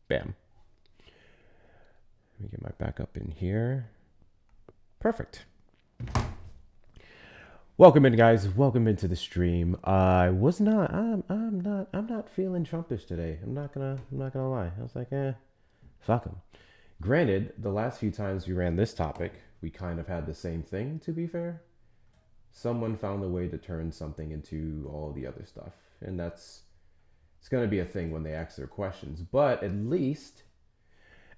Bam. Let me get my backup in here. Perfect. Welcome in, guys. Welcome into the stream. I'm not feeling Trumpish today. I'm not gonna lie. I was like, fuck him. Granted, the last few times we ran this topic, we kind of had the same thing, to be fair. Someone found a way to turn something into all the other stuff. And it's going to be a thing when they ask their questions. But at least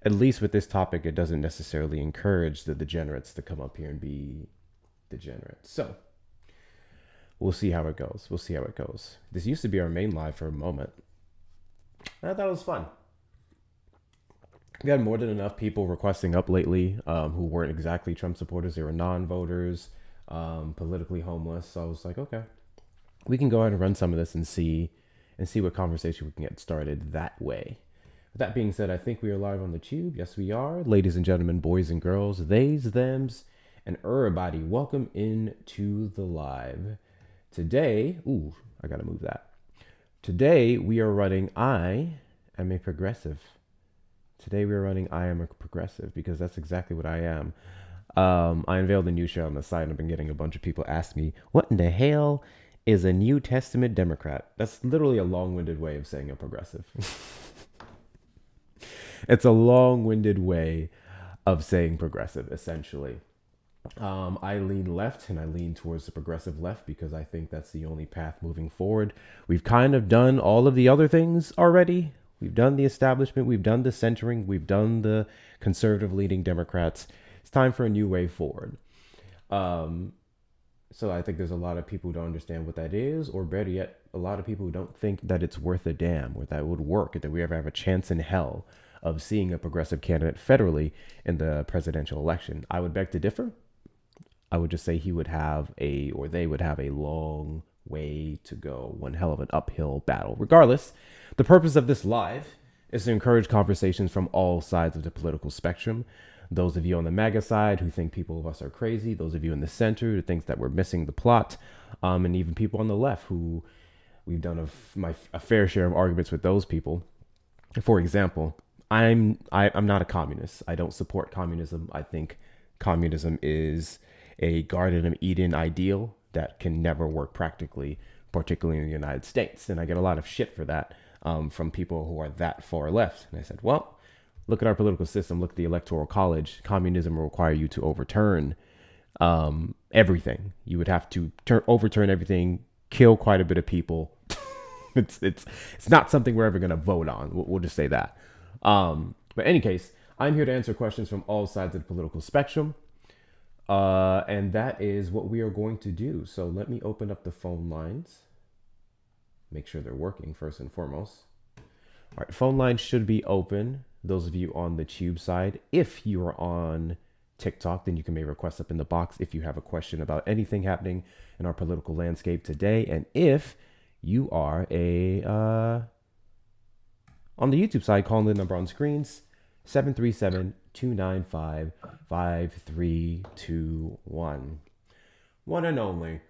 with this topic, it doesn't necessarily encourage the degenerates to come up here and be degenerate. So we'll see how it goes. This used to be our main live for a moment. I thought it was fun. We had more than enough people requesting up lately who weren't exactly Trump supporters. They were non-voters, politically homeless. So I was like, okay, we can go ahead and run some of this and see what conversation we can get started that way. With that being said, I think we are live on the tube. Yes, we are. Ladies and gentlemen, boys and girls, theys, thems, and everybody, welcome into the live. Today, I gotta move that. Today we are running I Am a Progressive. Today we're running I Am a Progressive because that's exactly what I am. I unveiled a new show on the site and I've been getting a bunch of people ask me, what in the hell is a New Testament Democrat? That's literally a long-winded way of saying a progressive. It's a long-winded way of saying progressive, essentially. I lean left and I lean towards the progressive left because I think that's the only path moving forward. We've kind of done all of the other things already. We've done the establishment, we've done the centering, we've done the conservative leading Democrats. It's time for a new way forward. So I think there's a lot of people who don't understand what that is, or better yet, a lot of people who don't think that it's worth a damn, or that would work, or that we ever have a chance in hell of seeing a progressive candidate federally in the presidential election. I would beg to differ. I would just say they would have a long way to go, one hell of an uphill battle. Regardless, the purpose of this live is to encourage conversations from all sides of the political spectrum. Those of you on the MAGA side who think people of us are crazy, those of you in the center who think that we're missing the plot, and even people on the left who we've done a fair share of arguments with those people. For example, I'm not a communist. I don't support communism. I think communism is a Garden of Eden ideal that can never work practically, particularly in the United States. And I get a lot of shit for that from people who are that far left. And I said, well, look at our political system. Look at the Electoral College. Communism will require you to overturn everything. You would have to overturn everything, kill quite a bit of people. It's not something we're ever going to vote on. We'll just say that. But in any case, I'm here to answer questions from all sides of the political spectrum. And that is what we are going to do. So let me open up the phone lines. Make sure they're working first and foremost. All right, phone lines should be open. Those of you on the tube side, if you are on TikTok, then you can make requests up in the box if you have a question about anything happening in our political landscape today. And if you are on the YouTube side, calling the number on screens, 737-295-5321. One and only.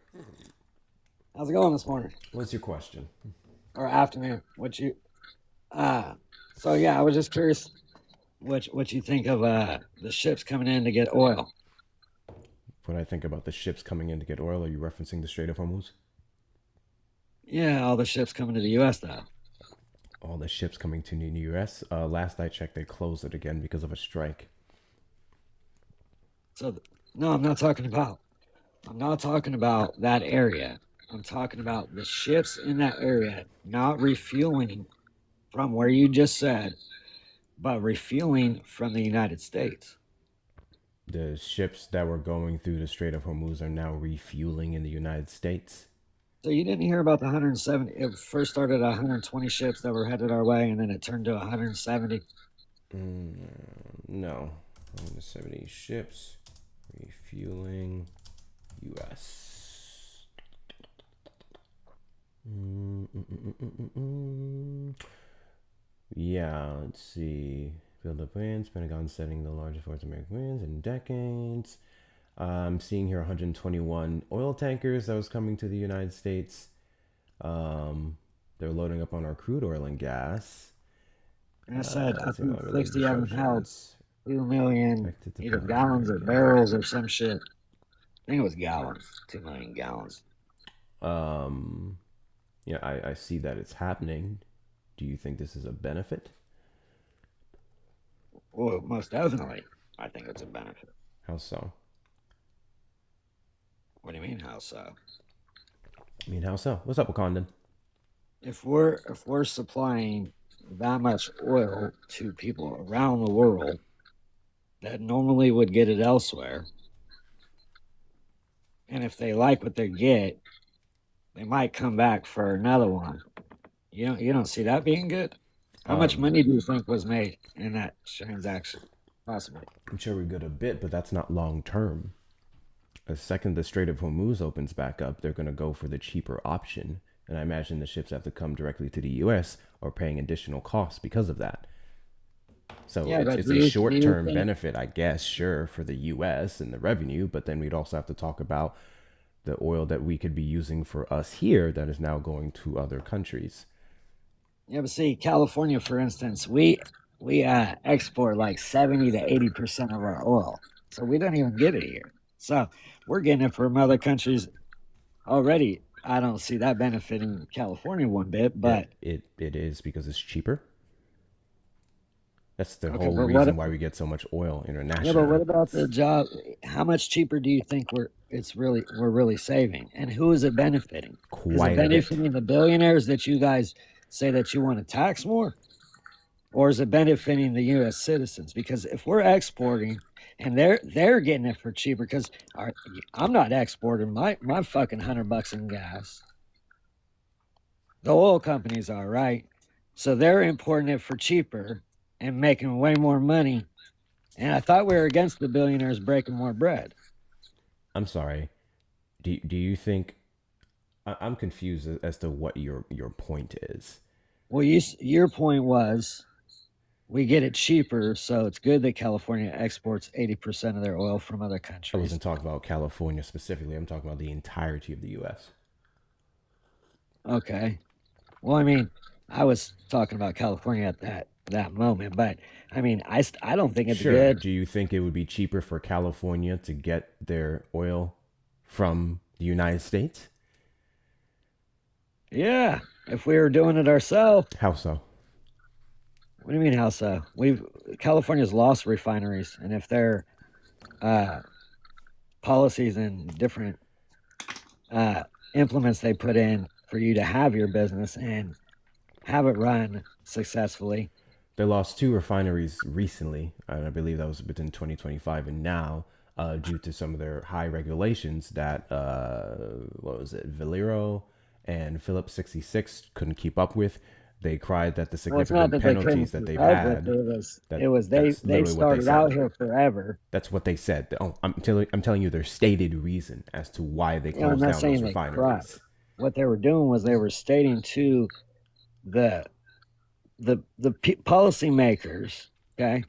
How's it going this morning? What's your question? Or afternoon? So yeah, I was just curious what you think of the ships coming in to get oil. When I think about the ships coming in to get oil, are you referencing the Strait of Hormuz? Yeah, all the ships coming to the U.S. though. All the ships coming to the U.S. Last I checked, they closed it again because of a strike. So no, I'm not talking about that area. I'm talking about the ships in that area not refueling from where you just said, but refueling from the United States. The ships that were going through the Strait of Hormuz are now refueling in the United States. So you didn't hear about the 170? It first started at 120 ships that were headed our way, and then it turned to 170. No, 170 ships refueling U.S. Yeah, let's see. Build up wins. Pentagon setting the largest force American wins in decades. I'm seeing here 121 oil tankers that was coming to the United States. They're loading up on our crude oil and gas. And I said, I Let's see think what related 60 of them held disruptions 2 million expected to either bring gallons or American. barrels or some shit. I think it was gallons, 2 million gallons. Um, yeah, I see that it's happening. Do you think this is a benefit? Well, most definitely, I think it's a benefit. How so? What do you mean, how so? I mean, how so? What's up, Wakandan? If we're supplying that much oil to people around the world that normally would get it elsewhere, and if they like what they get, they might come back for another one. You don't see that being good? How much Um, money do you think was made in that transaction? Possibly. I'm sure we're good a bit, but that's not long term. The second the Strait of Hormuz opens back up, they're going to go for the cheaper option. And I imagine the ships have to come directly to the US or paying additional costs because of that. So Yeah, but it's do a you do short you term think? benefit, I guess, sure, for the US and the revenue, but then we'd also have to talk about the oil that we could be using for us here that is now going to other countries. Yeah, but see, California, for instance, we export like 70 to 80% of our oil, so we don't even get it here. So we're getting it from other countries already. I don't see that benefiting California one bit, but It is because it's cheaper. That's the okay, whole but what? reason why we get so much oil Yeah, but what internationally. about the It's job? How much cheaper do you think we're really saving, and who is it benefiting? Is it quite a bit. benefiting the billionaires that you guys say that you want to tax more, or is it benefiting the U.S. citizens? Because if we're exporting and they're getting it for cheaper, because I'm not exporting my fucking $100 in gas. The oil companies are, right, so they're importing it for cheaper and making way more money. And I thought we were against the billionaires breaking more bread. I'm sorry. Do you think I'm confused as to what your point is? Well, your point was we get it cheaper, so it's good that California exports 80% of their oil from other I countries. wasn't talking about California specifically. I'm talking about the entirety of the U.S. Okay. Well, I mean, I was talking about California at that moment, but I mean, I don't think it's Sure. good. Do you think it would be cheaper for California to get their oil from the United States? Yeah, if we were doing it ourselves. How so? What do you mean how so? We've California's lost refineries, and if their uh, policies and different uh, implements they put in for you to have your business and have it run successfully. They lost two refineries recently, and I believe that was within 2025. And now, due to some of their high regulations, that what was it, Valero and Phillips 66 couldn't keep up with, they cried that the Well, it's not significant that they penalties couldn't that keep they've up with had, it. It that was that's they literally what they started out said. here forever. That's what they said. Oh, I'm telling you their stated reason as to why they I'm closed not down those saying they cried. refineries. What they were doing was they were stating to the the policymakers, okay,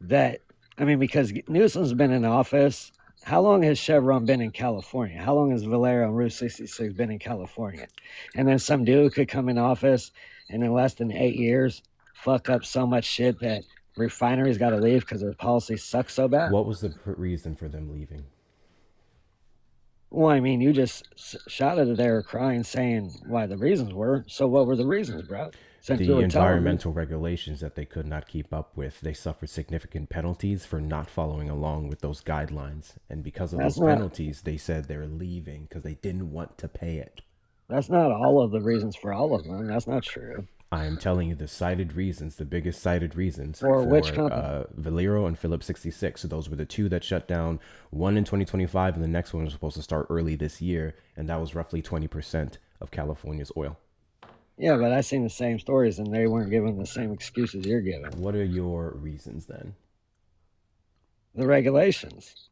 that I mean, because Newsom's been in office. How long has Chevron been in California? How long has Valero and Route 66 been in California? And then some dude could come in office and in less than 8 years fuck up so much shit that refineries got to leave because their policy sucks so bad. What was the reason for them leaving? Well, I mean, you just shouted at there crying, saying why the reasons were. So, what were the reasons, bro? Since you The were telling me, environmental regulations that they could not keep up with. They suffered significant penalties for not following along with those guidelines. And because of that's those not penalties, they said they're leaving because they didn't want to pay it. that's not all of the reasons for all of them. That's not true. I am telling you the cited reasons, the biggest cited reasons For which for company? Valero and Phillips 66. So those were the two that shut down, one in 2025, and the next one was supposed to start early this year. And that was roughly 20% of California's oil. Yeah, but I seen the same stories, and they weren't given the same excuses you're giving. What are your reasons then? The regulations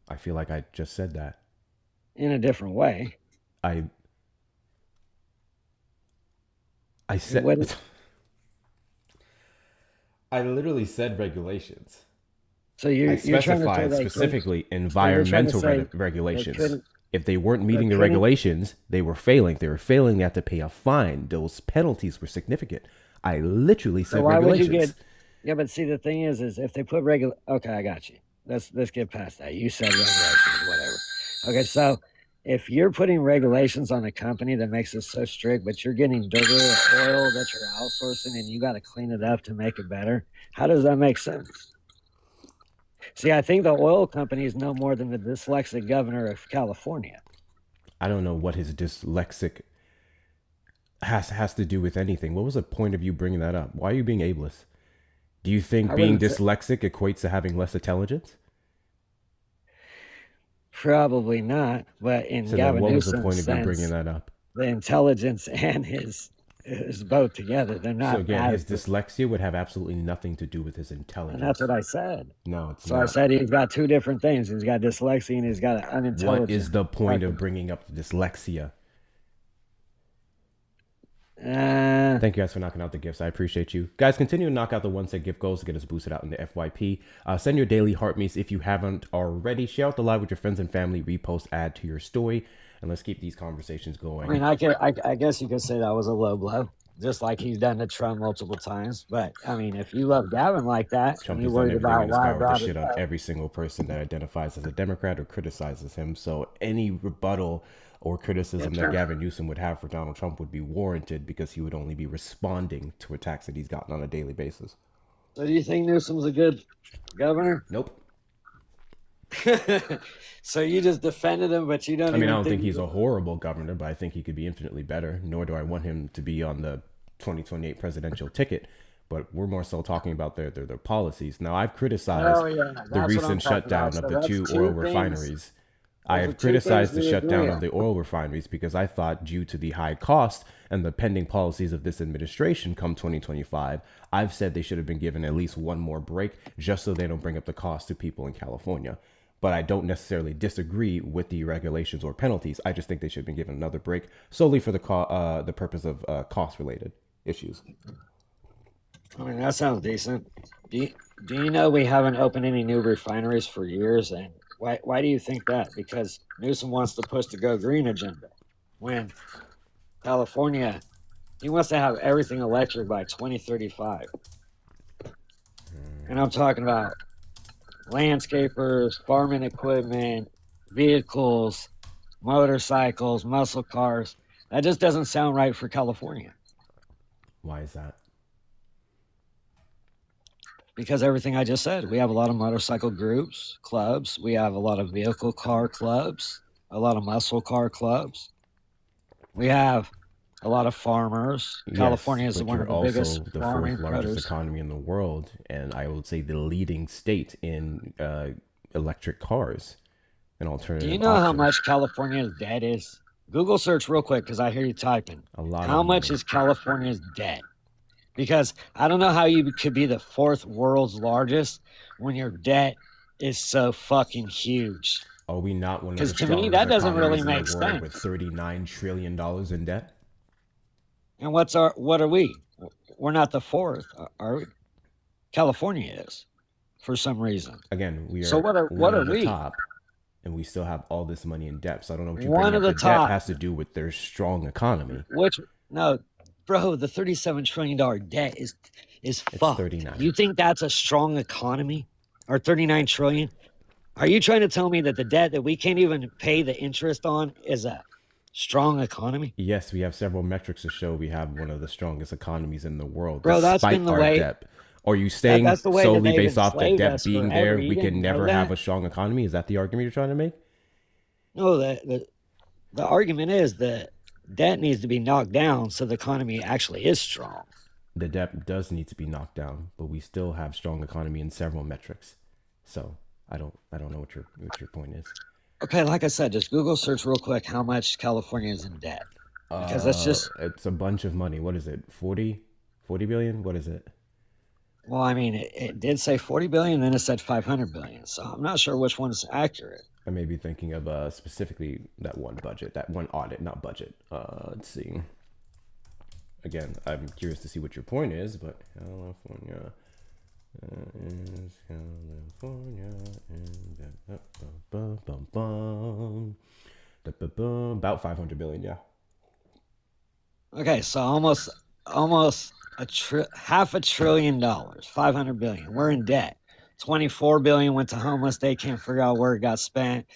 I feel like I just said that. in a different way. I I It said wouldn't. I literally said regulations. So I you're trying to say specified they couldn't. specifically So you're trying to environmental say they regulations. couldn't. If they weren't They meeting the couldn't. regulations, they were failing. They were failing. They had to pay a fine. Those penalties were significant. I literally So said why would you get? regulations. Yeah, but see, the thing is if they put regular. Okay, I got you. Let's get past that. You said regulations, whatever. Okay, so if you're putting regulations on a company that makes it so strict, but you're getting dirty oil that you're outsourcing, and you got to clean it up to make it better, how does that make sense? See, I think the oil companies know more than the dyslexic governor of California. I don't know what his dyslexic has to do with anything. What was the point of you bringing that up? Why are you being ableist? Do you think I being wouldn't say, dyslexic equates to having less intelligence? probably not, but in So then Gavin what was the Newsom's point of you bringing sense, that up? the intelligence and his is both together. They're So not again, his adequate. dyslexia would have absolutely nothing to do with his And that's intelligence. what I said. No, it's So I not. said he's got two different things. He's got dyslexia and he's got an What unintelligent is the point of argument. bringing up the dyslexia? Uh, Thank you guys for knocking out the gifts. I appreciate you. Guys, continue to knock out the 1 cent gift goals to get us boosted out in the FYP. Send your daily heart meets if you haven't already. Share out the live with your friends and family. Repost, add to your story. And let's keep these conversations going. I mean, I guess you could say that was a low blow, just like he's done to Trump multiple times. But I mean, if you love Gavin like that and Trump you're has done worried everything about in his why I power to brought it shit on up, every single person that identifies as a Democrat or criticizes him. So any rebuttal or criticism that Gavin Newsom would have for Donald Trump would be warranted because he would only be responding to attacks that he's gotten on a daily basis. so do you think Newsom's a good governor? Nope. So you just defended him, but you don't I mean, I even don't think think he's a horrible governor, but I think he could be infinitely better. Nor do I want him to be on the 2028 presidential ticket. But we're more so talking about their policies. Now, I've criticized Oh yeah, the that's what I'm recent talking about. shutdown So of the that's two two oil things. refineries. I Those are have two things criticized the we agree shutdown of on. the oil refineries because I thought, due to the high cost and the pending policies of this administration come 2025, I've said they should have been given at least one more break just so they don't bring up the cost to people in California. But I don't necessarily disagree with the regulations or penalties. I just think they should have been given another break solely for the purpose of cost-related issues. I mean, that sounds decent. Do you know we haven't opened any new refineries for years? And why do you think that? Because Newsom wants to push the Go Green agenda. When California, he wants to have everything electric by 2035. And I'm talking about landscapers, farming equipment, vehicles, motorcycles, muscle cars. That just doesn't sound right for California. Why is that? Because everything I just said, we have a lot of motorcycle groups, clubs, we have a lot of vehicle car clubs, a lot of muscle car clubs. We have a lot of farmers. Yes, California is but one you're of the also biggest the farming fourth largest produce. economy in the world, and I would say the leading state in electric cars and Do alternative you know how options. much California's debt is? Google search real quick because I hear you typing. A lot How of much money. is California's debt? Because I don't know how you could be the fourth world's largest when your debt is so fucking huge. Are we not one of the Because to me, strongest that doesn't really economies in the make world with sense. $39 trillion in debt? And what are we? We're not the fourth, are we? California is, for some reason. Again, we So are what one are of the we? top, and we still have all this money in debt. So I don't know what you're One bringing of up. the The debt top. has to do with their strong economy. Which no, bro, the $37 trillion debt is It's fucked. 39. You think that's a strong economy? Or 39 trillion? Are you trying to tell me that the debt that we can't even pay the interest on is a strong economy? Yes, we have several metrics to show we have one of the strongest economies in the world, Bro, that's been despite the our way debt. Are you saying that's the way that solely they've based off the enslaved debt us being forever. there, You we can didn't know never have that? a strong economy? Is that the argument you're trying to make? No, the argument is that debt needs to be knocked down so the economy actually is strong. The debt does need to be knocked down, but we still have strong economy in several metrics. So I don't know what your point is. Okay, like I said, just Google search real quick how much California is in debt. Because that's just It's a bunch of money. What is it? 40 billion? What is it? well, I mean, it did say 40 billion, then it said 500 billion. So I'm not sure which one's accurate. I may be thinking of specifically that one budget, that one audit, not budget. Let's see. Again, I'm curious to see what your point is, but California is California and about 500 billion, yeah. Okay, so almost almost half a trillion dollars, 500 billion. We're in debt. 24 billion went to homeless. They can't figure out where it got spent.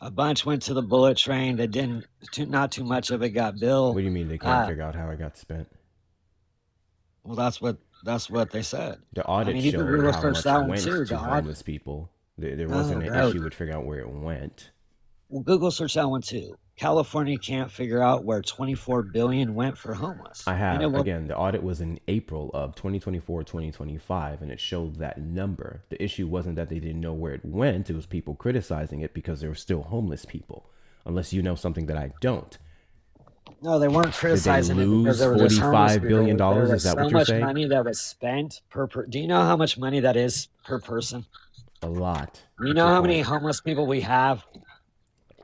A bunch went to the bullet train that didn't, not too much of it got billed. What do you mean they can't figure out how it got spent? Well, that's what they said. The I audit mean, you can showed Google how search much that one went too. to homeless people. There wasn't an Bro. issue with figuring out where it went. Well, Google search that one too. California can't figure out where 24 billion went for homeless. I have, again, the audit was in April of 2024, 2025, and it showed that number. The issue wasn't that they didn't know where it went. It was people criticizing it because there were still homeless people. Unless you know something that I don't. No, they weren't criticizing it because there were just homeless $45 billion? people. There was Is that what so you're much saying? money that was spent per. Do you know how much money that is per person? A lot. Do you know how many homeless people we have?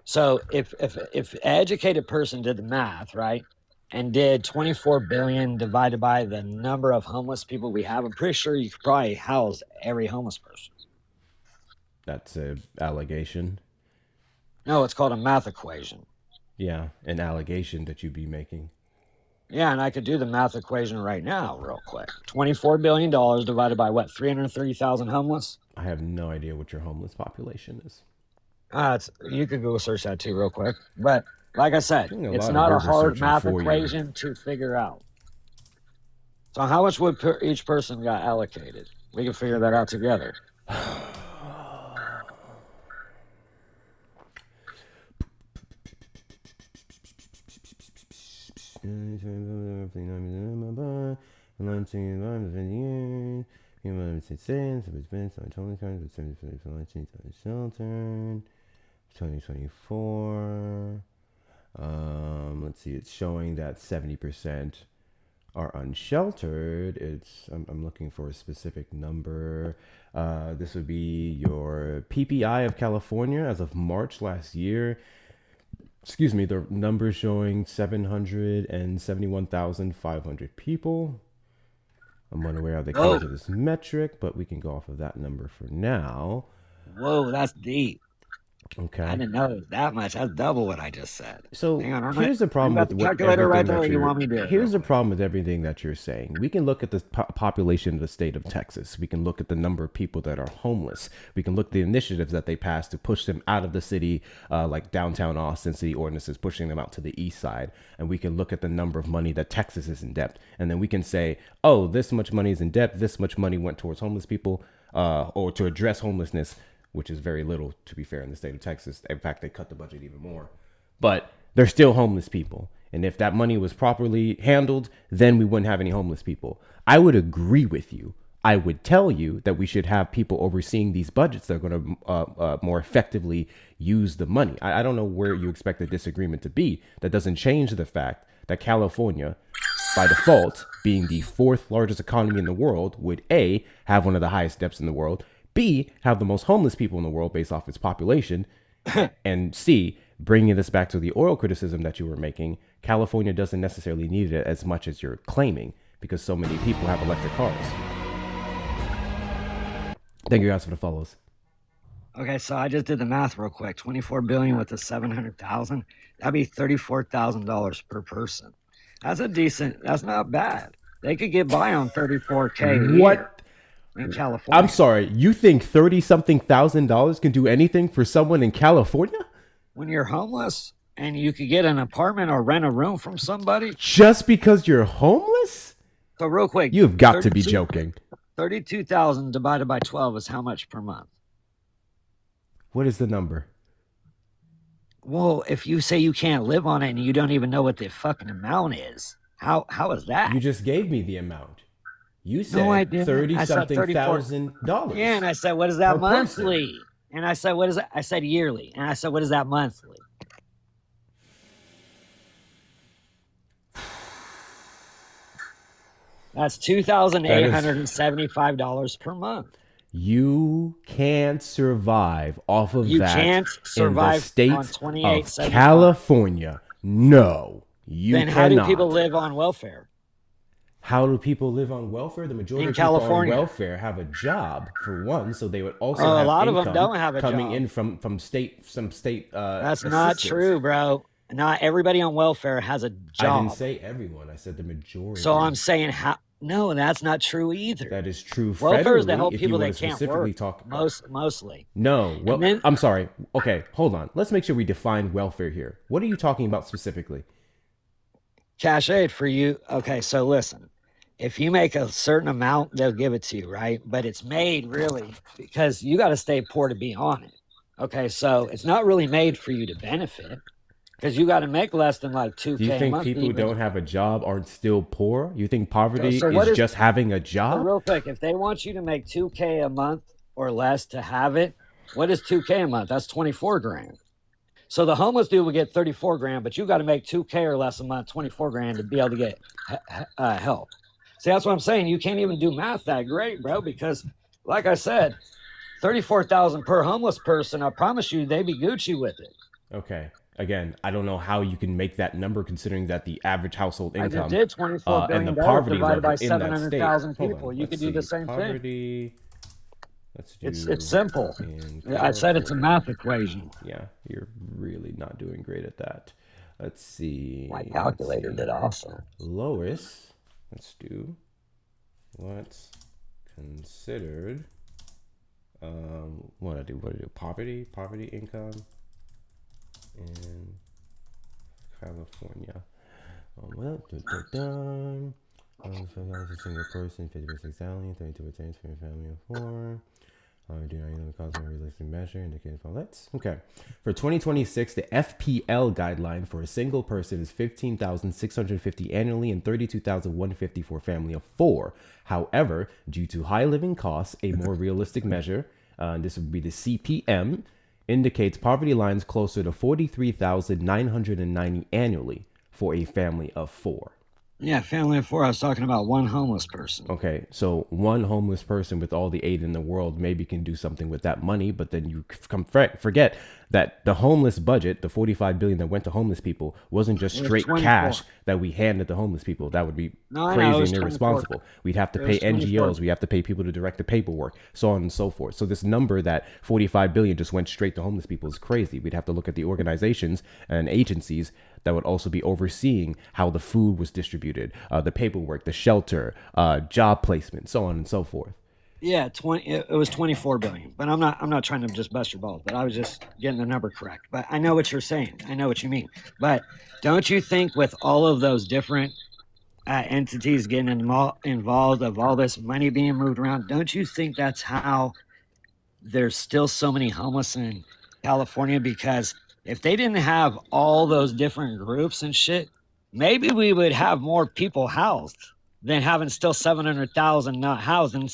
So if an educated person did the math, right, and did 24 billion divided by the number of homeless people we have, I'm pretty sure you could probably house every homeless person. That's an allegation. No, it's called a math equation. Yeah, an allegation that you'd be making. Yeah, and I could do the math equation right now, real quick. $24 billion divided by what, 330,000 homeless? I have no idea what your homeless population is. You could Google search that too, real quick. But like I said, it's lot of not a Google hard searching math for you. equation to figure out. So how much would each person got allocated? We can figure that out together. Let's see, it's showing that 70% are unsheltered. I'm looking for a specific number. This would be your PPI of California as of March last year. Excuse me, the number showing 771,500 people. I'm unaware how they came to this metric, but we can go off of that number for now. Whoa, that's deep. Okay. I didn't know it was that much. That's double what I just said. So Hang on, here's the problem with the calculator right there. You want me to? Here's the problem with everything that you're saying. We can look at the population of the state of Texas. We can look at the number of people that are homeless. We can look at the initiatives that they passed to push them out of the city, like downtown Austin, city ordinances pushing them out to the east side. And we can look at the number of money that Texas is in debt. And then we can say, oh, this much money is in debt. This much money went towards homeless people, or to address homelessness, which is very little, to be fair, in the state of Texas. In fact, they cut the budget even more. But they're still homeless people. And if that money was properly handled, then we wouldn't have any homeless people. I would agree with you. I would tell you that we should have people overseeing these budgets that are going to more effectively use the money. I don't know where you expect the disagreement to be. That doesn't change the fact that California, by default, being the fourth largest economy in the world, would A, have one of the highest debts in the world, B, have the most homeless people in the world based off its population, and C, bringing this back to the oil criticism that you were making, California doesn't necessarily need it as much as you're claiming because so many people have electric cars. Thank you guys for the follows. Okay, so I just did the math real quick. 24 billion with the 700,000. That'd be $34,000 per person. That's not bad. They could get by on 34K a year in California. I'm sorry, you think $30-something thousand can do anything for someone in California? When you're homeless and you could get an apartment or rent a room from somebody? Just because you're homeless? So real quick. You've got to be joking. 32,000 divided by 12 is how much per month? What is the number? Well, if you say you can't live on it and you don't even know what the fucking amount is, how is that? You just gave me the amount. You said no, I didn't. 30-something thousand dollars. Yeah, and I said, what is that monthly? Person. And I said, what is that? I said yearly. And I said, what is that monthly? That's $2,875 per month. You can't survive off of that. You can't survive in the state on $28.75. California. No, you then cannot. How do people live on welfare? How do people live on welfare? The majority in of people California. on welfare have a job, for one, so they would also have a lot of them don't have a coming job. in from some state. That's not true, bro. Not everybody on welfare has a I didn't job. say everyone. I said the majority. So I'm saying no, that's not true either. That is true Welfare is to federally help if you people want that to can't specifically work. talk. Mostly. No, well, And then I'm sorry. Okay, hold on. Let's make sure we define welfare here. What are you talking about specifically? cash aid for you. Okay, so listen. If you make a certain amount, they'll give it to you, right? But it's made really because you got to stay poor to be on it. Okay, so it's not really made for you to benefit because you got to make less than like Do you 2K a think month to people who even. don't have a job aren't still poor? You think poverty So what is is just having a so job? real quick? If they want you to make 2K a month or less to have it, what is 2K a month? That's 24 grand. So the homeless dude would get 34 grand, but you got to make 2K or less a month, 24 grand to be able to get help. See, that's what I'm saying. You can't even do math that great, bro, because like I said, 34,000 per homeless person, I promise you they be Gucci with it. Okay. Again, I don't know how you can make that number considering that the average household I just income did $24 and the billion poverty divided level by in that state. 700,000 Hold on. people. You Let's could do the see. same thing. Poverty. Let's do It's simple. in I said it's a California. math equation. Yeah, you're really not doing great at that. Let's see. My calculator did also. Lois. Let's do what's considered. What do I do? Poverty income in California. Well, dun. A single person, 50% salary, 32% for a family of 4. Do not know the cause of a realistic measure indicated for let's. Okay. For 2026, the FPL guideline for a single person is 15,650 annually and 32,150 for a family of 4. However, due to high living costs, a more realistic measure, this would be the CPM, indicates poverty lines closer to 43,990 annually for a family of 4. Yeah, family of 4. I was talking about one homeless person. Okay, so one homeless person with all the aid in the world maybe can do something with that money, but then you forget that the homeless budget, the 45 billion that went to homeless people, wasn't just straight 24. cash that we handed to homeless people. That would be No, crazy and 24. irresponsible. We'd have to pay 24. NGOs, we have to pay people to direct the paperwork, so on and so forth. So this number that 45 billion just went straight to homeless people is crazy. We'd have to look at the organizations and agencies that would also be overseeing how the food was distributed, the paperwork, the shelter, job placement, so on and so forth. Yeah, it was 24 billion. But I'm not trying to just bust your balls, but I was just getting the number correct. But I know what you're saying. I know what you mean. But don't you think with all of those different entities getting involved of all this money being moved around, don't you think that's how there's still so many homeless in California? Because if they didn't have all those different groups and shit, maybe we would have more people housed than having still 700,000 not housed and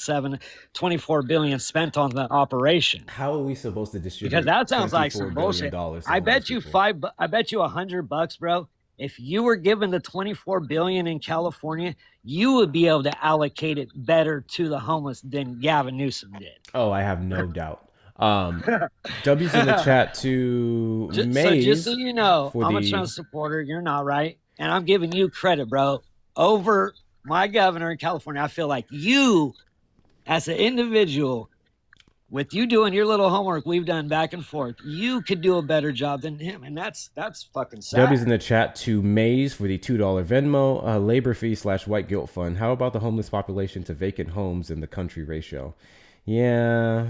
24 billion spent on the operation. How are we supposed to distribute? Because that sounds like some bullshit. I bet you $100, bro. If you were given the 24 billion in California, you would be able to allocate it better to the homeless than Gavin Newsom did. Oh, I have no doubt. W's in the chat to Maze. So just so you know, I'm a Trump supporter. You're not, right? And I'm giving you credit, bro. Over my governor in California, I feel like you, as an individual, with you doing your little homework we've done back and forth, you could do a better job than him. And that's fucking sad. W's in the chat to Maze for the $2 Venmo, labor fee / white guilt fund. How about the homeless population to vacant homes in the country ratio? Yeah,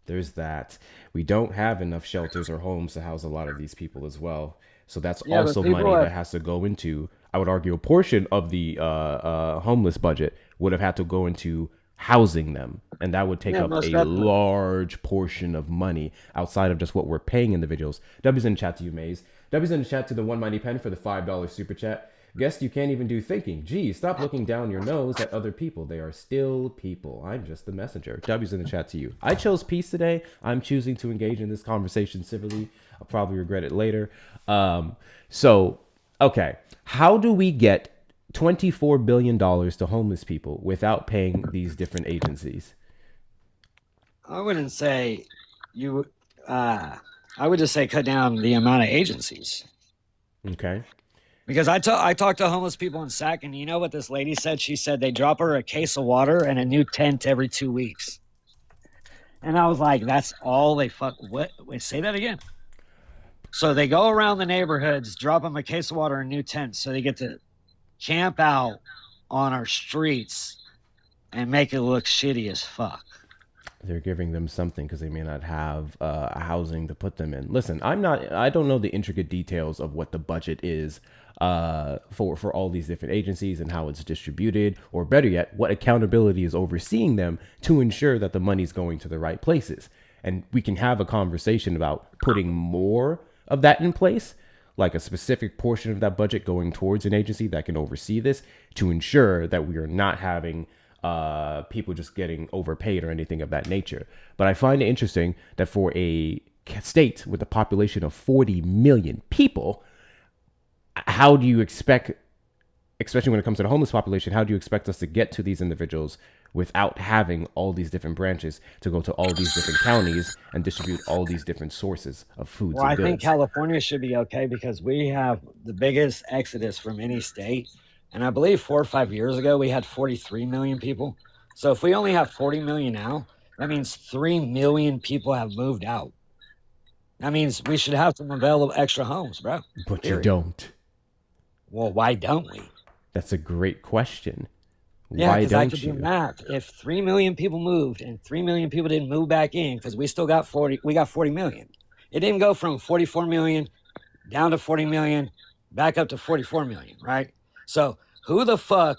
there's that. We don't have enough shelters or homes to house a lot of these people as well. So that's also money that has to go into, I would argue, a portion of the homeless budget would have had to go into housing them. And that would take up a large portion of money outside of just what we're paying individuals. W's in the chat to you, Maze. W's in the chat to the One Mighty Pen for the $5 super chat. Guess you can't even do thinking. Geez, stop looking down your nose at other people. They are still people. I'm just the messenger. W's in the chat to you. I chose peace today. I'm choosing to engage in this conversation civilly. I'll probably regret it later. Okay. How do we get $24 billion to homeless people without paying these different agencies? I wouldn't say you. I would just say cut down the amount of agencies. Okay. Because I talked to homeless people in Sac, and you know what this lady said? She said they drop her a case of water and a new tent every 2 weeks. And I was like, that's all they What? Wait, say that again. So they go around the neighborhoods, drop them a case of water and new tents, so they get to camp out on our streets and make it look shitty as fuck. They're giving them something because they may not have a housing to put them in. Listen, I don't know the intricate details of what the budget is for all these different agencies and how it's distributed, or better yet, what accountability is overseeing them to ensure that the money's going to the right places. And we can have a conversation about putting more of that in place, like a specific portion of that budget going towards an agency that can oversee this to ensure that we are not having people just getting overpaid or anything of that nature. But I find it interesting that for a state with a population of 40 million people, how do you expect, especially when it comes to the homeless population, how do you expect us to get to these individuals without having all these different branches to go to all these different counties and distribute all these different sources of foods Well, and I think goods? California should be okay because we have the biggest exodus from any state. And I believe 4 or 5 years ago, we had 43 million people. So if we only have 40 million now, that means 3 million people have moved out. That means we should have some available extra homes, bro. But Period. you don't. Well, why don't we? That's a great question. Yeah, Why because I don't could do you? math. If 3 million people moved and 3 million people didn't move back in, because we still got 40, we got 40 million. It didn't go from 44 million down to 40 million, back up to 44 million, right? So who the fuck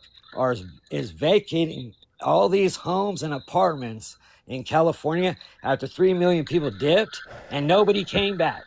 is vacating all these homes and apartments in California after 3 million people dipped and nobody came back?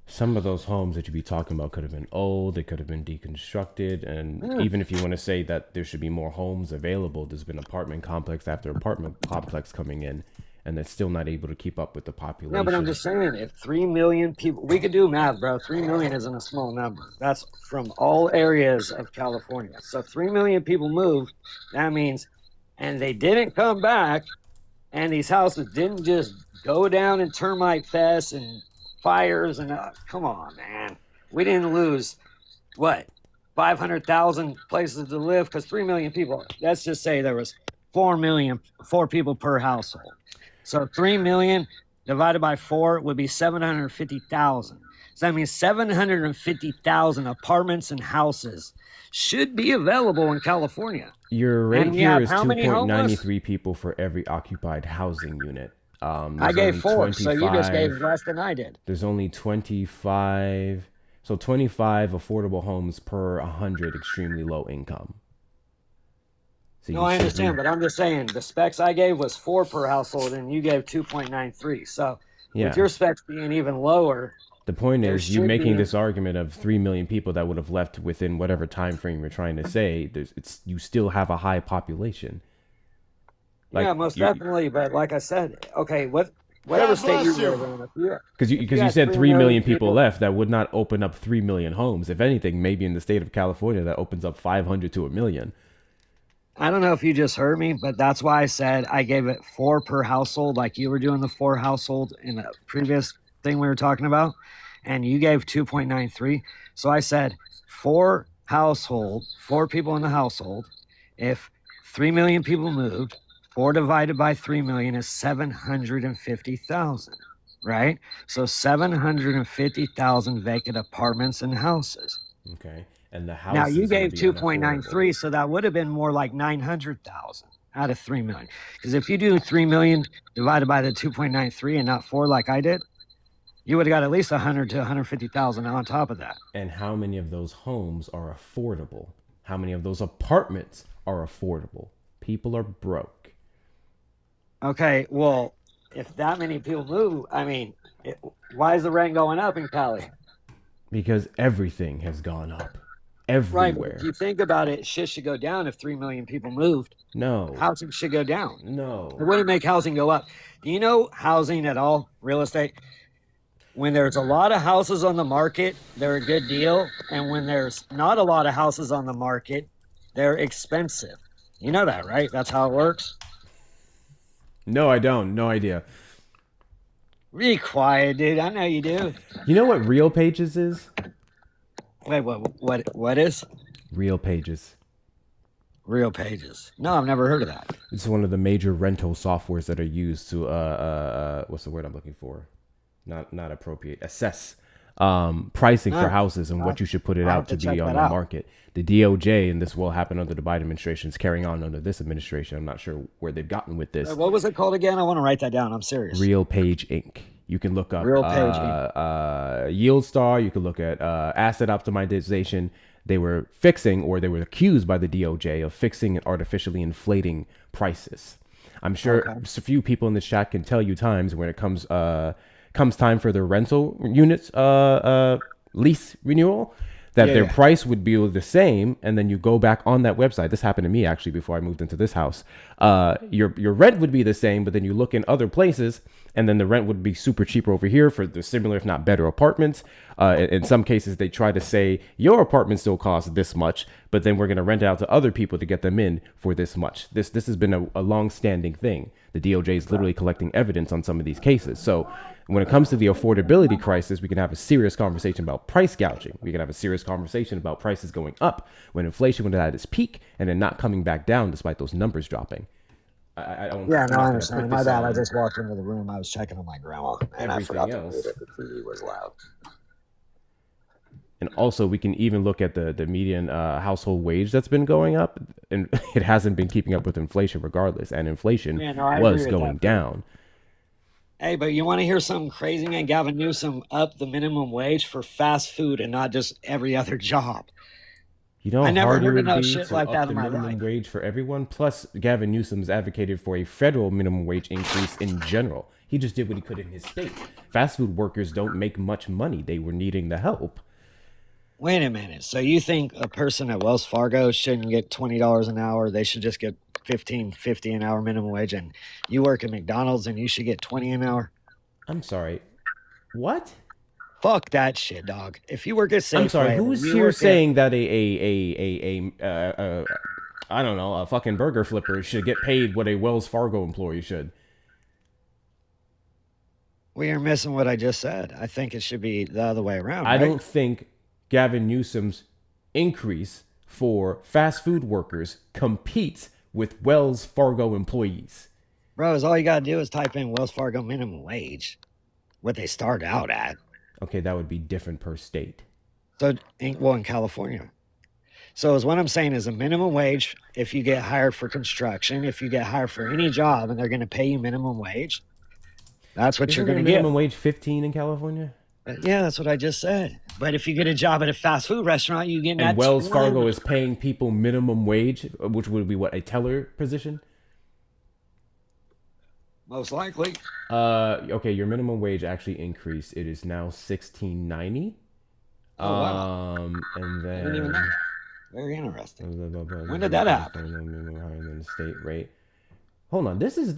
Some of those homes that you'd be talking about could have been old, they could have been deconstructed, and even if you want to say that there should be more homes available, there's been apartment complex after apartment complex coming in, and they're still not able to keep up with the population. No, but I'm just saying, if 3 million people, we could do math, bro. 3 million isn't a small number. That's from all areas of California. So 3 million people moved. That means, and they didn't come back, and these houses didn't just go down in termite fests and fires. And come on, man. We didn't lose, what, 500,000 places to live? Because 3 million people, let's just say there was 4 people per household. So 3 million divided by 4 would be 750,000. So that means 750,000 apartments and houses should be available in California. Your rate And we here have is how many homeless? 2.93 people for every occupied housing unit. I There's gave only 4, so you just gave 25 less than I did. There's only 25, so 25 affordable homes per 100 extremely low income. So No, I understand, but I'm just saying the specs I gave was 4 per household, and you gave 2.93. So yeah. with your specs being even lower, The point there is, you should making be- this argument of 3 million people that would have left within whatever time frame you're trying to say. You still have a high population. Like, yeah, most definitely. But like I said, okay, whatever state you live in, because you got said 3 3 million million people people- left, that would not open up 3 million homes. If anything, maybe in the state of California, that opens up 500 to a million. I don't know if you just heard me, but that's why I said I gave it 4 per household, like you were doing the 4 household in the previous thing we were talking about, and you gave 2.93. So I said 4 people in the household. If 3 million people moved, 4 divided by 3 million is 750,000, right? So 750,000 vacant apartments and houses. Okay. And the house. Now you gave 2.93, so that would have been more like 900,000 out of 3 million. Because if you do 3 million divided by the 2.93 and not 4 like I did, you would have got at least 100 to 150,000 on top of that. And how many of those homes are affordable? How many of those apartments are affordable? People are broke. Okay, well, if that many people move, I mean, why is the rent going up in Cali? Because everything has gone up. Right, but Everywhere. if you think about it, shit should go down if 3 million people moved. No. Housing should go down. No. It wouldn't make housing go up. Do you know housing at all, real estate? When there's a lot of houses on the market, they're a good deal. And when there's not a lot of houses on the market, they're expensive. You know that, right? That's how it works. No, I don't. No idea. Be quiet, dude. I know you do. You know what Real Pages is? Wait, what is? Real Pages. Real Pages. No, I've never heard of that. It's one of the major rental softwares that are used to what's the word I'm looking for? not appropriate. Assess pricing for No, houses and what you should put it I have out to to be check on that the out. market. The DOJ, and this will happen under the Biden administration, is carrying on under this administration. I'm not sure where they've gotten with this. What was it called again? I want to write that down. I'm serious. Real Page Inc. You can look up Real Page Inc. Yield Star. You can look at asset optimization. They were fixing, or they were accused by the DOJ of fixing and artificially inflating prices. I'm sure Okay. a few people in the chat can tell you times when it comes time for their rental units lease renewal, that Yeah, their yeah. price would be the same, and then you go back on that website. This happened to me actually before I moved into this house. Your rent would be the same, but then you look in other places, and then the rent would be super cheaper over here for the similar, if not better, apartments. In some cases, they try to say your apartment still costs this much, but then we're going to rent it out to other people to get them in for this much. This has been a long-standing thing. The DOJ is literally collecting evidence on some of these cases. So when it comes to the affordability crisis, we can have a serious conversation about price gouging. We can have a serious conversation about prices going up when inflation went at its peak and then not coming back down despite those numbers dropping. I don't. Yeah, I'm no, I not going to put understand. My this bad. I on just walked into the room. I was checking on my grandma, and I everything forgot to mute else. it. The TV was loud. And also, we can even look at the median household wage that's been going up, and it hasn't been keeping up with inflation, regardless. And inflation Yeah, no, I was agree with going that too. down. Hey, but you want to hear something crazy, man? Gavin Newsom upped the minimum wage for fast food and not just every other job. You know I how never hard it heard of would no be shit to like up that the in my life. minimum wage for everyone? Plus, Gavin Newsom's advocated for a federal minimum wage increase in general. He just did what he could in his state. Fast food workers don't make much money. They were needing the help. Wait a minute. So you think a person at Wells Fargo shouldn't get $20 an hour? They should just get $15.50 an hour minimum wage, and you work at McDonald's and you should get 20 an hour? I'm sorry. What? Fuck that shit, dog. If you work at I'm sorry. Safeway or Who's you here work at saying that I don't know, a fucking burger flipper should get paid what a Wells Fargo employee should? well, you're missing what I just said. I think it should be the other way around, I right? don't think Gavin Newsom's increase for fast food workers competes with Wells Fargo employees. Bro, is all you gotta do is type in Wells Fargo minimum wage, what they start out at. Okay, that would be different per state. So, in California. So, is what I'm saying is a minimum wage if you get hired for construction, if you get hired for any job and they're going to pay you minimum wage, that's what you're Isn't going their to get. minimum wage 15 in California? Yeah, that's what I just said. But if you get a job at a fast food restaurant, you get And that Wells 20. Fargo is paying people minimum wage, which would be what, a teller position? Most likely. Okay, your minimum wage actually increased. It is now 16.90. Oh, wow. And I didn't even know. then Very interesting. when When did that happen? Higher than the state rate. Hold on. This is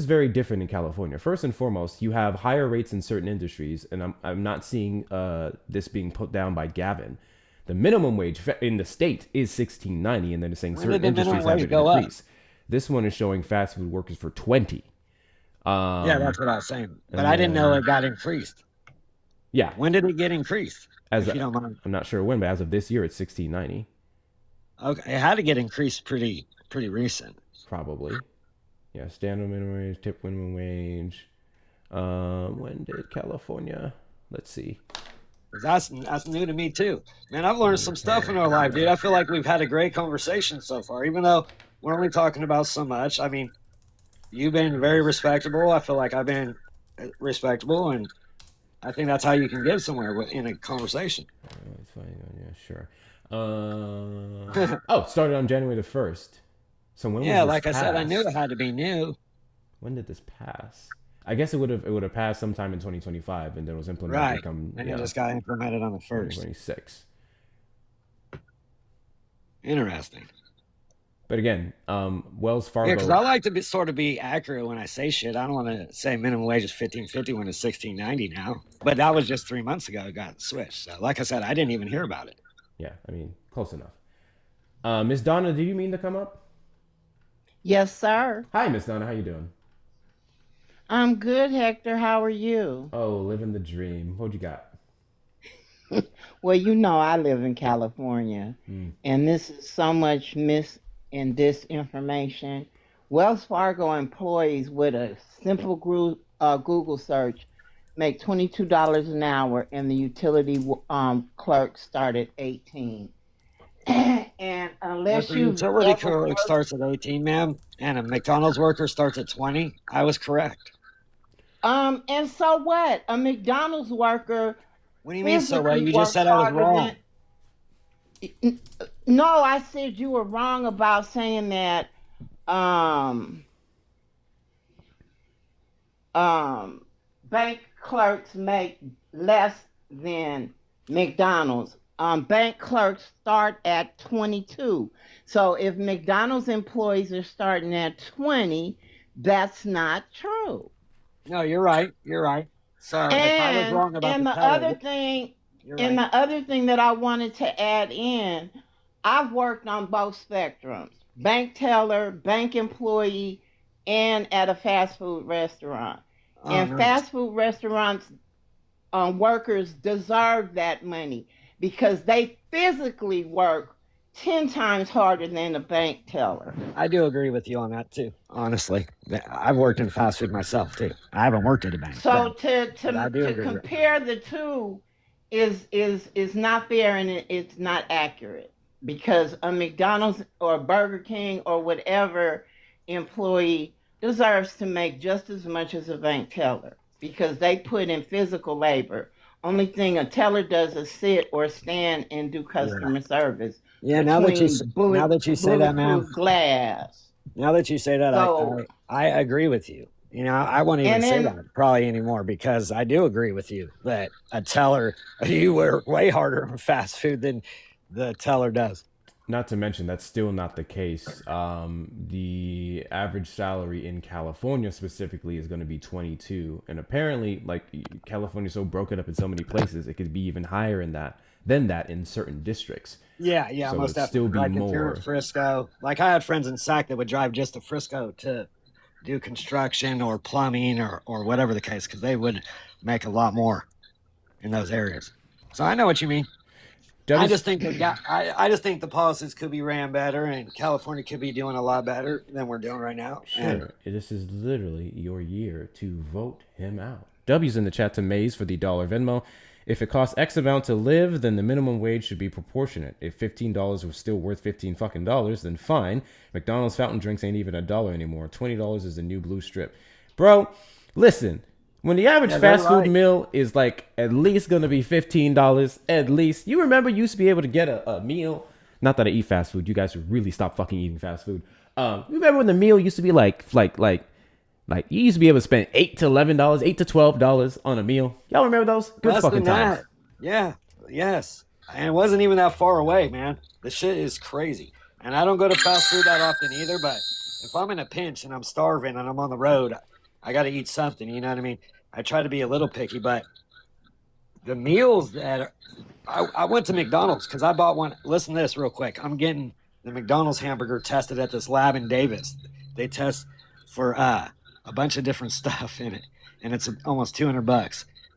very different in California. First and foremost, you have higher rates in certain industries, and I'm not seeing this being put down by Gavin. The minimum wage in the state is 16.90, and then it's saying When certain did the minimum industries have wage it go up? increase. This one is showing fast food workers for 20. Yeah, that's what I was saying. But and I didn't know then- it got increased. Yeah, When did it get increased? as If you don't mind. I'm not sure when, but as of this year, it's 16.90 Okay, it had to get increased pretty recent. probably. Yeah, standard minimum wage, tip minimum wage. When did California? Let's see. 'Cause that's new to me too. Man, I've learned some stuff in our life, dude. I feel like we've had a great conversation so far, even though we're only talking about so much. I mean, you've been very respectable. I feel like I've been respectable, and I think that's how you can get somewhere in a conversation. It's fine. Yeah, sure. Oh, it started on January the 1st. So when Yeah, was this like I said, I knew passed? it had to be new. When did this pass? I guess it would have passed sometime in 2025, and then it was implemented Right. come And it just got implemented on the first. 2026. Interesting. But again, Wells Yeah, Fargo. because I like to sort of be accurate when I say shit. I don't want to say minimum wage is $15.50 when it's $16.90 now. But that was just 3 months ago. It got switched. So, like I said, I didn't even hear about it. Yeah, I mean, close enough. Miss Donna, do you mean to come up? Yes, sir. Hi, Miss Donna. How you doing? I'm good, Hector. How are you? Oh, living the dream. What you got? Well, you know I live in California, and this is so much mis and disinformation. Wells Fargo employees with a simple group Google search, make $22 an hour, and the utility clerk start at 18. And If unless a you've utility ever clerk worked, starts at 18, ma'am, and a McDonald's worker starts at 20, I was correct. and so what? A McDonald's worker What do you mean, so what? physically You just works said I was harder wrong. than. No, I said you were wrong about saying that. Um, Bank clerks make less than McDonald's. Bank clerks start at 22. So if McDonald's employees are starting at 20, that's not true. No, you're right. You're right. So if I was wrong about And the the teller, other thing, you're and right. the other thing that I wanted to add in, I've worked on both spectrums: bank teller, bank employee, and at a fast food restaurant. Oh, And nice. fast food restaurants workers deserve that money because they physically work 10 times harder than a bank teller. I do agree with you on that too. Honestly, I've worked in fast food myself too. I haven't worked at a bank, So but I do to agree with you. compare the two is not fair, and it's not accurate, because a McDonald's or a Burger King or whatever employee deserves to make just as much as a bank teller because they put in physical labor. Only thing a teller does is sit or stand and do customer service Yeah. Now that you between say that, ma'am. bulletproof glass. Now that you say that, So I agree with you. You know, I won't even and say then that probably anymore because I do agree with you that a teller, you work way harder on fast food than the teller does. Not to mention, that's still not the case. The average salary in California specifically is going to be 22, and apparently, like California's so broken up in so many places, it could be even higher in that than that in certain districts. Yeah, yeah, So most it'd still definitely. be Like if you're in more. Frisco, like I had friends in Sac that would drive just to Frisco to do construction or plumbing or whatever the case, because they would make a lot more in those areas. So I know what you mean. I just think I just think the policies could be ran better, and California could be doing a lot better than we're doing right now. And Sure, this is literally your year to vote him out. W's in the chat to Maze for the dollar Venmo. If it costs X amount to live, then the minimum wage should be proportionate. If $15 was still worth 15 fucking dollars, then fine. McDonald's fountain drinks ain't even $1 anymore. $20 is the new blue strip. Bro, listen. When the average yeah, they're fast food right. meal is like at least gonna be $15, at least. You remember you used to be able to get a meal. Not that I eat fast food. You guys should really stop fucking eating fast food. You remember when the meal used to be like you used to be able to spend $8 to $11, $8 to $12 on a meal. Y'all remember those? Good Less fucking than times. that. Yeah. Yes. And it wasn't even that far away, man. The shit is crazy. And I don't go to fast food that often either, but if I'm in a pinch and I'm starving and I'm on the road, I got to eat something. You know what I mean? I try to be a little picky, but the meals that I went to McDonald's because I bought one. Listen to this real quick. I'm getting the McDonald's hamburger tested at this lab in Davis. They test for a bunch of different stuff in it, and it's almost $200. And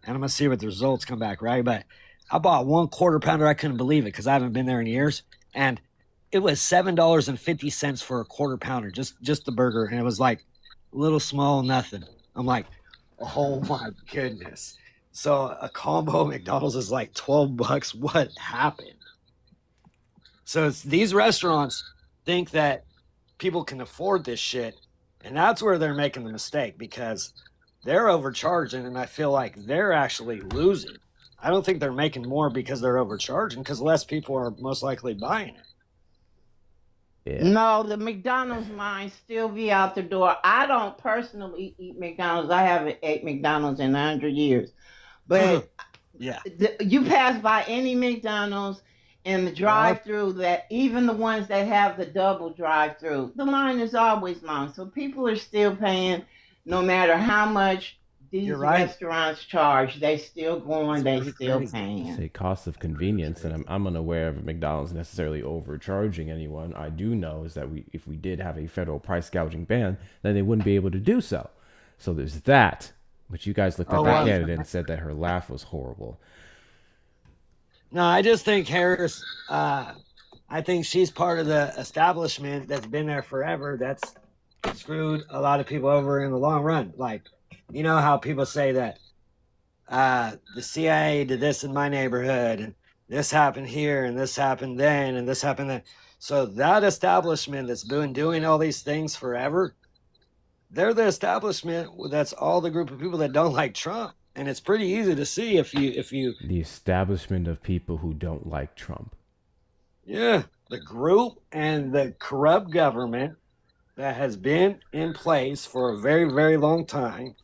I'm gonna see what the results come back, right? But I bought one quarter pounder. I couldn't believe it because I haven't been there in years, and it was $7.50 for a quarter pounder, just the burger, and it was like little small nothing. I'm like, oh my goodness. So a combo at McDonald's is like $12. What happened? So these restaurants think that people can afford this shit, and that's where they're making the mistake because they're overcharging, and I feel like they're actually losing. I don't think they're making more because they're overcharging because less people are most likely buying it. Yeah. No, the McDonald's line still be out the door. I don't personally eat McDonald's. I haven't ate McDonald's in 100 years. But yeah, you pass by any McDonald's and the drive-through, that even the ones that have the double drive-through, the line is always long. So people are still paying, no matter how much these restaurants charge. They still going, they still paying. Say cost of convenience, and I'm unaware of McDonald's necessarily overcharging anyone. I do know is that if we did have a federal price gouging ban, then they wouldn't be able to do so. So there's that. But you guys looked at that candidate and said that her laugh was horrible. No, I just think Harris, I think she's part of the establishment that's been there forever. That's screwed a lot of people over in the long run. Like, You know how people say that the CIA did this in my neighborhood, and this happened here, and this happened then, and this happened then. So that establishment that's been doing all these things forever, they're the establishment that's all the group of people that don't like Trump. And it's pretty easy to see if you The establishment of people who don't like Trump. yeah, the group and the corrupt government that has been in place for a very, very long time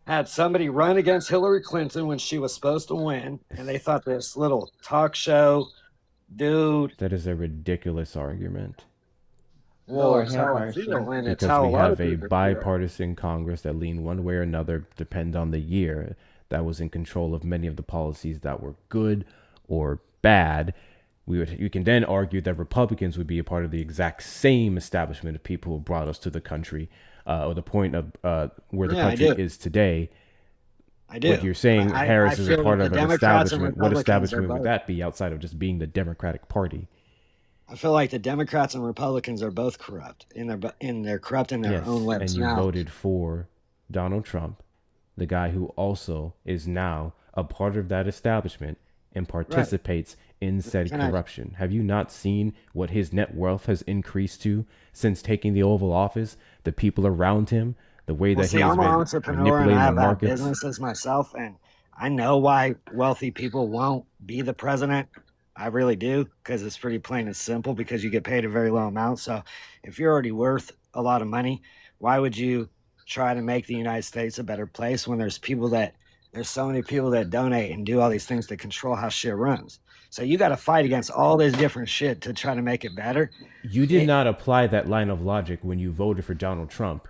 had somebody run against Hillary Clinton when she was supposed to win, and they thought this little talk show dude. That is a ridiculous argument. Well, Lord it's have how I mercy. feel, and it's Because how a we lot of have a people feel. bipartisan Congress that lean one way or another, depend on the year, that was in control of many of the policies that were good or bad. You can then argue that Republicans would be a part of the exact same establishment of people who brought us to the country, or the point of where the Yeah, I country do. is today. I do. But you're saying I Harris is a feel part the of an Democrats and establishment. What Republicans are establishment would both. that be outside of just being the Democratic Party? I feel like the Democrats and Republicans are both corrupt, they're corrupt in their Yes, own ways. and you Now, voted for Donald Trump, the guy who also is now a part of that establishment and right? participates in said Can I? corruption. Have you not seen what his net worth has increased to since taking the Oval Office? The people around him, the way Well, that he see, has I'm an been entrepreneur and I manipulating the have markets. businesses myself, and I know why wealthy people won't be the president. I really do, because it's pretty plain and simple, because you get paid a very low amount. So if you're already worth a lot of money, why would you try to make the United States a better place when there's so many people that donate and do all these things to control how shit runs? So you got to fight against all this different shit to try to make it better. You did It, not apply that line of logic when you voted for Donald Trump.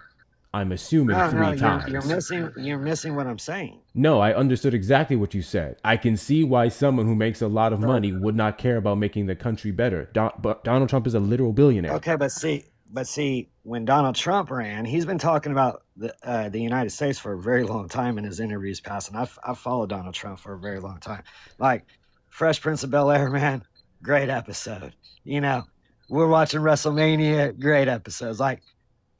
I'm assuming no, 3 you're times. missing what I'm saying. No, I understood exactly what you said. I can see why someone who makes a lot of So money would not care about making the country better. But Donald Trump is a literal billionaire. okay, but see, when Donald Trump ran, he's been talking about the United States for a very long time in his interviews past, and I've followed Donald Trump for a very long time. Like Fresh Prince of Bel Air, man, great episode. You know, we're watching WrestleMania, great episodes. Like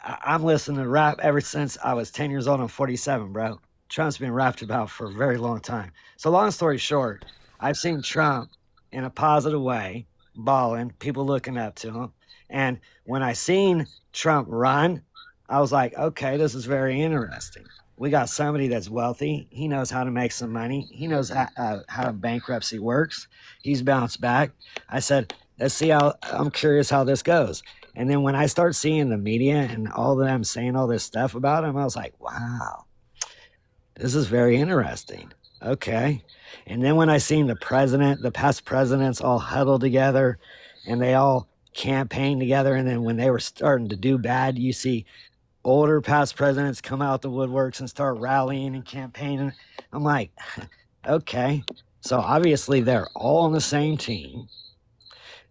I'm listening to rap ever since I was 10 years old. I'm 47, bro. Trump's been rapped about for a very long time. So long story short, I've seen Trump in a positive way, balling, people looking up to him. And when I seen Trump run, I was like, okay, this is very interesting. We got somebody that's wealthy. He knows how to make some money. He knows how bankruptcy works. He's bounced back. I said, let's see how, I'm curious how this goes. And then when I start seeing the media and all of them saying all this stuff about him, I was like, wow, this is very interesting. Okay. And then when I seen the past presidents all huddled together and they all campaign together. And then when they were starting to do bad, you see older past presidents come out the woodworks and start rallying and campaigning. I'm like, okay. So obviously they're all on the same team.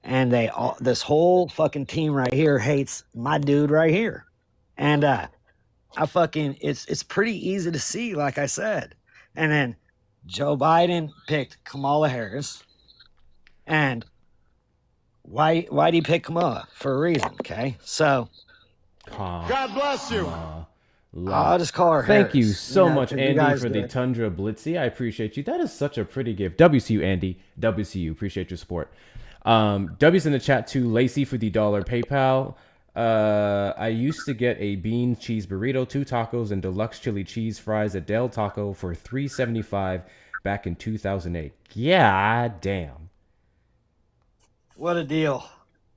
And this whole fucking team right here hates my dude right here. And it's pretty easy to see, like I said. And then Joe Biden picked Kamala Harris. And why did he pick Kamala? For a reason, okay? So God bless you. I'll just call her Thank you Harris, so you know, much, 'cause you Andy, guys for the did. Tundra Blitzy. I appreciate you. That is such a pretty gift. WCU, Andy. WCU. Appreciate your support. W's in the chat too. Lacey for the $1 PayPal. I used to get a bean cheese burrito, 2 tacos, and deluxe chili cheese fries at Del Taco for $3.75 back in 2008. Yeah, damn. What a deal.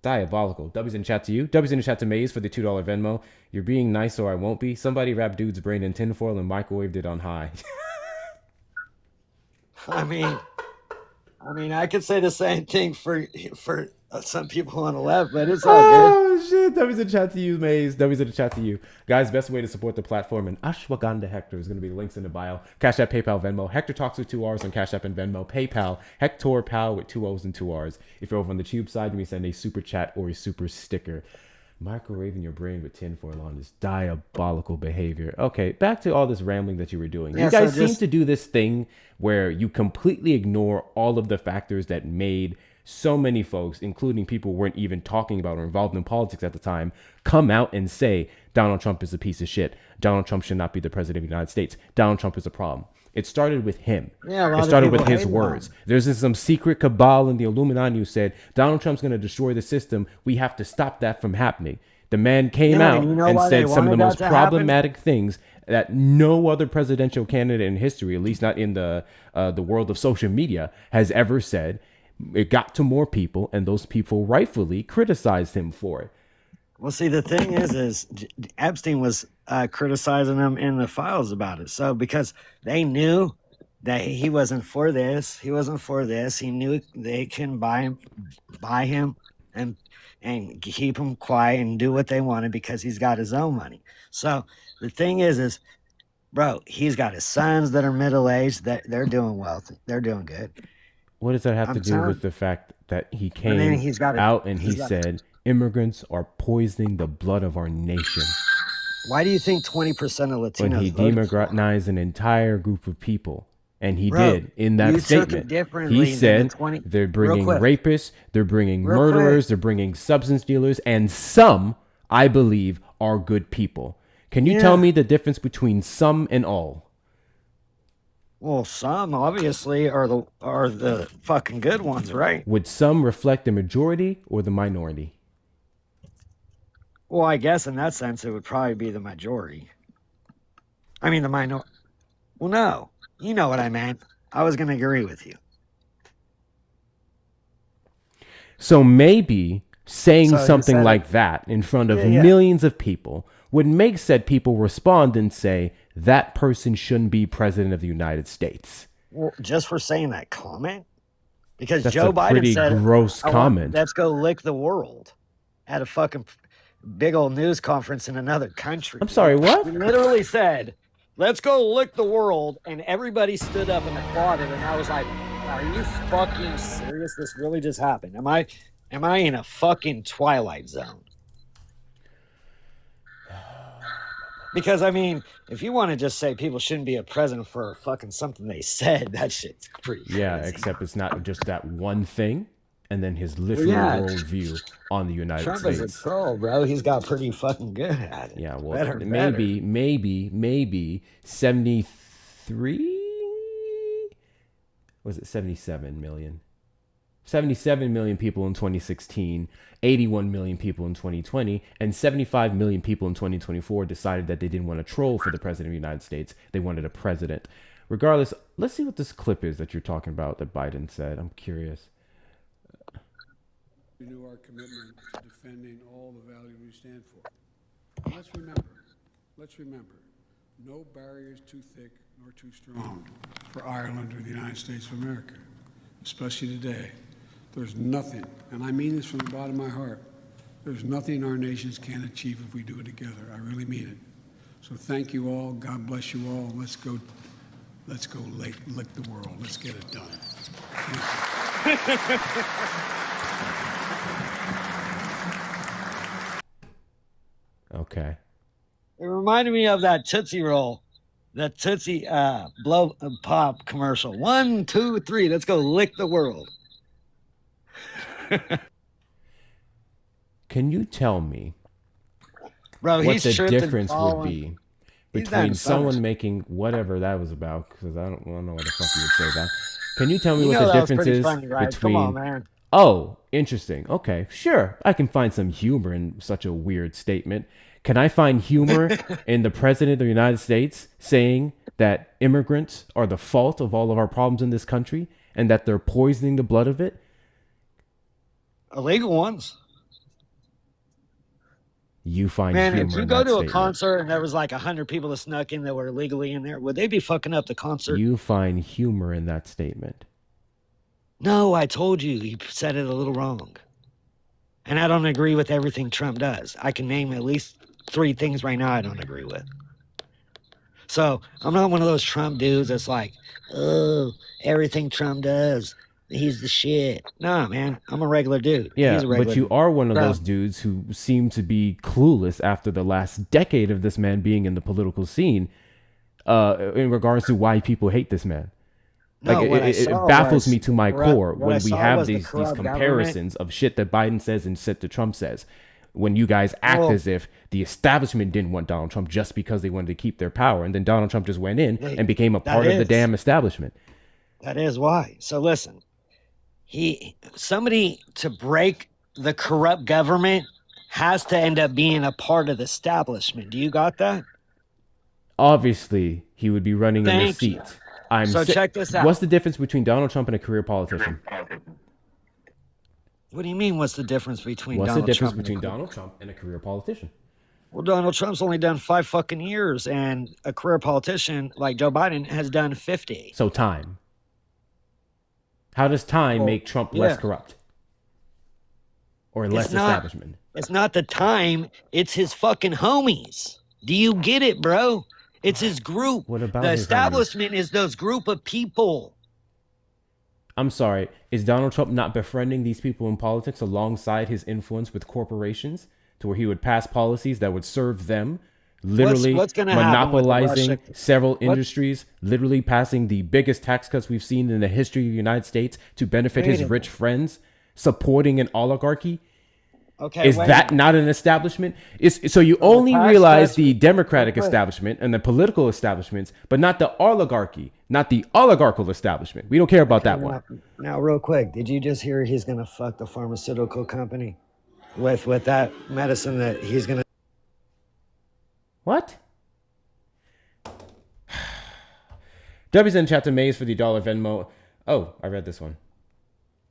Diabolical. W's in chat to you. W's in the chat to Maze for the $2 Venmo. You're being nice or I won't be. Somebody wrapped dude's brain in tinfoil and microwaved it on high. I mean, I could say the same thing for some people on the left, but it's all good. Oh shit! W's in the chat to you, Maze. W's in the chat to you, guys. Best way to support the platform and Ashwagandha Hector is going to be links in the bio. Cash App, PayPal, Venmo. Hector talks with 2 R's on Cash App and Venmo. PayPal, Hector Pal with 2 O's and 2 R's. If you're over on the tube side, you may send a super chat or a super sticker. Microwaving your brain with tinfoil on is diabolical behavior. Okay, back to all this rambling that you were doing. Yeah, You guys so seem to do this thing where you completely ignore all of the factors that made so many folks, including people who weren't even talking about or involved in politics at the time, come out and say Donald Trump is a piece of shit. Donald Trump should not be the president of the United States. Donald Trump is a problem. It started with him. Yeah, it started with his words. There's some secret cabal in the Illuminati who said Donald Trump's going to destroy the system. We have to stop that from happening. The man came out and said some of the most problematic things that no other presidential candidate in history, at least not in the world of social media, has ever said. It got to more people, and those people rightfully criticized him for it. Well, see, the thing is Epstein was criticizing them in the files about it. So because they knew that he wasn't for this, he knew they can buy him and keep him quiet and do what they wanted because he's got his own money. So the thing is bro, he's got his sons that are middle-aged, that they're doing well, they're doing good. What does that have to do with the fact that he came out and he said immigrants are poisoning the blood of our nation? Why do you think 20% of Latinos when he demonized an entire group of people? And he did in that statement. He said they're bringing rapists, they're bringing murderers, they're bringing substance dealers, and some, I believe, are good people. Can you tell me the difference between some and all? Well, some obviously are the fucking good ones, right? Would some reflect the majority or the minority? Well, I guess in that sense, it would probably be the majority. I mean, the minority. Well, no. You know what I meant. I was going to agree with you. So maybe saying something like that in front of millions of people would make said people respond and say, that person shouldn't be president of the United States. Well, just for saying that comment? Because that's Joe Biden said, gross comment. Let's go lick the world at a fucking big old news conference in another country. I'm sorry, what? He literally said, let's go lick the world, and everybody stood up and applauded, and I was like, are you fucking serious? This really just happened? Am I in a fucking Twilight Zone? Because, I mean, if you want to just say people shouldn't be a president for fucking something they said, that shit's pretty crazy. Yeah, except it's not just that one thing, and then his literal worldview on the United States. Trump is a troll, bro. He's got pretty fucking good at it. Yeah, well, maybe 73? Was it 77 million? 77 million people in 2016, 81 million people in 2020, and 75 million people in 2024 decided that they didn't want to troll for the president of the United States. They wanted a president. Regardless, let's see what this clip is that you're talking about that Biden said. I'm curious. Renew our commitment to defending all the values we stand for. Let's remember, no barrier is too thick nor too strong for Ireland or the United States of America, especially today. There's nothing, and I mean this from the bottom of my heart, there's nothing our nations can't achieve if we do it together. I really mean it. So thank you all. God bless you all. Let's go lick the world. Let's get it done. Okay. It reminded me of that Tootsie Roll, that Tootsie blow pop commercial. 1, 2, 3, let's go lick the world. Can you tell me what the difference would be between someone making whatever that was about? Because I don't know what the fuck you would say that. Can you tell me what the difference is between? Come on, man. Oh, interesting. Okay, sure. I can find some humor in such a weird statement. Can I find humor in the president of the United States saying that immigrants are the fault of all of our problems in this country and that they're poisoning the blood of it? Illegal ones. You find humor in that if you go to statement. A concert and there was like 100 people that snuck in that were illegally in there, would they be fucking up the concert? You find humor in that statement. No, I told you. You said it a little wrong. And I don't agree with everything Trump does. I can name at least 3 things right now I don't agree with. So I'm not one of those Trump dudes that's like, oh, everything Trump does, he's the shit. Nah, man, I'm a regular dude. Yeah, but you are one of those dudes who seem to be clueless after the last decade of this man being in the political scene in regards to why people hate this man. Like No, what I it saw baffles was me to my corrupt. core What I when we saw have was the these corrupt government. comparisons of shit that Biden says and shit that Trump says. When you guys act Well, as if the establishment didn't want Donald Trump just because they wanted to keep their power, and then Donald Trump just went in and became a part of the damn establishment. That is why. So listen, somebody to break the corrupt government has to end up being a part of the establishment. Do you got that? Obviously, he would be running in the Thank you. seat. So check this out. What's the difference between Donald Trump and a career politician? What do you mean? What's the difference between What's Donald the difference Trump between Donald Trump and a career politician? Well, Donald Trump's only done 5 fucking years, and a career politician like Joe Biden has done 50. So time. How does time make Trump less corrupt? Or less establishment? It's not the time, it's his fucking homies. Do you get it, bro? It's his group. What about the his establishment is those group of people. I'm sorry, is Donald Trump not befriending these people in politics alongside his influence with corporations to where he would pass policies that would serve them, literally what's gonna monopolizing several industries, literally passing the biggest tax cuts we've seen in the history of the United States to benefit his rich friends, supporting an oligarchy? Okay, is that not an establishment? So you only realize the Democratic establishment and the political establishments, but not the oligarchy, not the oligarchical establishment. We don't care about that one. Now, real quick, did you just hear he's gonna fuck the pharmaceutical company with that medicine that he's gonna? What? W's in chat to Maze for the $1 Venmo. Oh, I read this one.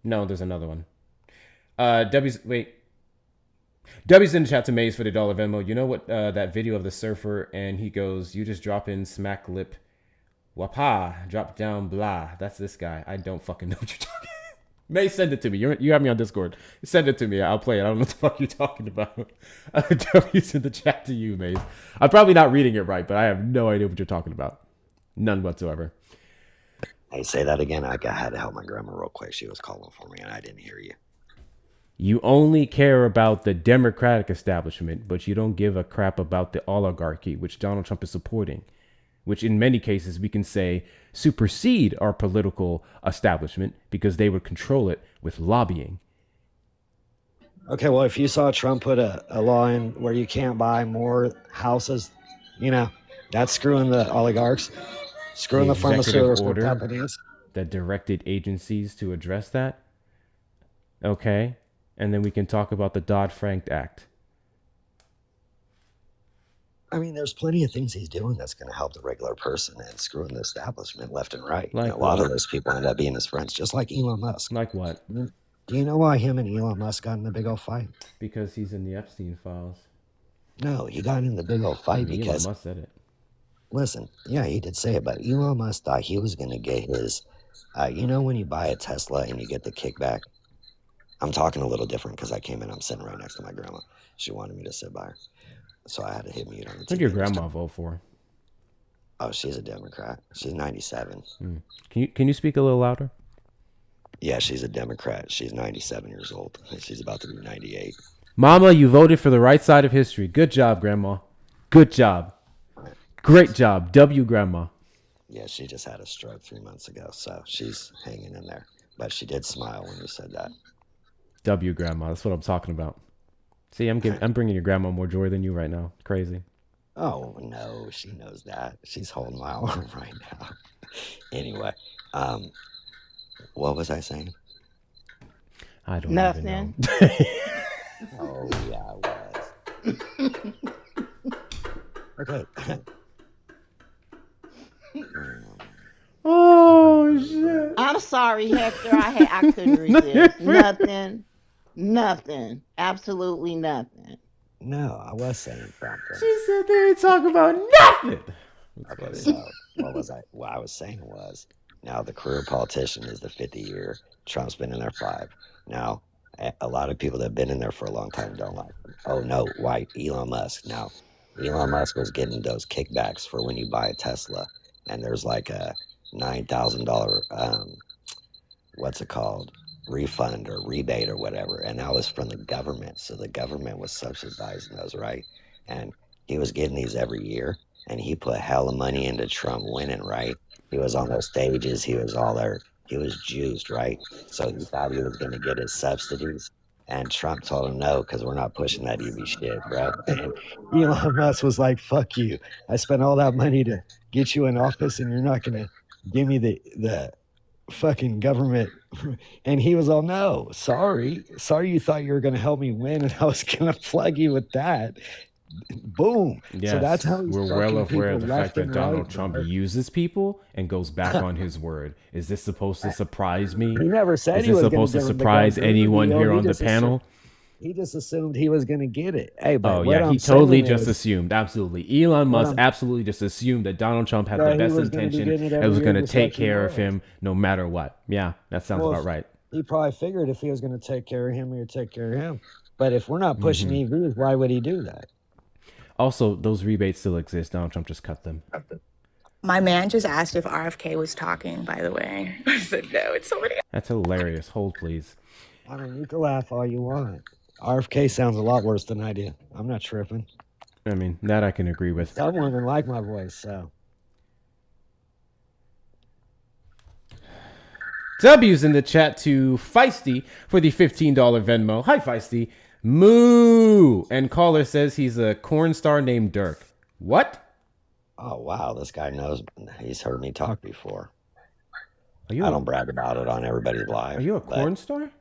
No, there's another one. W's in the chat to Maze for the $1 Venmo. You know what? That video of the surfer and he goes, "You just drop in smack lip, wapa, drop down blah." That's this guy. I don't fucking know what you're talking. May send it to me. You have me on Discord. Send it to me. I'll play it. I don't know what the fuck you're talking about. W's in the chat to you, Maze. I'm probably not reading it right, but I have no idea what you're talking about. None whatsoever. Hey, say that again. I had to help my grandma real quick. She was calling for me and I didn't hear you. You only care about the Democratic establishment, but you don't give a crap about the oligarchy, which Donald Trump is supporting, which in many cases we can say supersede our political establishment because they would control it with lobbying. Okay, well, if you saw Trump put a law in where you can't buy more houses, that's screwing the oligarchs, screwing the pharmaceutical companies. That directed agencies to address that. Okay. And then we can talk about the Dodd-Frank Act. I mean, there's plenty of things he's doing that's going to help the regular person and screwing the establishment left and right. Like a lot of those people end up being his friends, just like Elon Musk. Like what? Do you know why him and Elon Musk got in the big old fight? Because he's in the Epstein files. No, he got in the big old fight because... Elon Musk said it. Listen, yeah, he did say it, but Elon Musk thought he was going to get his... when you buy a Tesla and you get the kickback? I'm talking a little different because I came in. I'm sitting right next to my grandma. She wanted me to sit by her, so I had to hit mute on the TV. What did your grandma vote for? Oh, she's a Democrat. She's 97. Can you speak a little louder? Yeah, she's a Democrat. She's 97 years old. She's about to be 98. Mama, you voted for the right side of history. Good job, Grandma. Good job. Great job. W, Grandma. Yeah, she just had a stroke 3 months ago, so she's hanging in there. But she did smile when you said that. W, Grandma. That's what I'm talking about. See, I'm bringing your grandma more joy than you right now. Crazy. Oh, no, she knows that. She's holding my arm right now. Anyway, what was I saying? I don't Nothing. Oh, yeah, I was. Okay. Oh, shit. I'm sorry, Hector. I couldn't resist. Nothing. Absolutely nothing. No, I was saying something. She said they ain't talking about nothing. Okay, so what was I? What I was saying was, now the career politician is the 50-year. Trump's been in there 5. Now, a lot of people that have been in there for a long time don't like him. Oh no, white Elon Musk. Now, Elon Musk was getting those kickbacks for when you buy a Tesla, and there's like a $9,000 what's it called, refund or rebate or whatever, and that was from the government. So the government was subsidizing those, right? And he was getting these every year, and he put hella money into Trump winning, right? He was on those stages. He was all there. He was juiced, right? So he thought he was going to get his subsidies. And Trump told him no, because we're not pushing that EV shit, bro. And Elon Musk was like, fuck you. I spent all that money to get you in office, and you're not going to give me the fucking government. And he was all, no, sorry you thought you were going to help me win, and I was going to plug you with that. Boom. Yes, so that's how he's we're well aware of the fact that Donald right, Trump uses people and goes back on his word. Is this supposed to surprise me? He never said Is he this was supposed to surprise anyone here on the panel? He just assumed he was going to get it. Hey, but oh yeah, he totally just assumed. Absolutely, Elon Musk absolutely just assumed that Donald Trump had the best intention and was going to take care of him no matter what. Yeah, that sounds about right. He probably figured if he was going to take care of him, he would take care of him. But if we're not pushing EVs, why would he do that? Also, those rebates still exist. Donald Trump just cut them. My man just asked if RFK was talking, by the way. I said, no, it's somebody else. That's hilarious. Hold, please. I mean, you can laugh all you want. RFK sounds a lot worse than I do. I'm not tripping. I mean, that I can agree with. Some women like my voice, so. W's in the chat to Feisty for the $15 Venmo. Hi, Feisty. Moo! And caller says he's a corn star named Dirk. What? Oh, wow. This guy knows. He's heard me talk before. I don't brag about it on everybody's live. Are you a corn star?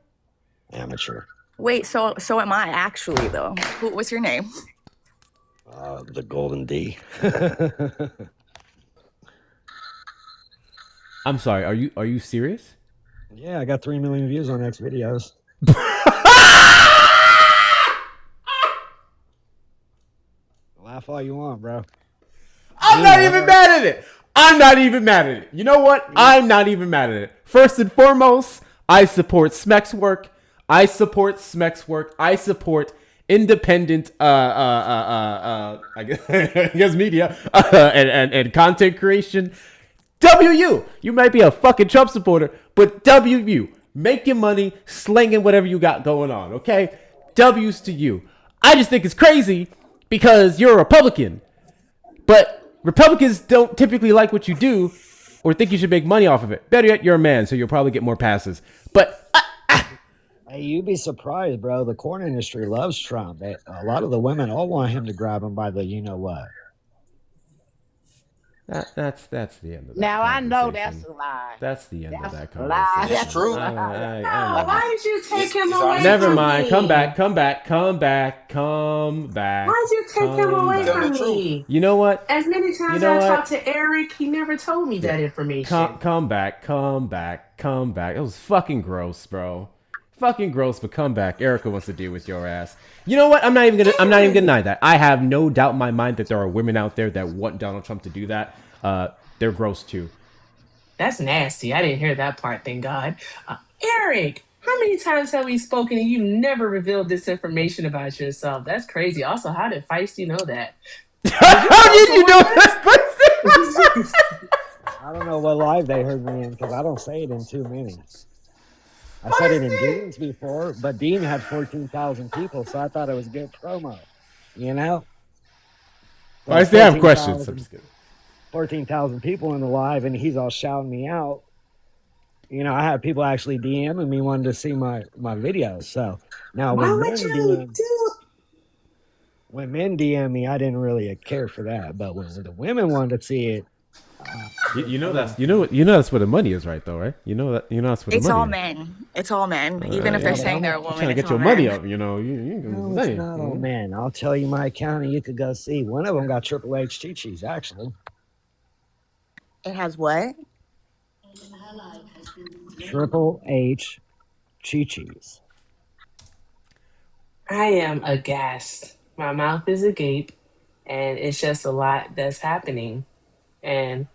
Amateur. Wait, so am I actually, though. What's your name? The Golden D. I'm sorry. Are you serious? Yeah, I got 3 million views on X videos. Laugh all you want, bro. I'm not even mad at it. You know what? I'm not even mad at it. First and foremost, I support Smex's work. I support independent, I guess media and content creation. You might be a fucking Trump supporter, but make your money slinging whatever you got going on, okay? W's to you. I just think it's crazy because you're a Republican, but Republicans don't typically like what you do or think you should make money off of it. Better yet, you're a man, so you'll probably get more passes. But hey, you'd be surprised, bro. The corn industry loves Trump. A lot of the women all want him to grab them by the you-know-what. That's the end of that. Now I know that's a lie. That's the end of that conversation. That's true. Why did you take him away Never from mind. me? Come back. Why did you take him away from me? You know what? As many times I talked to Eric, he never told me that information. Come back. It was fucking gross, bro. Fucking gross, but come back. Erica wants to deal with your ass. You know what? I'm not even gonna deny that. I have no doubt in my mind that there are women out there that want Donald Trump to do that. They're gross too. That's nasty. I didn't hear that part, thank God. Eric, how many times have we spoken and you never revealed this information about yourself? That's crazy. Also, how did Feisty know that? How did you know that? I don't know what live they heard me in because I don't say it in too many. I said it in Dean's before, but Dean had 14,000 people, so I thought it was good promo. You know? So I still have questions. I'm just kidding. 14,000 people in the live, and he's all shouting me out. You know, I had people actually DMing me wanting to see my videos. So now when men DM me, I didn't really care for that. But when the women wanted to see it, you know that's where the money is, right? Though, right? You know that's where the money. It's all men. Even if they're saying they're a woman, trying to get your money up. You know, no, it's not all men. I'll tell you my account, and you could go see. One of them got Triple H Chi-Chis, actually. It has what? Triple H Chi-Chis. I am aghast. My mouth is agape, and it's just a lot that's happening. And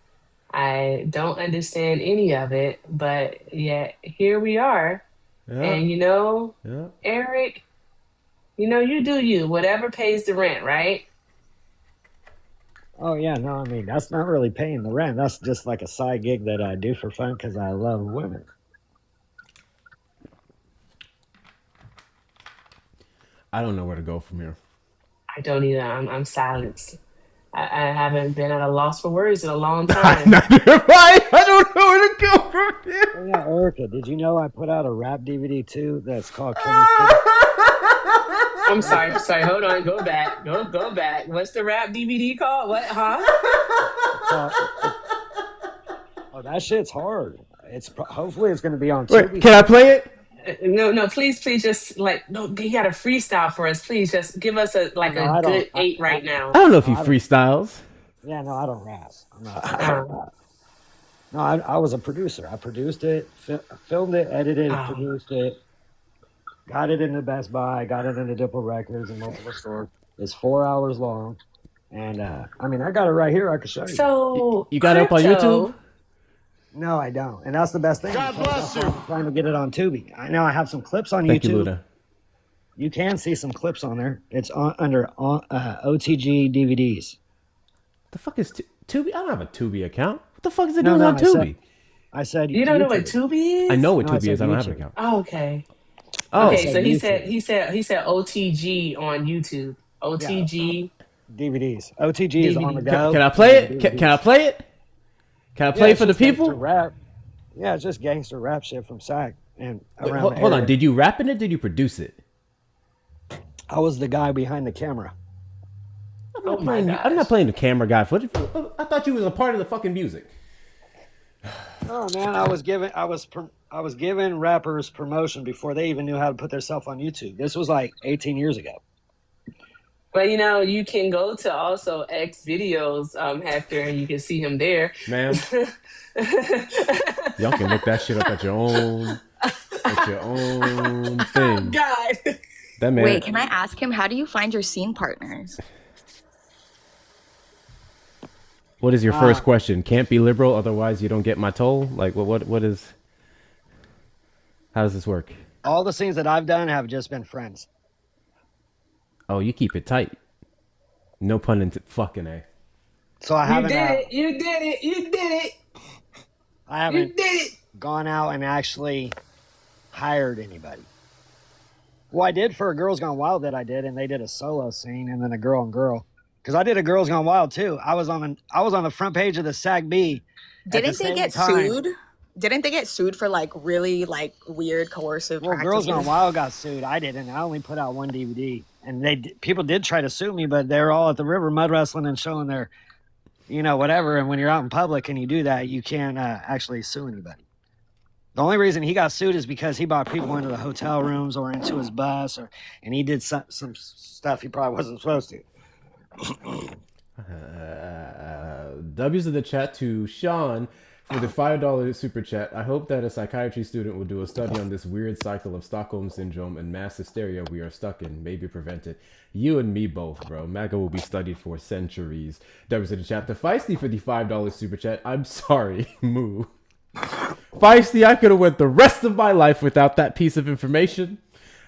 I don't understand any of it, but yet here we are. Yeah. And Eric, you do you, whatever pays the rent, right? Oh, yeah, no, I mean, that's not really paying the rent. That's just like a side gig that I do for fun because I love women. I don't know where to go from here. I don't either. I'm silenced. I haven't been at a loss for words in a long Neither time. am I don't know where to go from here. Oh, yeah, Erica, did you know I put out a rap DVD too that's called Can We Sit? I'm sorry. Hold on. Go back. Go back. What's the rap DVD called? What? Huh? Oh, that shit's hard. Hopefully it's going to be on Wait, Tubi. can I play it? No, please, just like no. You got to freestyle for us, please. Just give us a No, a I don't. good 8 right I now. don't know if No, he I don't. freestyles. Yeah, no, I don't rap. I don't Um, rap. No, I was a producer. I produced it, filmed it, edited, um, produced it, got it into Best Buy, got it into Diplo Records and multiple stores. It's 4 hours long, and I mean, I got it right here. I can show you. so You got it up on YouTube? No, I don't, and that's the best thing. God bless That's why you. I'm trying to get it on Tubi. I know I have some clips on Thank YouTube. you, Luda. You can see some clips on there. It's under OTG DVDs. The fuck is Tubi? I don't have a Tubi account. What the fuck is it No, doing no, on Tubi? I said you don't know what YouTube. Tubi is? I know what No, I Tubi is. said I don't have an YouTube. account. Oh, okay. Oh, Okay, said so YouTube. he said OTG on YouTube. Yeah, OTG DVDs. OTG is on the DVD. go. can I play it? Can I play it? Can I play it it's for the just gangster people? Rap. Yeah, it's just gangster rap shit from SAC and Wait, around the hold on. area. Did you rap in it? Did you produce it? I was the guy behind the camera. Oh my I'm not gosh. playing the camera guy footage. I thought you was a part of the fucking music. Oh man, I was giving rappers promotion before they even knew how to put themselves on YouTube. This was like 18 years ago. But you can go to also X videos, Hector, and you can see him there. Ma'am, y'all can look that shit up at your own thing. God. That man. Wait, can I ask him, how do you find your scene partners? What is your first question? Can't be liberal, otherwise you don't get my toll. Like what is? How does this work? All the scenes that I've done have just been friends. Oh, you keep it tight. No pun intended. Fucking A. So I You haven't. did it. You did it. You did it. I You haven't did it. gone out and actually hired anybody. Well, I did for a Girls Gone Wild that I did, and they did a solo scene and then a girl and girl. Because I did a Girls Gone Wild too. I was on the front page of the SAG-B. Didn't they get sued? Didn't they get sued for like really like weird coercive Well, Girls Gone practices? Wild got sued. I didn't. I only put out one DVD, and people did try to sue me, but they're all at the river mud wrestling and showing their, whatever. And when you're out in public and you do that, you can't actually sue anybody. The only reason he got sued is because he brought people into the hotel rooms or into his bus, and he did some stuff he probably wasn't supposed to. W's in the chat to Sean for the $5 super chat. I hope that a psychiatry student will do a study on this weird cycle of Stockholm syndrome and mass hysteria we are stuck in, maybe prevent it. You and me both, bro. MAGA will be studied for centuries. W's in the chat to Feisty for the $5 super chat. I'm sorry, moo. Feisty, I could have went the rest of my life without that piece of information.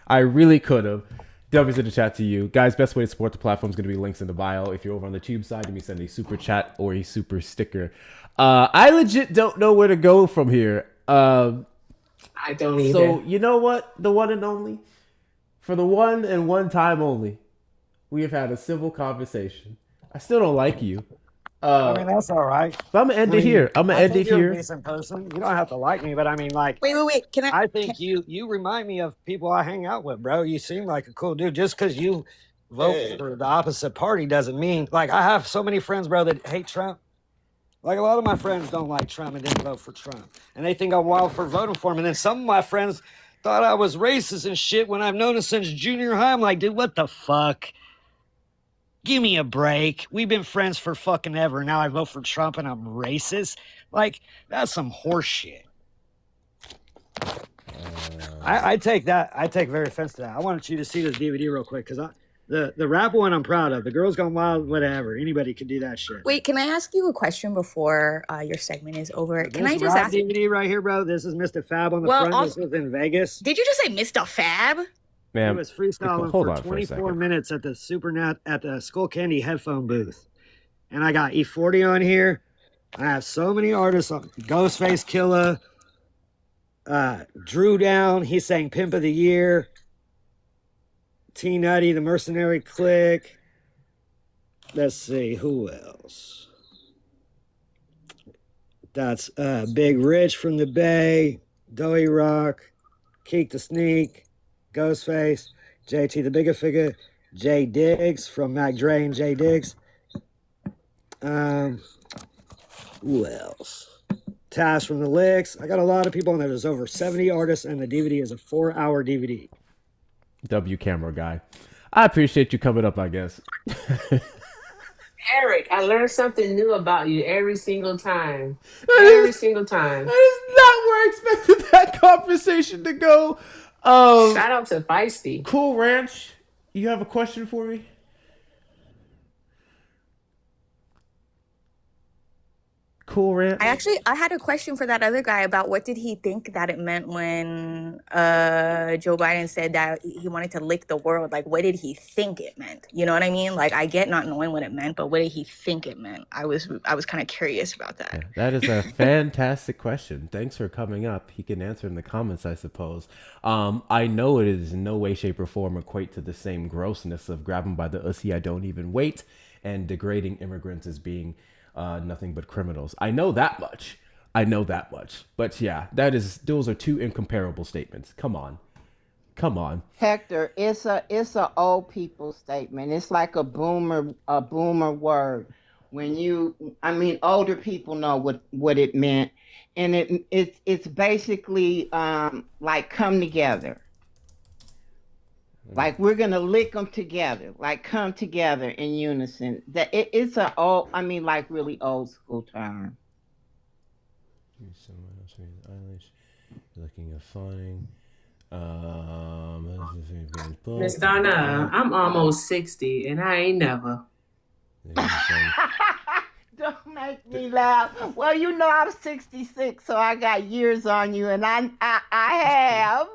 I really could have. W's in the chat to you. Guys, best way to support the platform is going to be links in the bio. If you're over on the tube side, you may send a super chat or a super sticker. I legit don't know where to go from here. I don't either. So, you know what? The one and only. For the one and one time only, we have had a civil conversation. I still don't like you. I mean, that's all right. But I'm going to end it here. I'm going to end it You're a here. decent person. You don't have to like me, but I mean, like, Wait. Can I? I think you remind me of people I hang out with, bro. You seem like a cool dude. Just because you vote for the opposite party doesn't mean, like, I have so many friends, bro, that hate Trump. Like, a lot of my friends don't like Trump and didn't vote for Trump. And they think I'm wild for voting for him. And then some of my friends thought I was racist and shit when I've known him since junior high. I'm like, dude, what the fuck? Give me a break. We've been friends for fucking ever. Now I vote for Trump and I'm racist. Like, that's some horse shit. I take very offense to that. I wanted you to see this DVD real quick because the rap one I'm proud of. The Girls Gone Wild, whatever. Anybody can do that shit. Wait, can I ask you a question before your segment is over? Can This I just rap ask? DVD right here, bro? This is Mr. Fab on the front. This was in Vegas. Did you just say Mr. Fab? He Ma'am, was freestyling hold for on for a 24 second. minutes at the Skull Candy headphone booth. And I got E40 on here. I have so many artists on Ghostface Killer, Drew Down, he sang Pimp of the Year, T Nutty, the Mercenary Click, let's see, who else? That's Big Rich from the Bay, Doughy Rock, Keek the Sneak, Ghostface, JT the Bigger Figure, Jay Diggs from Mac Dre and Jay Diggs. Who else? Taz from the Licks. I got a lot of people on there. There's over 70 artists, and the DVD is a 4-hour DVD. W camera guy. I appreciate you coming up, I guess. Eric, I learned something new about you every single time. Every single time. That is not where I expected that conversation to go. Shout out to Feisty. Cool Ranch, you have a question for me? Cool Ranch? I had a question for that other guy about what did he think that it meant when Joe Biden said that he wanted to lick the world. Like, what did he think it meant? You know what I mean? Like, I get not knowing what it meant, but what did he think it meant? I was kind of curious about that. Yeah, that is a fantastic question. Thanks for coming up. He can answer in the comments, I suppose. I know it is in no way, shape, or form equate to the same grossness of grabbing by the ussy I don't even wait and degrading immigrants as being nothing but criminals. I know that much. But yeah, those are two incomparable statements. Come on. Hector, it's a old people statement. It's like a boomer word. Older people know what it meant, and it's basically like come together. Like we're gonna lick them together, like come together in unison. That it's a old, like really old school term. Looking at fawning. Miss Donna, I'm almost 60 and I ain't never. Don't make me laugh. Well, I'm 66, so I got years on you, and I have.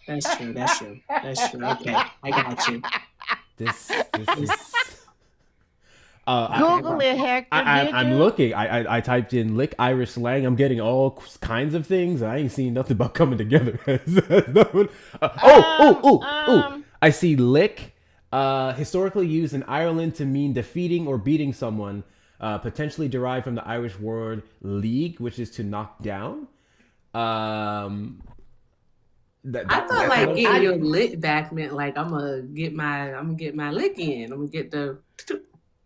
That's true. Okay, I got you. This is. Google it, Hector. I'm looking. I typed in lick Irish slang. I'm getting all kinds of things. I ain't seen nothing about coming together. I see lick, historically used in Ireland to mean defeating or beating someone, potentially derived from the Irish word league, which is to knock down. I thought like getting your lick back meant like I'm gonna get my lick in. I'm gonna get the.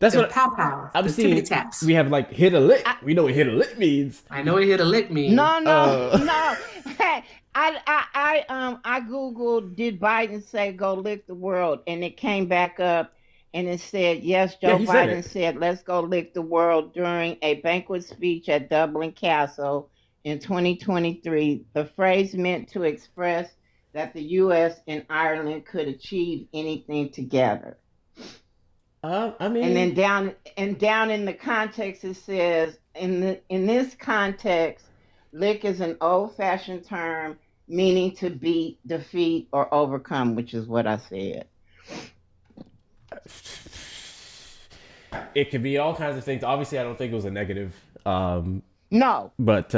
That's the what pow. I'm seeing. Taps. We have like hit a lick. We know what hit a lick means. I know what hit a lick means. No. Hey, I googled did Biden say go lick the world, and it came back up, and it said yes. Joe Biden said let's go lick the world during a banquet speech at Dublin Castle in 2023. The phrase meant to express that the U.S. and Ireland could achieve anything together. And then down in the context it says in this context, lick is an old-fashioned term meaning to beat, defeat, or overcome, which is what I said. It could be all kinds of things. Obviously, I don't think it was a negative. No. But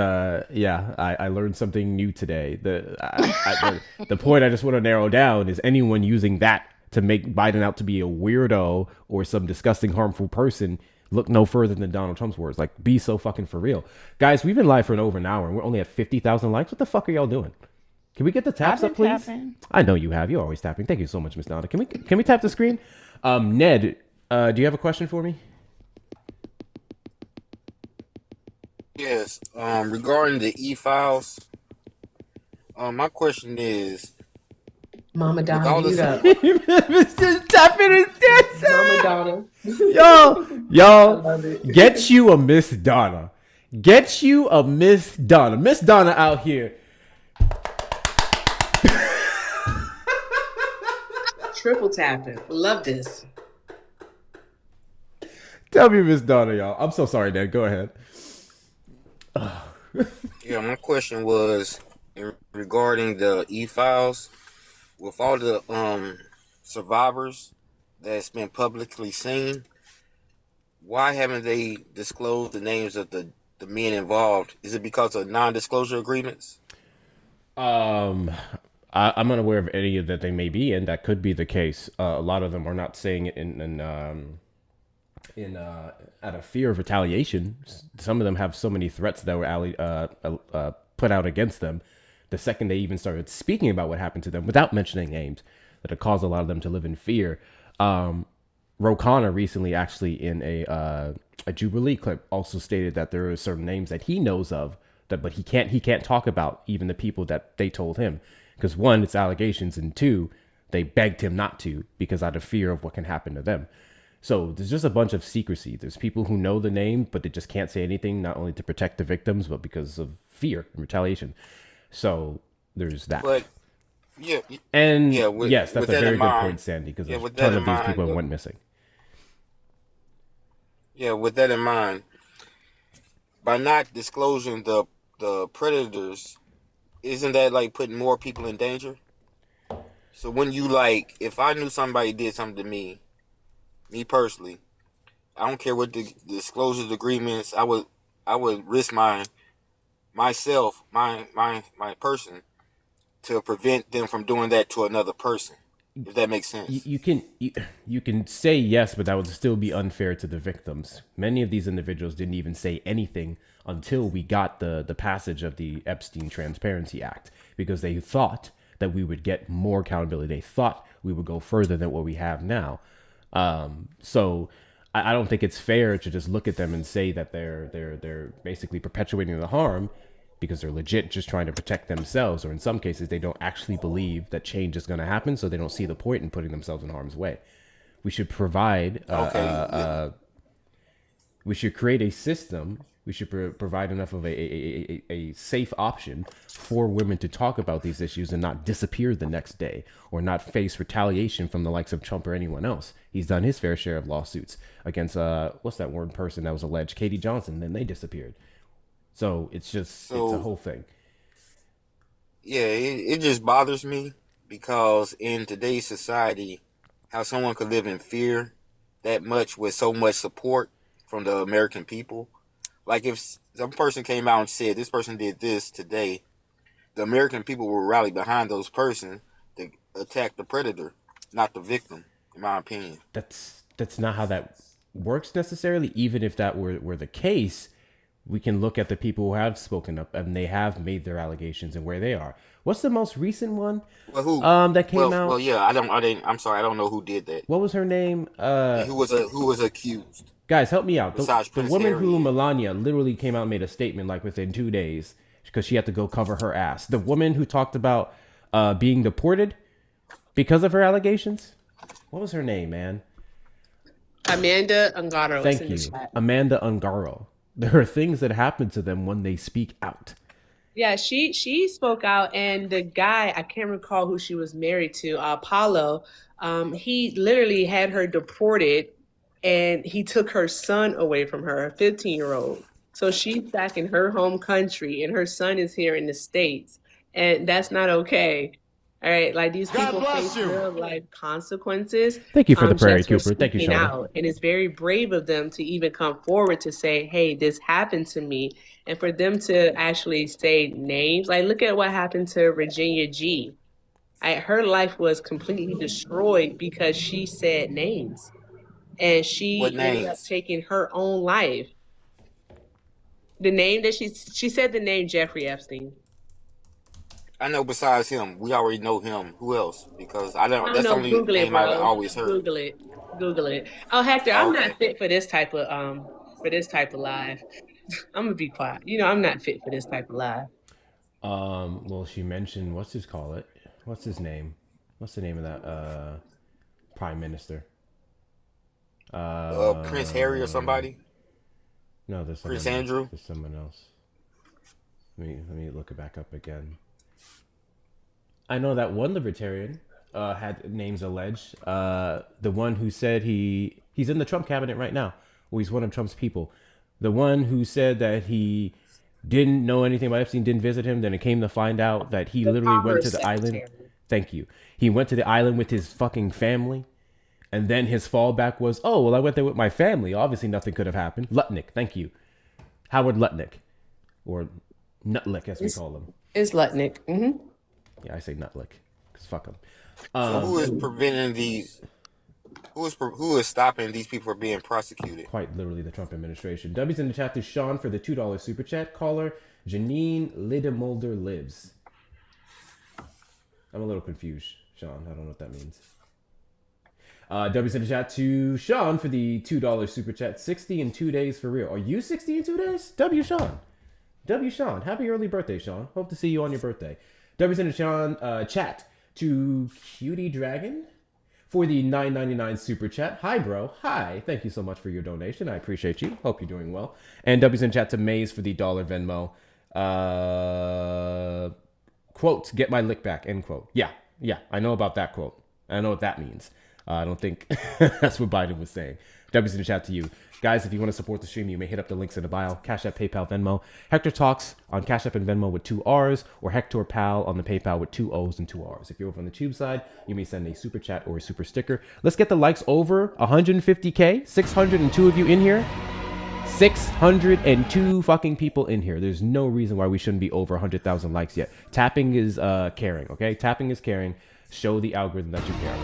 yeah, I learned something new today. The point I just want to narrow down is anyone using that to make Biden out to be a weirdo or some disgusting, harmful person, look no further than Donald Trump's words. Like, be so fucking for real. Guys, we've been live for over an hour and we're only at 50,000 likes. What the fuck are y'all doing? Can we get the taps up, please? Tapping. I know you have. You're always tapping. Thank you so much, Miss Donna. Can we tap the screen? Ned, do you have a question for me? Yes. Regarding the e-files, my question is, Mama Donna, you up. Mama Donna. Yo, get you a Miss Donna. Get you a Miss Donna. Miss Donna out here. Triple tapping. Love this. Tell me, Miss Donna, y'all. I'm so sorry, Dad. Go ahead. Yeah, my question was regarding the e-files. With all the survivors that's been publicly seen, why haven't they disclosed the names of the men involved? Is it because of non-disclosure agreements? I'm unaware of any that they may be in. That could be the case. A lot of them are not saying it in in out of fear of retaliation. Some of them have so many threats that were put out against them the second they even started speaking about what happened to them without mentioning names, that it caused a lot of them to live in fear. Ro Khanna recently, actually, in a Jubilee clip, also stated that there are certain names that he knows of that, but he can't talk about even the people that they told him, because one, it's allegations, and two, they begged him not to because out of fear of what can happen to them. So there's just a bunch of secrecy. There's people who know the name, but they just can't say anything, not only to protect the victims, but because of fear and retaliation. So there's that. But yeah, And yeah. yes, that's With a that very in good mind, point, Sandy, because yeah, a with that ton in of these mind, people went missing. yeah, with that in mind, by not disclosing the predators, isn't that like putting more people in danger? So when you like, if I knew somebody did something to me personally, I don't care what the disclosure agreements, I would risk myself, my person, to prevent them from doing that to another person. If that makes sense. You can say yes, but that would still be unfair to the victims. Many of these individuals didn't even say anything until we got the passage of the Epstein Transparency Act, because they thought that we would get more accountability. They thought we would go further than what we have now. So I don't think it's fair to just look at them and say that they're basically perpetuating the harm, because they're legit just trying to protect themselves, or in some cases they don't actually believe that change is going to happen, so they don't see the point in putting themselves in harm's way. We should provide we should create a system. We should provide enough of a safe option for women to talk about these issues and not disappear the next day, or not face retaliation from the likes of Trump or anyone else. He's done his fair share of lawsuits against what's that one person that was alleged, Katie Johnson, then they disappeared. So it's it's a whole thing. Yeah, it just bothers me because in today's society, how someone could live in fear that much with so much support from the American people. Like if some person came out and said this person did this today, the American people will rally behind those person to attack the predator, not the victim, in my opinion. That's not how that works necessarily. Even if that were the case, we can look at the people who have spoken up and they have made their allegations and where they are. What's the most recent one? Well, who? That came out? Well, yeah, I'm sorry, I don't know who did that. What was her name? And who was accused? Guys, help me out. Besides The Prince woman Harry. who Melania literally came out and made a statement like within 2 days because she had to go cover her ass. The woman who talked about being deported because of her allegations. What was her name, man? Amanda Ungaro. Thank you, Amanda Ungaro. There are things that happen to them when they speak out. Yeah, she spoke out, and the guy, I can't recall who she was married to, Apollo, he literally had her deported, and he took her son away from her, a 15-year-old. So she's back in her home country, and her son is here in the States, and that's not okay. All right, like these people face real life consequences. Thank you for the prayer, just for Cooper. Thank you, speaking Shauna. out. And it's very brave of them to even come forward to say, hey, this happened to me. And for them to actually say names, like look at what happened to Virginia G. Her life was completely destroyed because she said names. And she ended up taking her own life. The name that she said the name Jeffrey Epstein. I know besides him, we already know him. Who else? Because I don't that's know. the only Google name I've always heard. Google it. Oh, Hector, I'm not fit for this type of live. I'm gonna be quiet. I'm not fit for this type of live. Well, she mentioned what's his name? What's the name of that prime minister? Prince Harry or somebody? No, there's Prince Andrew. There's someone else. Let me look it back up again. I know that one libertarian had names alleged. The one who said he's in the Trump cabinet right now. Well, he's one of Trump's people. The one who said that he didn't know anything about Epstein, didn't visit him. Then it came to find out that he literally went to the island. Thank you. He went to the island with his fucking family. And then his fallback was, oh, well, I went there with my family. Obviously, nothing could have happened. Lutnick, thank you. Howard Lutnick. Or Nutlick, as we call him. It's Lutnick. Mm-hmm. Yeah, I say Nutlick. Because fuck him. So who is preventing these who is stopping these people from being prosecuted? Quite literally the Trump administration. W's in the chat to Sean for the $2 super chat. Caller Janine Lidemolder lives. I'm a little confused, Sean. I don't know what that means. W's in the chat to Sean for the $2 super chat. 60 in 2 days for real. Are you 60 in 2 days? W Sean. W Sean. Happy early birthday, Sean. Hope to see you on your birthday. W's in the Sean chat to Cutie Dragon for the $9.99 super chat. Hi, bro. Hi. Thank you so much for your donation. I appreciate you. Hope you're doing well. And W's in chat to Maze for the $1 Venmo. Quote, get my lick back, end quote. Yeah. I know about that quote. I know what that means. I don't think that's what Biden was saying. W's in the chat to you. Guys, if you want to support the stream, you may hit up the links in the bio. Cash App, PayPal, Venmo. Hector Talks on Cash App and Venmo with 2 R's, or Hector Pal on the PayPal with 2 O's and 2 R's. If you're over on the tube side, you may send a super chat or a super sticker. Let's get the likes over 150K. 602 of you in here. 602 fucking people in here. There's no reason why we shouldn't be over 100,000 likes yet. Tapping is caring, okay? Tapping is caring. Show the algorithm that you care.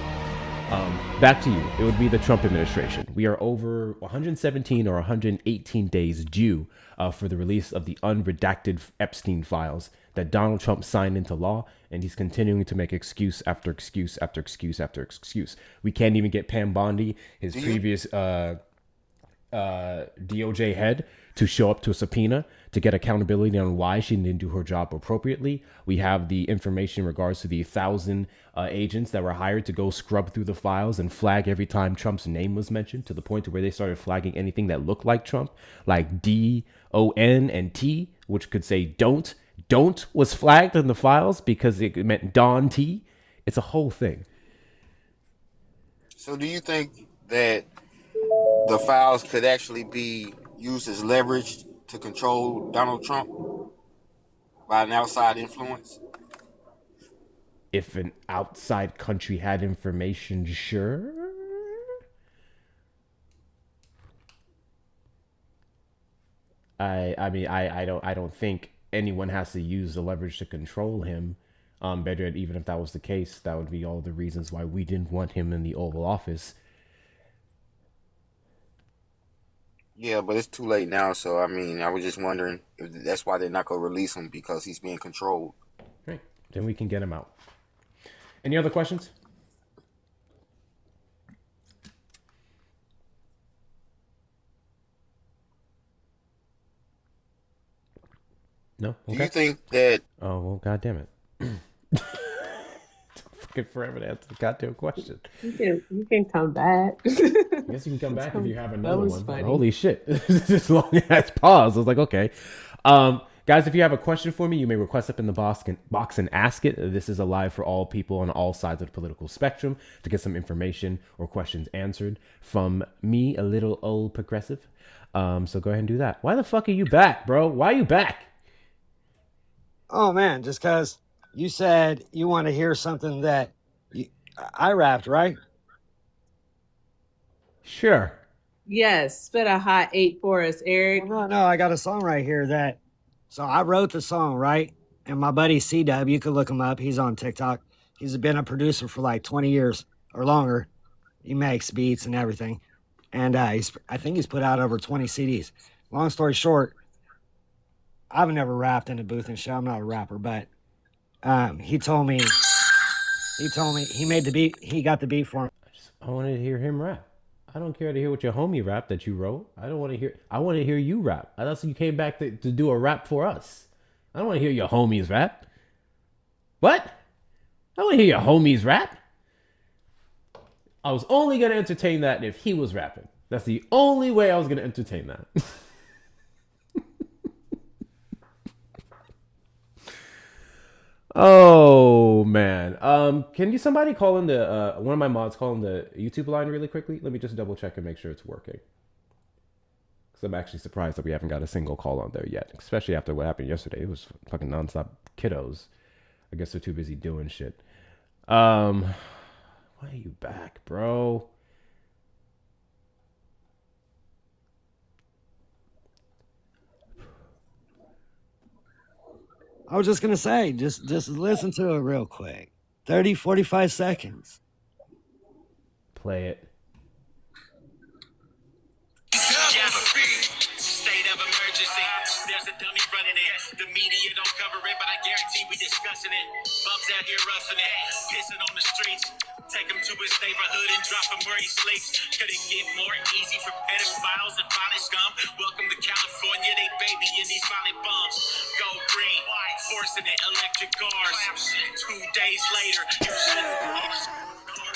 Back to you. It would be the Trump administration. We are over 117 or 118 days due for the release of the unredacted Epstein files that Donald Trump signed into law, and he's continuing to make excuse after excuse after excuse after excuse. We can't even get Pam Bondi, his previous DOJ head, to show up to a subpoena to get accountability on why she didn't do her job appropriately. We have the information in regards to the 1,000 agents that were hired to go scrub through the files and flag every time Trump's name was mentioned, to the point to where they started flagging anything that looked like Trump, like D-O-N and T, which could say don't. Don't was flagged in the files because it meant Don T. It's a whole thing. So do you think that the files could actually be used as leverage to control Donald Trump by an outside influence? If an outside country had information, sure. I don't think anyone has to use the leverage to control him. Better yet, even if that was the case, that would be all the reasons why we didn't want him in the Oval Office. Yeah, but it's too late now. So, I mean, I was just wondering if that's why they're not going to release him, because he's being controlled. Right. Then we can get him out. Any other questions? No? Okay. Do you think that... Oh, well, God damn it. Fucking forever to answer the goddamn question. You can come back. I guess you can come back if you have another one. Funny. Holy shit. This long ass pause. I was like, okay. Guys, if you have a question for me, you may request up in the box and ask it. This is a live for all people on all sides of the political spectrum to get some information or questions answered from me, a little old progressive. So go ahead and do that. Why the fuck are you back, bro? Why are you back? Oh man, just because you said you want to hear something that I rapped, right? Sure. Yes, spit a hot 8 for us, Eric. No, I got a song right here that. So I wrote the song, right? And my buddy C-Dub, you could look him up. He's on TikTok. He's been a producer for like 20 years or longer. He makes beats and everything. And I think he's put out over 20 CDs. Long story short, I've never rapped in a booth and shit. I'm not a rapper, but he told me he made the beat. He got the beat for him. I wanted to hear him rap. I don't care to hear what your homie rap that you wrote. I want to hear you rap. That's you came back to do a rap for us. I don't want to hear your homies rap. What? I want to hear your homies rap. I was only going to entertain that if he was rapping. That's the only way I was going to entertain that. Oh man. Can somebody call in the one of my mods call in the YouTube line really quickly? Let me just double check and make sure it's working. Because I'm actually surprised that we haven't got a single call on there yet. Especially after what happened yesterday. It was fucking nonstop kiddos. I guess they're too busy doing shit. Why are you back, bro? I was just going to say, just listen to it real quick. 30, 45 seconds. Play it. The media don't cover it, but I guarantee we discussing it. Bums out here roughing it, pissing on the streets. Take him to his neighborhood and drop him where he sleeps. Could it get more easy for pedophiles and violent scum? Welcome to California, they baby in these violent bums. Go green, forcing it, electric cars. 2 days later, you shit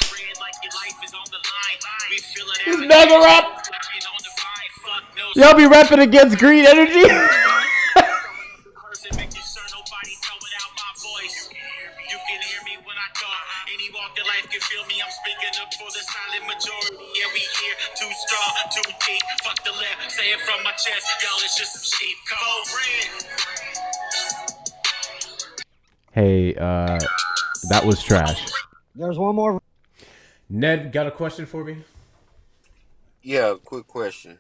red like your life is on the line. We feel it This mega rap. Y'all be rapping against green energy. Making sure nobody throwing out my voice. You can hear me when I talk. Any walk of life can feel me. I'm speaking up for the silent majority. Yeah, we here. Too strong, too deep. Fuck the left. Say it from my chest. Y'all, it's just some sheep. Come on, red. Hey, that was trash. There's one more. Ned, got a question for me? Yeah, quick question.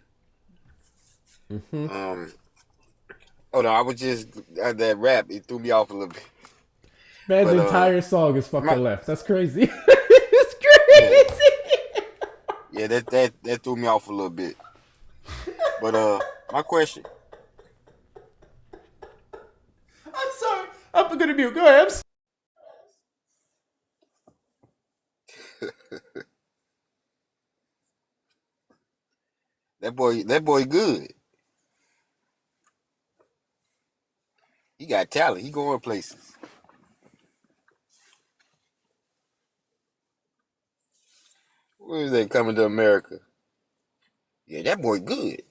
Oh no, I was just that rap. It threw me off a little bit. Man's entire song is fuck the left. That's crazy. It's crazy. Yeah, that threw me off a little bit. But my question. I'm sorry. I'm gonna mute. Go ahead. That boy good. He got talent. He going places. Where is that coming to America? Yeah, that boy good.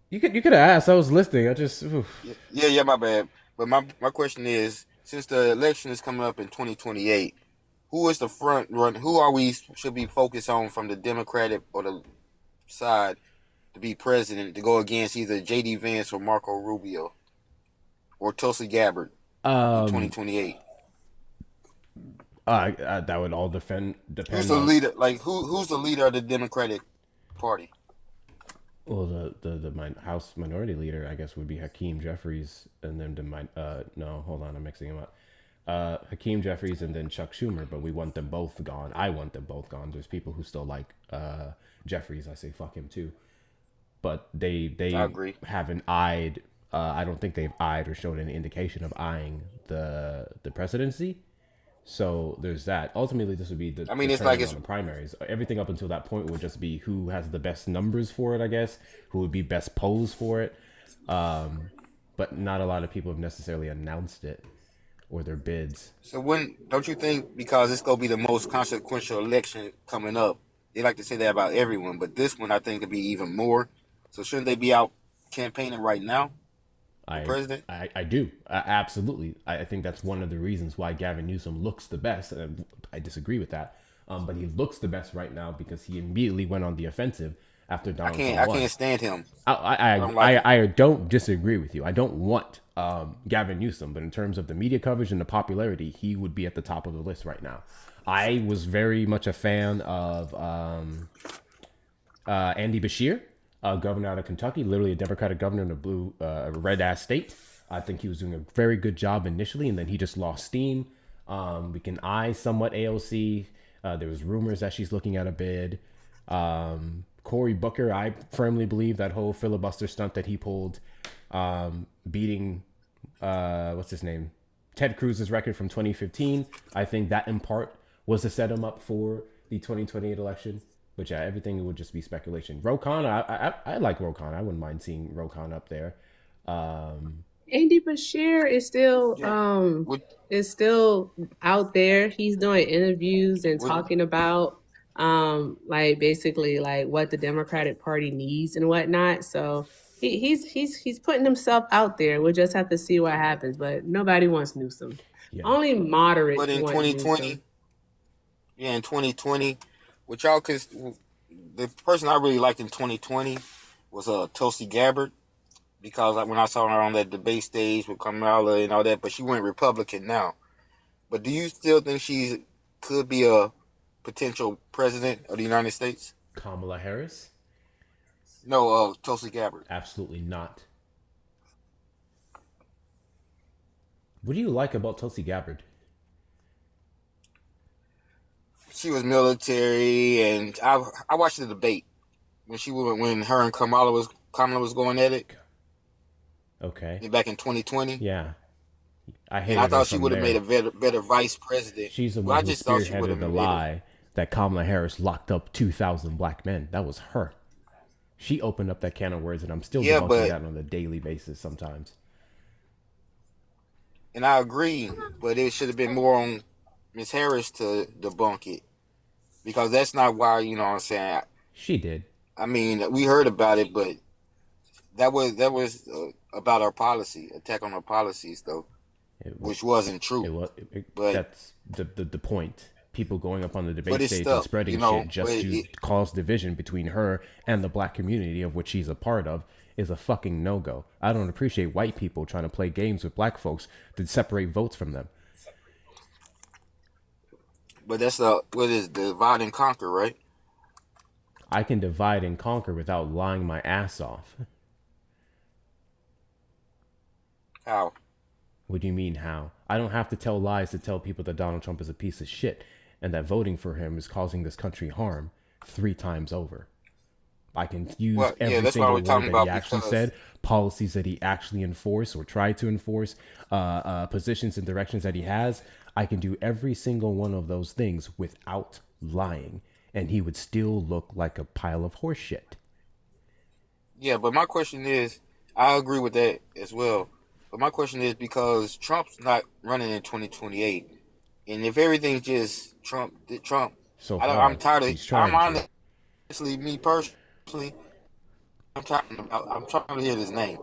You could have asked. I was listening. I just. Yeah, my bad. But my question is, since the election is coming up in 2028, who is the front run? Who are we should be focused on from the Democratic or the side to be president to go against either J.D. Vance or Marco Rubio or Tulsi Gabbard in 2028? That would all depend. Who's the leader? Like who's the leader of the Democratic Party? Well, the House Minority Leader, I guess, would be Hakeem Jeffries, and then no, hold on, I'm mixing them up. Hakeem Jeffries and then Chuck Schumer, but we want them both gone. I want them both gone. There's people who still like Jeffries. I say fuck him too, but they haven't eyed. I don't think they've eyed or shown any indication of eyeing the presidency. So there's that. Ultimately, this would be the. I mean, it's like it's the primaries. Everything up until that point would just be who has the best numbers for it, I guess. Who would be best posed for it. But not a lot of people have necessarily announced it or their bids. So when don't you think, because it's gonna be the most consequential election coming up? They like to say that about everyone, but this one I think could be even more. So shouldn't they be out campaigning right now? President? I do. Absolutely. I think that's one of the reasons why Gavin Newsom looks the best. And I disagree with that. But he looks the best right now because he immediately went on the offensive after Donald Trump won. I can't stand him. I don't disagree with you. I don't want Gavin Newsom, but in terms of the media coverage and the popularity, he would be at the top of the list right now. I was very much a fan of Andy Beshear. Governor out of Kentucky, literally a Democratic governor in a red-ass state. I think he was doing a very good job initially, and then he just lost steam. We can eye somewhat AOC. There was rumors that she's looking at a bid. Cory Booker, I firmly believe that whole filibuster stunt that he pulled, beating, what's his name? Ted Cruz's record from 2015. I think that in part was to set him up for the 2028 election. But yeah, everything would just be speculation. Ro Khanna, I like Ro Khanna. I wouldn't mind seeing Ro Khanna up there. Andy Beshear is still out there. He's doing interviews and talking about like basically like what the Democratic Party needs and whatnot. So he's putting himself out there. We'll just have to see what happens. But nobody wants Newsom. Yeah. Only moderate. But in 2020, in 2020. Which y'all, cause the person I really liked in 2020 was Tulsi Gabbard, because when I saw her on that debate stage with Kamala and all that, but she went Republican now. But do you still think she could be a potential president of the United States? Kamala Harris? No, Tulsi Gabbard. Absolutely not. What do you like about Tulsi Gabbard? She was military, and I watched the debate when her and Kamala was Kamala was going at it Okay. back in 2020. Yeah. I And I hated her thought she from would have made there. a better vice president. She's the Well, one I who just thought she would spearheaded have the made a. lie that Kamala Harris locked up 2,000 black men. That was her. She opened up that can of words, and I'm still Yeah, debunking but that on a daily basis sometimes. and I agree, but it should have been more on Miss Harris to debunk it because that's not why. You know what I'm saying? She did. I mean, we heard about it, but that was about our policy, attack on our policies, though, which wasn't true. It was. But That's the point. People going up on the debate but it's stage stuff, and spreading you know. shit just But to cause division between her and the black community of which she's a part of is a fucking no-go. I don't appreciate white people trying to play games with black folks to separate votes from them. that's what is divide and conquer, right? I can divide and conquer without lying my ass off. How? What do you mean, how? I don't have to tell lies to tell people that Donald Trump is a piece of shit and that voting for him is causing this country harm 3 times over. I can use every that's why single we're word talking that he about actually because said, policies that he actually enforced or tried to enforce, positions and directions that he has. I can do every single one of those things without lying, and he would still look like a pile of horse shit. yeah. But my question is, I agree with that as well. But my question is because Trump's not running in 2028, and if everything's just Trump, So I'm far, tired of. he's trying I'm to. honestly, me personally, I'm trying to hear his name.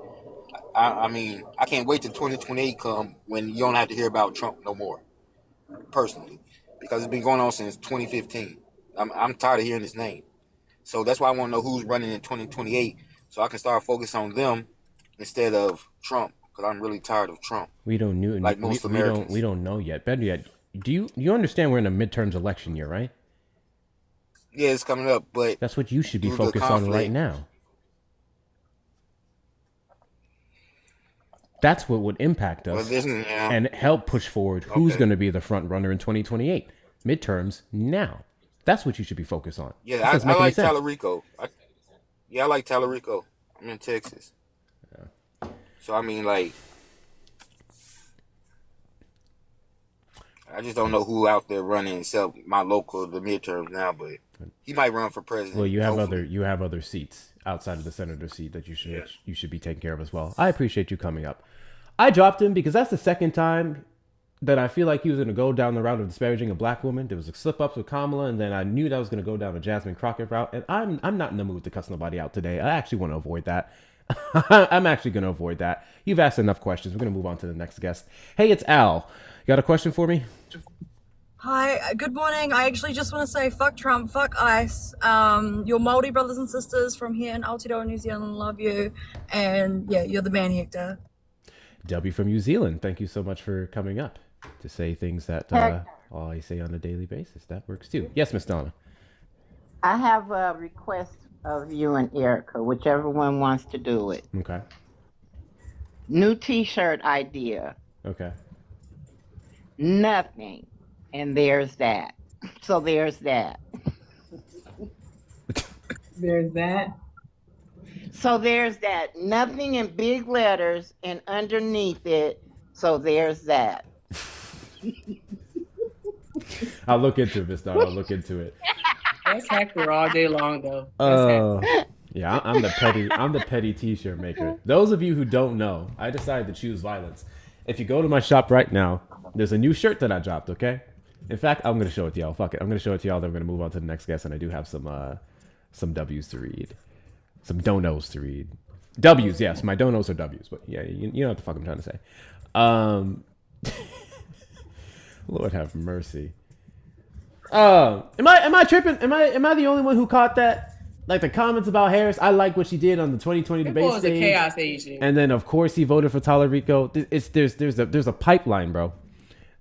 I mean, I can't wait till 2028 come when you don't have to hear about Trump no more. Personally, because it's been going on since 2015. I'm tired of hearing his name. So that's why I want to know who's running in 2028, so I can start focusing on them instead of Trump. Because I'm really tired of Trump. We don't know. Like most Americans. We don't know yet. Better yet, do you understand we're in a midterms election year, right? Yeah, it's coming up, but That's what you should be due to focused on conflict- right now. That's what would impact Well, us yeah. and help push forward who's Okay. going to be the front runner in 2028. Midterms now. That's what you should be focused on. This Yeah, doesn't I make any like sense. Tallarico. I like Tallarico. I'm in Texas. So I mean, like, I just don't know who out there running except my local, the midterms now. But he might run for president. Well, you have hopefully. other seats outside of the senator seat that you should be taking care of as well. I appreciate you coming up. I dropped him because that's the second time that I feel like he was going to go down the route of disparaging a black woman. There was a slip ups with Kamala, and then I knew that was going to go down a Jasmine Crockett route. And I'm not in the mood to cuss nobody out today. I actually want to avoid that. I'm actually going to avoid that. You've asked enough questions. We're going to move on to the next guest. Hey, it's Al. You got a question for me? Hi, good morning. I actually just want to say fuck Trump, fuck ICE. Your Māori brothers and sisters from here in Aotearoa, New Zealand love you. And yeah, you're the man, Hector. W from New Zealand. Thank you so much for coming up to say things that I say on a daily basis. That works too. Yes, Miss Donna. I have a request of you and Erica, whichever one wants to do it. Okay. New t-shirt idea. Okay. Nothing. And there's that. So there's that. There's that. So there's that. Nothing in big letters and underneath it. So there's that. I'll look into it, Miss Donna. I'll look into it. That's Hector all day long, though. Yeah, I'm the petty t-shirt maker. Those of you who don't know, I decided to choose violence. If you go to my shop right now, there's a new shirt that I dropped, okay? In fact, I'm going to show it to y'all. Fuck it. I'm going to show it to y'all. Then we're going to move on to the next guest, and I do have some W's to read. Some donos to read. W's, yes. My donos are W's, but yeah, you know what the fuck I'm trying to say. Lord have mercy. Am I tripping? Am I the only one who caught that? Like the comments about Harris, I like what she did on the 2020 debate was stage. a chaos agent. And then of course he voted for Tallarico. There's a pipeline, bro.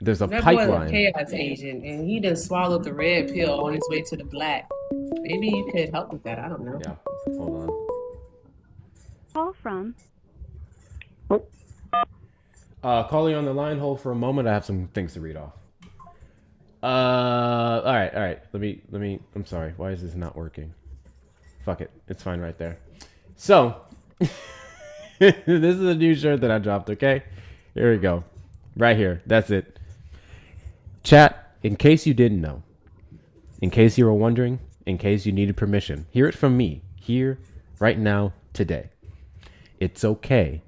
There's a pipeline. That boy's a chaos agent, and he done swallowed the red pill on his way to the black. Maybe you could help with that. I don't know. Yeah, hold on. Call from. Calling on the line. Hold for a moment. I have some things to read off. All right. Let me. I'm sorry. Why is this not working? Fuck it. It's fine right there. So, This is a new shirt that I dropped, okay? Here we go. Right here. That's it. Chat, in case you didn't know, in case you were wondering, in case you needed permission, hear it from me, here, right now, today. It's okay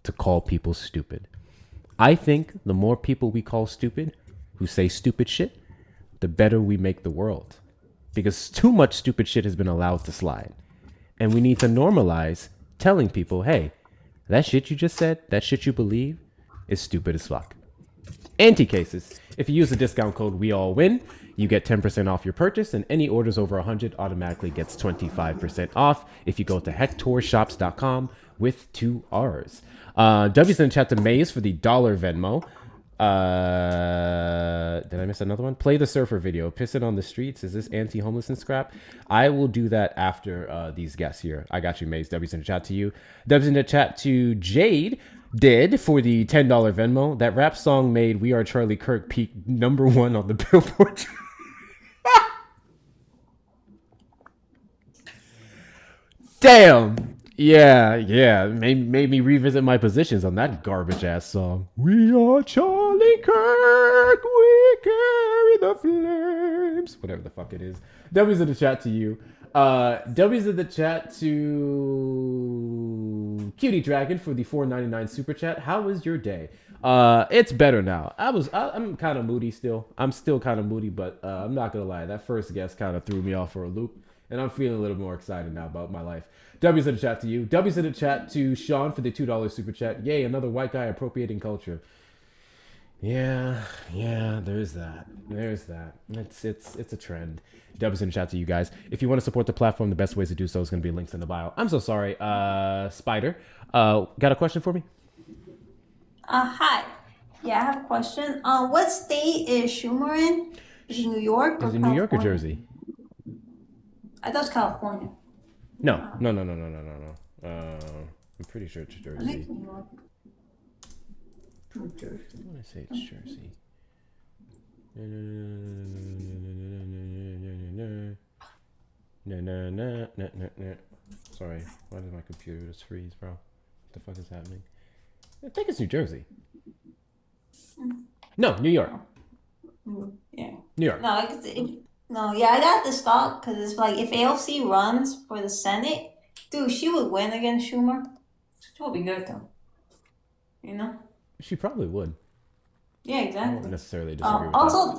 to call people stupid. I think the more people we call stupid, who say stupid shit, the better we make the world. Because too much stupid shit has been allowed to slide. And we need to normalize telling people, hey, that shit you just said, that shit you believe, is stupid as fuck. Anti-cases. If you use the discount code WeAllWin, you get 10% off your purchase, and any orders over 100 automatically gets 25% off if you go to hectorshops.com with 2 R's. W's in the chat to Maze for the $1 Venmo. Did I miss another one? Play the surfer video. Pissing on the streets. Is this anti-homelessness crap? I will do that after these guests here. I got you, Maze. W's in the chat to you. W's in the chat to Jade. Did for the $10 Venmo. That rap song made We Are Charlie Kirk peak #1 on the Billboard. Damn. Yeah. Made me revisit my positions on that garbage ass song. We are Charlie Kirk. We carry the flames. Whatever the fuck it is. W's in the chat to you. W's in the chat to Cutie Dragon for the $4.99 super chat. How was your day? It's better now. I'm kind of moody still. I'm still kind of moody, but I'm not gonna lie. That first guest kind of threw me off for a loop, and I'm feeling a little more excited now about my life. W's in the chat to you. W's in the chat to Sean for the $2 super chat. Yay, another white guy appropriating culture. Yeah, there's that. It's a trend. W's in the chat to you guys. If you want to support the platform, the best ways to do so is going to be links in the bio. I'm so sorry, Spider. Got a question for me? Hi. Yeah, I have a question. What state is Schumer in? Is it New York or Is it California? New York or Jersey? I thought it's California. No. I'm pretty sure it's I Jersey. think New York. I want to say it's Jersey. Sorry, why did my computer just freeze, bro? What the fuck is happening? I think it's New Jersey. No, New York. Yeah. New York. No, yeah, I got this thought because it's like if AOC runs for the Senate, dude, she would win against Schumer. She would be good though. You know? She probably would. Yeah, I exactly. wouldn't necessarily disagree with Also,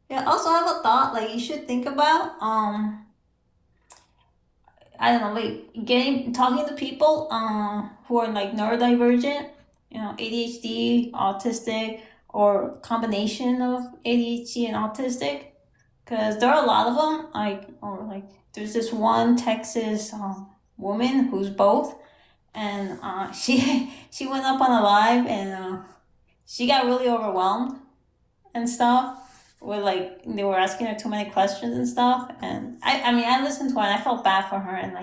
that. Also I have a thought like you should think about I don't know, like talking to people who are like neurodivergent, you know, ADHD, autistic, or combination of ADHD and autistic, because there are a lot of them. There's this one Texas woman who's both, and she went up on a live and she got really overwhelmed and stuff. With like they were asking her too many questions and stuff, and I mean I listened to her and I felt bad for her, and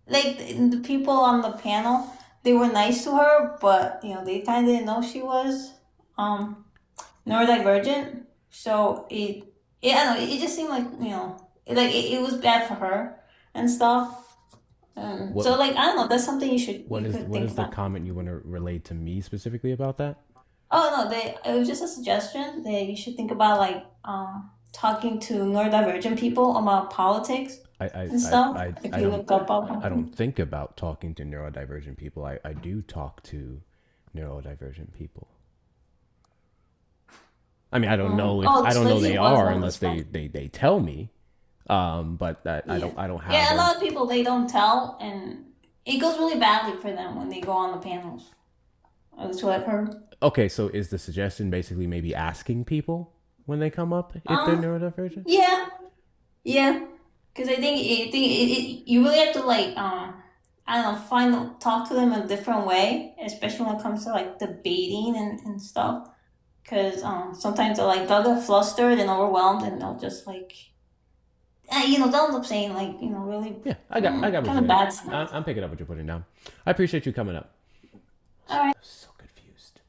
like the people on the panel, they were nice to her, but you know they kind of didn't know she was neurodivergent, so I don't know, it just seemed like it was bad for her and stuff. So like I don't know, that's something you should. What is the comment you want to relate to me specifically about that? Oh no, it was just a suggestion that you should think about like talking to neurodivergent people about politics and stuff. I don't think about talking to neurodivergent people. I do talk to neurodivergent people. I mean, I don't know if I don't know they are unless they tell me. But I don't have. Yeah, a lot of people they don't tell, and it goes really badly for them when they go on the panels. That's what I've heard. Okay, so is the suggestion basically maybe asking people when they come up if they're neurodivergent? Yeah, because I think you really have to like I don't know talk to them a different way, especially when it comes to like debating and stuff. Because sometimes they'll get flustered and overwhelmed, and they'll just like they'll end up saying like really I got kind of bad stuff. I'm picking up what you're putting down. I appreciate you coming up. All right. So confused.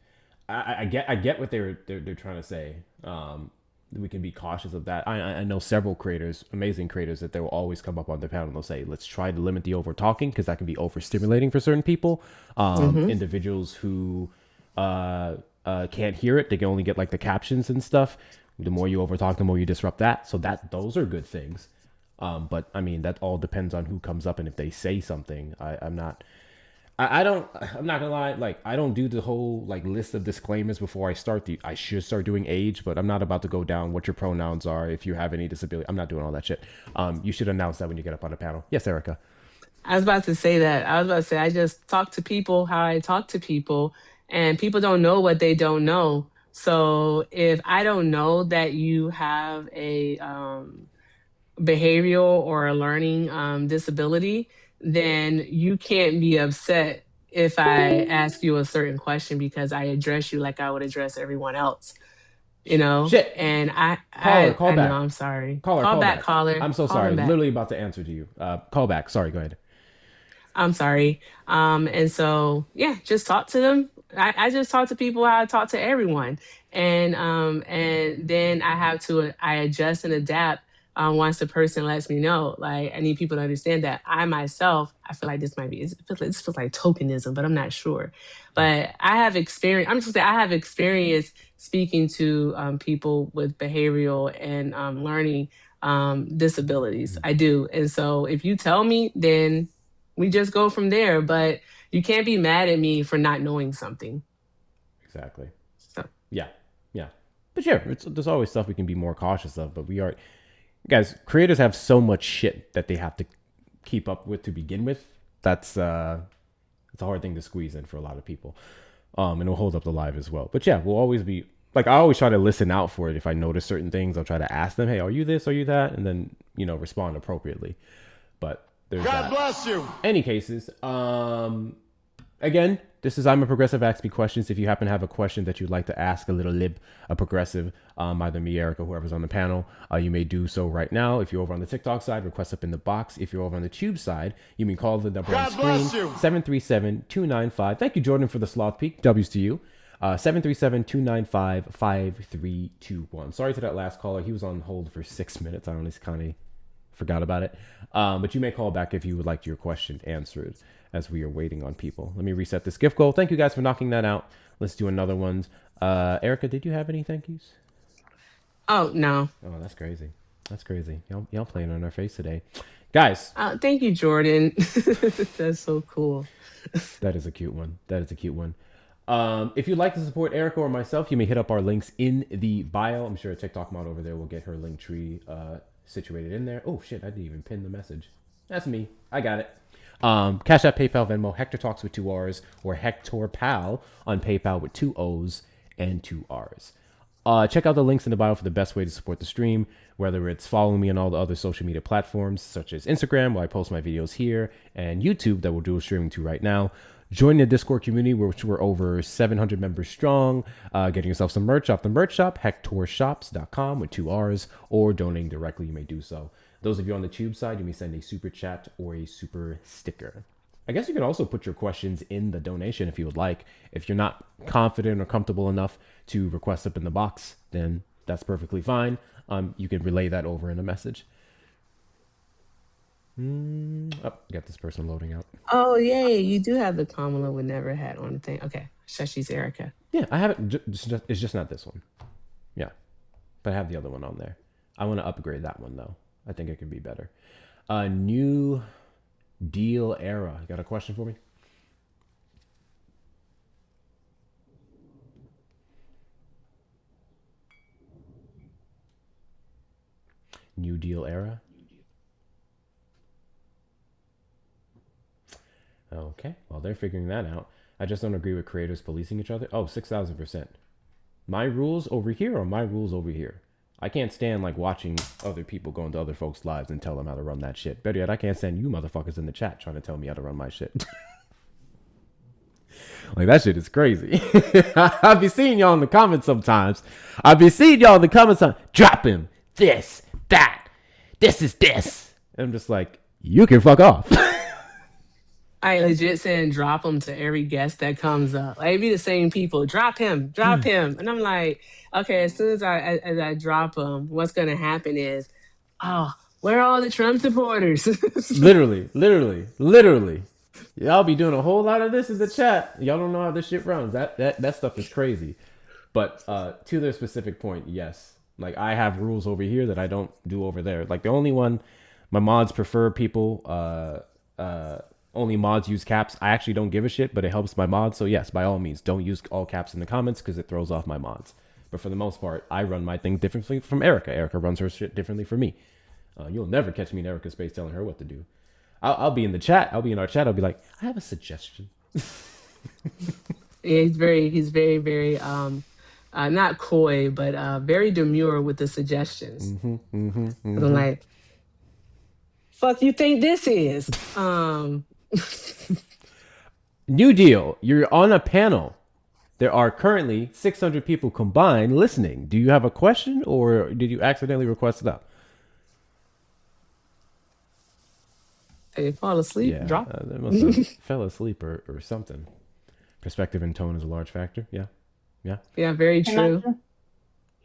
I get what they're trying to say. we can be cautious of that. I know several creators, amazing creators, that they will always come up on the panel and they'll say, let's try to limit the over talking because that can be overstimulating for certain people. Individuals who can't hear it, they can only get like the captions and stuff. The more you over talk, the more you disrupt that. So those are good things. But I mean, that all depends on who comes up and if they say something. I'm not gonna lie, like I don't do the whole like list of disclaimers before I start. I should start doing age, but I'm not about to go down what your pronouns are, if you have any disability. I'm not doing all that shit. You should announce that when you get up on the panel. Yes, Erica. I was about to say that. I just talk to people how I talk to people, and people don't know what they don't know. So if I don't know that you have a behavioral or a learning disability, then you can't be upset if I ask you a certain question because I address you like I would address everyone else. You know? Shit. And Call back. know, I'm sorry. Call back, caller. I'm so Call sorry. him back. Literally about to answer to you. Call back. Sorry, go ahead. I'm sorry. And so, yeah, just talk to them. I just talk to people how I talk to everyone. And then I adjust and adapt once the person lets me know. Like, I need people to understand that I myself, I feel like this feels like tokenism, but I'm not sure. But I have experience, I have experience speaking to people with behavioral and learning disabilities. I do. And so if you tell me, then we just go from there. But you can't be mad at me for not knowing something. Exactly. So. Yeah. But yeah, there's always stuff we can be more cautious of. But guys, creators have so much shit that they have to keep up with to begin with. It's a hard thing to squeeze in for a lot of people. And it'll hold up the live as well. But yeah, we'll always be, like, I always try to listen out for it. If I notice certain things, I'll try to ask them, hey, are you this, are you that? And then, respond appropriately. But there's God bless you. Any cases, again, this is I'm a Progressive. Ask me questions. If you happen to have a question that you'd like to ask a progressive, either me, Erica, whoever's on the panel, you may do so right now. If you're over on the TikTok side, request up in the box. If you're over on the Tube side, you may call the number on screen, 737-295. Thank you, Jordan, for the sloth peak. W's to you. 737-295-5321. Sorry to that last caller. He was on hold for 6 minutes. I don't know, he's kind of forgot about it. But you may call back if you would like your question answered as we are waiting on people. Let me reset this gift goal. Thank you guys for knocking that out. Let's do another one. Erica, did you have any thank yous? Oh, no. Oh, that's crazy. Y'all playing on our face today. Guys. Thank you, Jordan. That's so cool. That is a cute one. If you'd like to support Erica or myself, you may hit up our links in the bio. I'm sure a TikTok mod over there will get her link tree situated in there. Oh shit, I didn't even pin the message. That's me. I got it. Cash App, PayPal, Venmo, Hector Talks with 2 R's, or Hector Pal on PayPal with 2 O's and 2 R's. Check out the links in the bio for the best way to support the stream, whether it's following me on all the other social media platforms such as Instagram, where I post my videos here, and YouTube that we're doing streaming to right now. Join the Discord community, which we're over 700 members strong. Getting yourself some merch off the merch shop, hectorshops.com with 2 R's, or donating directly, you may do so. Those of you on the Tube side, you may send a super chat or a super sticker. I guess you can also put your questions in the donation if you would like. If you're not confident or comfortable enough to request up in the box, then that's perfectly fine. You can relay that over in a message. Got this person loading out. Oh, yay. You do have the Kamala would never had on the thing. Okay. Shashi's Erica. Yeah, I have it. It's just not this one. Yeah. But I have the other one on there. I want to upgrade that one, though. I think it could be better. New Deal Era. You got a question for me? New Deal Era. Okay, well, they're figuring that out. I just don't agree with creators policing each other. Oh, 6,000%. My rules over here or my rules over here? I can't stand like watching other people go into other folks' lives and tell them how to run that shit. Better yet, I can't stand you motherfuckers in the chat trying to tell me how to run my shit. Like, that shit is crazy. I be seeing y'all in the comments sometimes. Drop him. This, that. This is this. And I'm just like, you can fuck off. I legit saying drop him to every guest that comes up. Like, it be the same people. Drop him, and I'm like, okay. As soon as I drop him, what's gonna happen is, oh, where are all the Trump supporters? literally. Y'all be doing a whole lot of this in the chat. Y'all don't know how this shit runs. That stuff is crazy. But to their specific point, yes. Like, I have rules over here that I don't do over there. Like, the only one, my mods prefer people. Only mods use caps. I actually don't give a shit, but it helps my mods. So yes, by all means, don't use all caps in the comments because it throws off my mods. But for the most part, I run my thing differently from Erica. Erica runs her shit differently from me. You'll never catch me in Erica's space telling her what to do. I'll be in the chat. I'll be in our chat. I'll be like, I have a suggestion. Yeah, he's very not coy, but very demure with the suggestions. I'm like, fuck you think this is? New Deal. You're on a panel. There are currently 600 people combined listening. Do you have a question, or did you accidentally request it up? They fall asleep. Yeah, Drop. they must have fell asleep or something. Perspective and tone is a large factor. Yeah. Yeah, very true.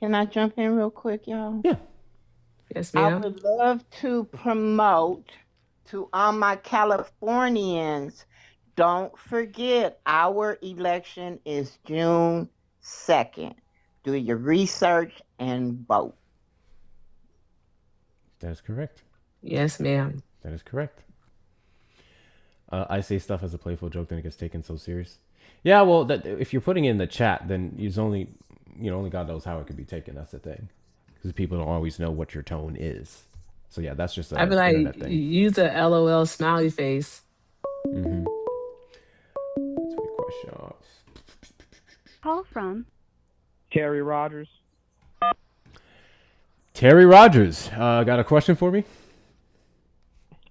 Can I jump in real quick, y'all? Yeah. Yes, I ma'am. would love to promote to all my Californians, don't forget our election is June 2nd. Do your research and vote. That is correct. Yes, ma'am. That is correct. I say stuff as a playful joke, then it gets taken so serious. Yeah, well, if you're putting it in the chat, then only God knows how it could be taken. That's the thing, because people don't always know what your tone is. So yeah, that's just I'd be like, thing. use a LOL smiley face. Mm-hmm. Question. Call from Terry Rogers. Terry Rogers, got a question for me?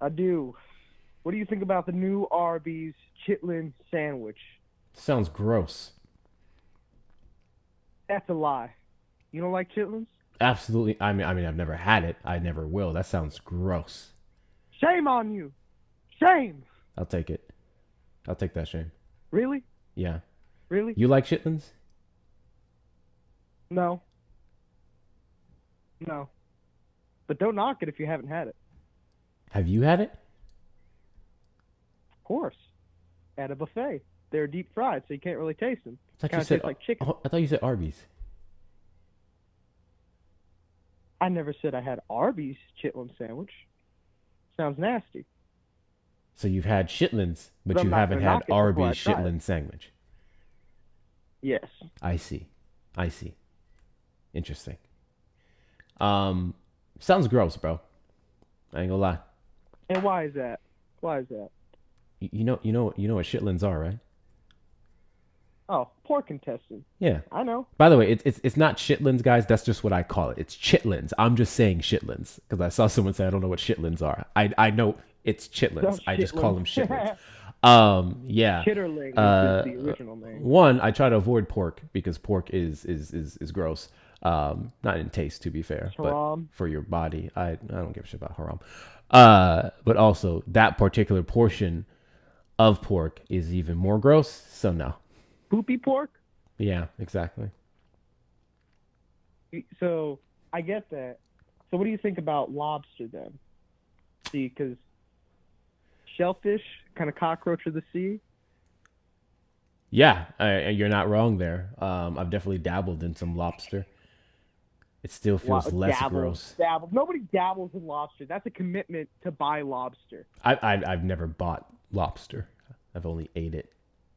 I do. What do you think about the new Arby's Chitlin sandwich? Sounds gross. That's a lie. You don't like chitlins? Absolutely. I mean, I've never had it. I never will. That sounds gross. Shame on you. Shame. I'll take it. I'll take that shame. Really? Yeah. Really? You like chitlins? No. No. But don't knock it if you haven't had it. Have you had it? Of course. At a buffet. They're deep fried, so you can't really taste them. I thought Kind you of said taste like chicken. I thought you said Arby's. I never said I had Arby's chitlin sandwich. Sounds nasty. So you've had chitlins, but But I'm you not haven't gonna had knock it before I Arby's try it. chitlin sandwich. Yes. I see. Interesting. Sounds gross, bro. I ain't gonna lie. And why is that? Why is that? You know what chitlins are, right? Oh, pork intestine. Yeah. I know. By the way, it's not chitlins, guys. That's just what I call it. It's chitlins. I'm just saying chitlins because I saw someone say I don't know what chitlins are. I know it's chitlins. No, I just call them chitlins. chitlins. Yeah. Chitterling is just the original name. One, I try to avoid pork because pork is gross. Not in taste, to be fair, Haram. but for your body, I don't give a shit about haram. But also that particular portion of pork is even more gross. So no. Poopy pork? Yeah, exactly. So I get that. So what do you think about lobster then? See, because shellfish, kind of cockroach of the sea. Yeah, you're not wrong there. I've definitely dabbled in some lobster. It still feels less gross. Dabble. Nobody dabbles in lobster. That's a commitment to buy lobster. I've never bought lobster. I've only ate it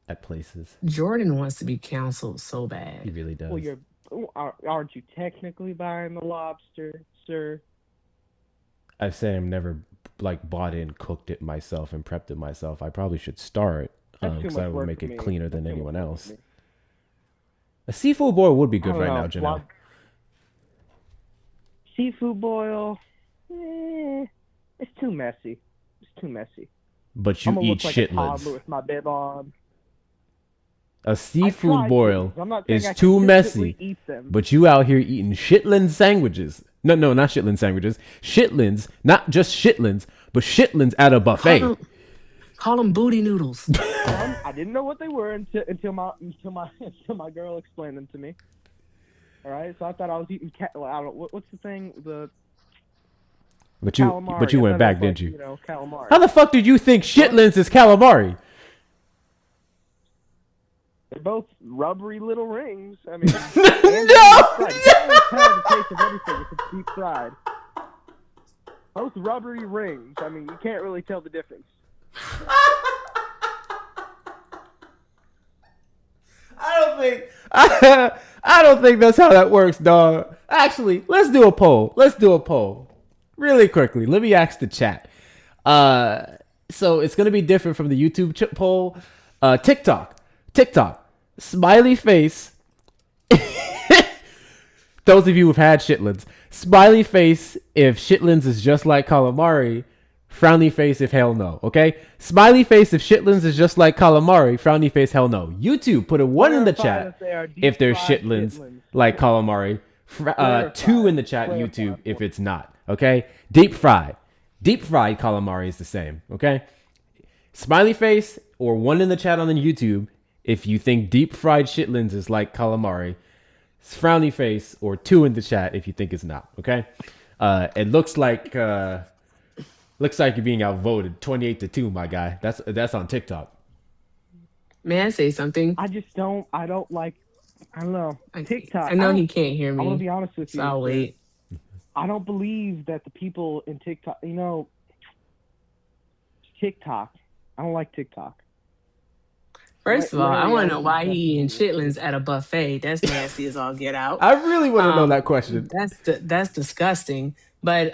at places. Jordan wants to be canceled so bad. He really does. Well, aren't you technically buying the lobster, sir? I've said I've never bought it and cooked it myself and prepped it myself. I probably should start because I would make it cleaner than anyone else. A seafood boil would be good right now, Janelle. Seafood boil, it's too messy. It's too messy. But you eat like chitlins. A toddler with my bib on. A seafood boil is I too consistently messy, eat them. but you out here eating chitlin sandwiches. No, not chitlin sandwiches. Chitlins, not just chitlins, but chitlins at a buffet. Call them booty noodles. I didn't know what they were until my girl explained them to me. All right, so I thought I was eating I don't know what's the thing But you calamari. went back, Like, didn't you? Calamari. How the fuck did you think Chitlins is calamari? They're both rubbery little rings. I mean, no. You can't always tell the taste of anything if it's deep fried. Both rubbery rings. I mean, you can't really tell the difference. I don't think that's how that works, dog. Actually, let's do a poll. Really quickly. Let me ask the chat. So it's gonna be different from the YouTube poll. TikTok. Smiley face. Those of you who've had Chitlins. Smiley face if Chitlins is just like calamari. Frowny face if hell no. Okay? Smiley face if Chitlins is just like calamari. Frowny face hell no. YouTube, put a 1 in the chat if there's Chitlins like calamari. 2 in the chat, YouTube, if it's not. Okay? Deep fried calamari is the same. Okay? Smiley face or 1 in the chat on the YouTube if you think deep fried Chitlins is like calamari. Frowny face or 2 in the chat if you think it's not. Okay? It looks like you're being outvoted 28-2, my guy. That's on TikTok. May I say something? I don't know. TikTok. I know he can't hear me. I'm gonna be honest with you. So I'll wait. I don't believe that the people in TikTok, TikTok. I don't like TikTok. First of all, I want to know why he eating Chitlins at a buffet. That's nasty as all get out. I really want to know that question. That's disgusting. But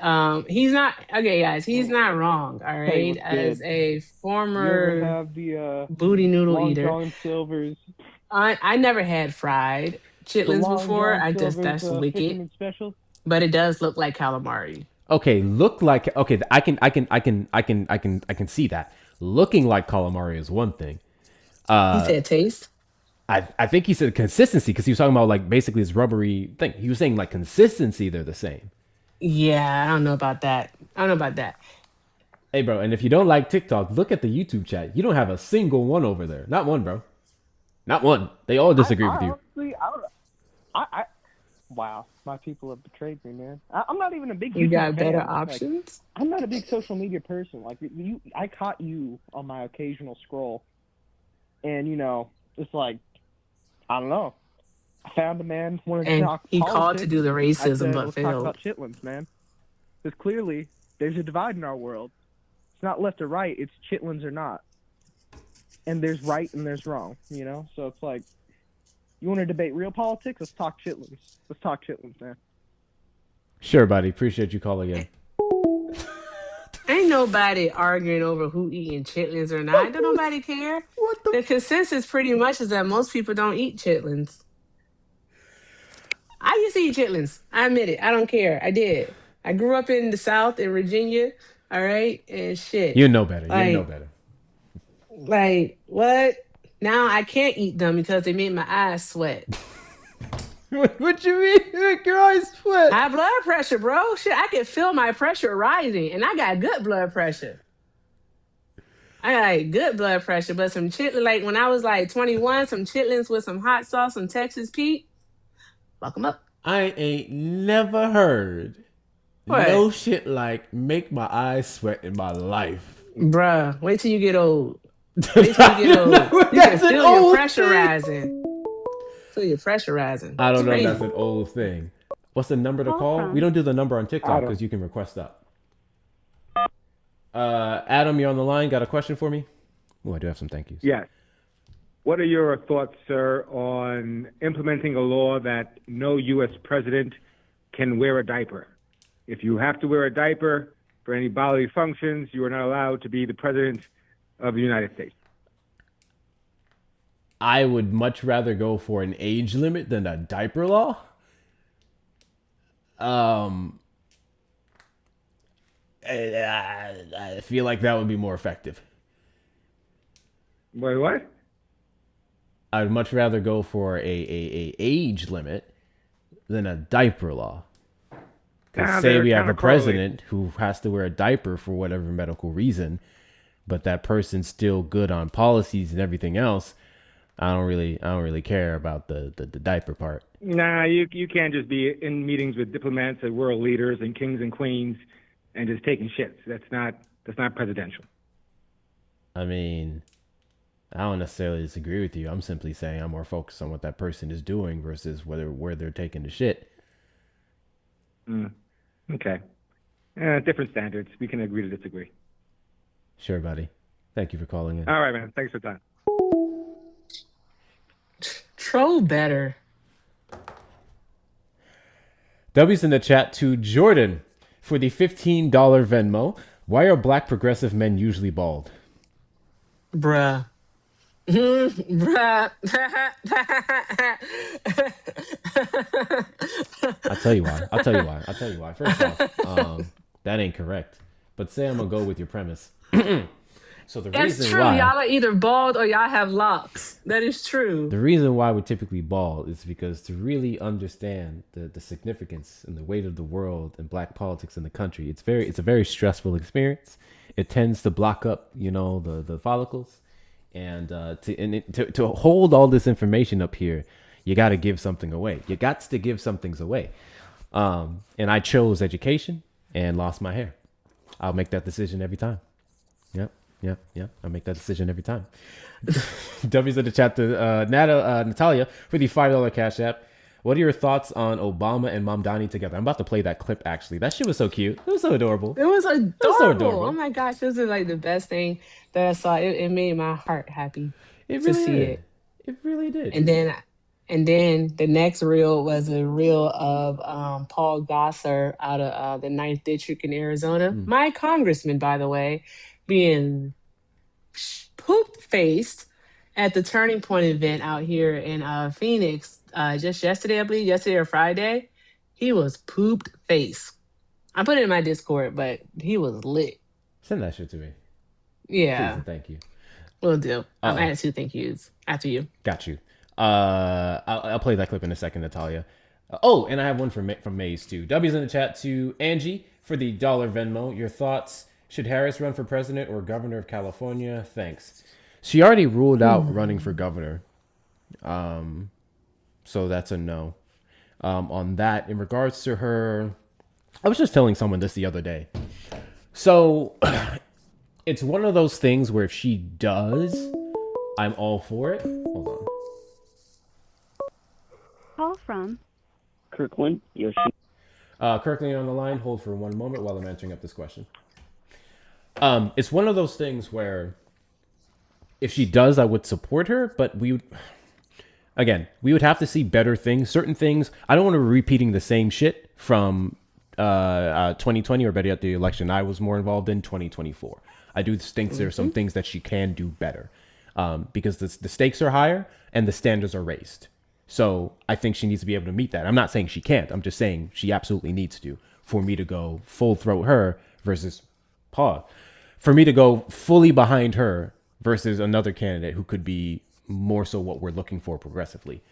he's not okay, guys. He's not wrong. All right, as a former booty noodle eater, John Silver's. I never had fried Chitlins before. That's wicked. But it does look like calamari. Okay, I can see that. Looking like calamari is one thing. He said taste. I think he said consistency because he was talking about like basically this rubbery thing. He was saying like consistency, they're the same. Yeah, I don't know about that. Hey, bro, and if you don't like TikTok, look at the YouTube chat. You don't have a single one over there. Not one, bro. Not one. They all disagree with you. Honestly, wow, my people have betrayed me, man. I'm not even a big. You got fan. better options. Like, I'm not a big social media person. Like I caught you on my occasional scroll, and it's like, I don't know. I found a man wanted to talk he politics. called to do the racism, but let's failed. talk about Chitlins, man. Because clearly there's a divide in our world. It's not left or right. It's Chitlins or not. And there's right and there's wrong. So it's like, you want to debate real politics? Let's talk Chitlins. Let's talk Chitlins, man. Sure, buddy. Appreciate you calling in. Ain't nobody arguing over who eating Chitlins or not. Don't nobody care. The consensus pretty much is that most people don't eat Chitlins. I used to eat Chitlins. I admit it. I don't care. I did. I grew up in the South in Virginia. All right, and shit. You know better. Like what? Now I can't eat them because they made my eyes sweat. What you mean? Make your eyes sweat? High blood pressure, bro. Shit, I can feel my pressure rising, and I got good blood pressure. I got good blood pressure, but some chitlins, like when I was like 21, some chitlins with some hot sauce, some Texas Pete, fuck them up. I ain't never heard no shit like make my eyes sweat in my life. Bruh, wait till you get old. Wait till you get old. You can feel your pressure rising. Feel your pressure rising. I don't know if that's an old thing. What's the number to call? We don't do the number on TikTok because you can request that. Adam, you're on the line. Got a question for me? Oh, I do have some thank yous. Yes. What are your thoughts, sir, on implementing a law that no U.S. president can wear a diaper? If you have to wear a diaper for any bodily functions, you are not allowed to be the president of the United States. I would much rather go for an age limit than a diaper law. I feel like that would be more effective. Wait, what? I'd much rather go for a age limit than a diaper law. Because say we have a president who has to wear a diaper for whatever medical reason, but that person's still good on policies and everything else, I don't really care about the diaper part. Nah, you can't just be in meetings with diplomats and world leaders and kings and queens and just taking shits. That's not presidential. I mean, I don't necessarily disagree with you. I'm simply saying I'm more focused on what that person is doing versus where they're taking the shit. Okay. Different standards. We can agree to disagree. Sure, buddy. Thank you for calling in. All right, man. Thanks for the time. Troll better. W's in the chat to Jordan for the $15 Venmo. Why are black progressive men usually bald? Bruh. Bruh. I'll tell you why. First off, that ain't correct. But say I'm gonna go with your premise. So the That's reason true. why Y'all are either bald or y'all have locks. That is true. the reason why we're typically bald is because to really understand the significance and the weight of the world and black politics in the country, it's a very stressful experience. It tends to block up, the follicles, and to hold all this information up here, you got to give something away. You got to give some things away. And I chose education and lost my hair. I'll make that decision every time. Yep. I'll make that decision every time. W's in the chat to Natalia for the $5 Cash App. What are your thoughts on Obama and Mamdani together? I'm about to play that clip, actually. That shit was so cute. It was so adorable. It was adorable. So adorable. Oh my gosh, this is like the best thing that I saw. It made my heart happy It to really see did. it. It really did. And then the next reel was a reel of Paul Gosar out of the 9th District in Arizona. My congressman, by the way, being poop-faced at the Turning Point event out here in Phoenix just yesterday, I believe, yesterday or Friday. He was pooped-faced. I put it in my Discord, but he was lit. Send that shit to me. Yeah. Please and thank you. Will do. I had 2 thank yous after you. Got you. I'll play that clip in a second, Natalia. And I have one from Maze too. W's in the chat to Angie for the $1 Venmo. Your thoughts? Should Harris run for president or governor of California? Thanks. She already ruled out running for governor. So that's a no. On that, in regards to her, I was just telling someone this the other day. So it's one of those things where if she does, I'm all for it. Hold on. Call from Kirkland Yoshi. Kirkland on the line. Hold for one moment while I'm answering up this question. It's one of those things where if she does, I would support her, but we would have to see better things. Certain things, I don't want to be repeating the same shit from 2020, or better yet, the election I was more involved in, 2024. I do think there are some things that she can do better because the stakes are higher and the standards are raised. So I think she needs to be able to meet that. I'm not saying she can't. I'm just saying she absolutely needs to, for me to go full throat her versus for me to go fully behind her versus another candidate who could be more so what we're looking for progressively.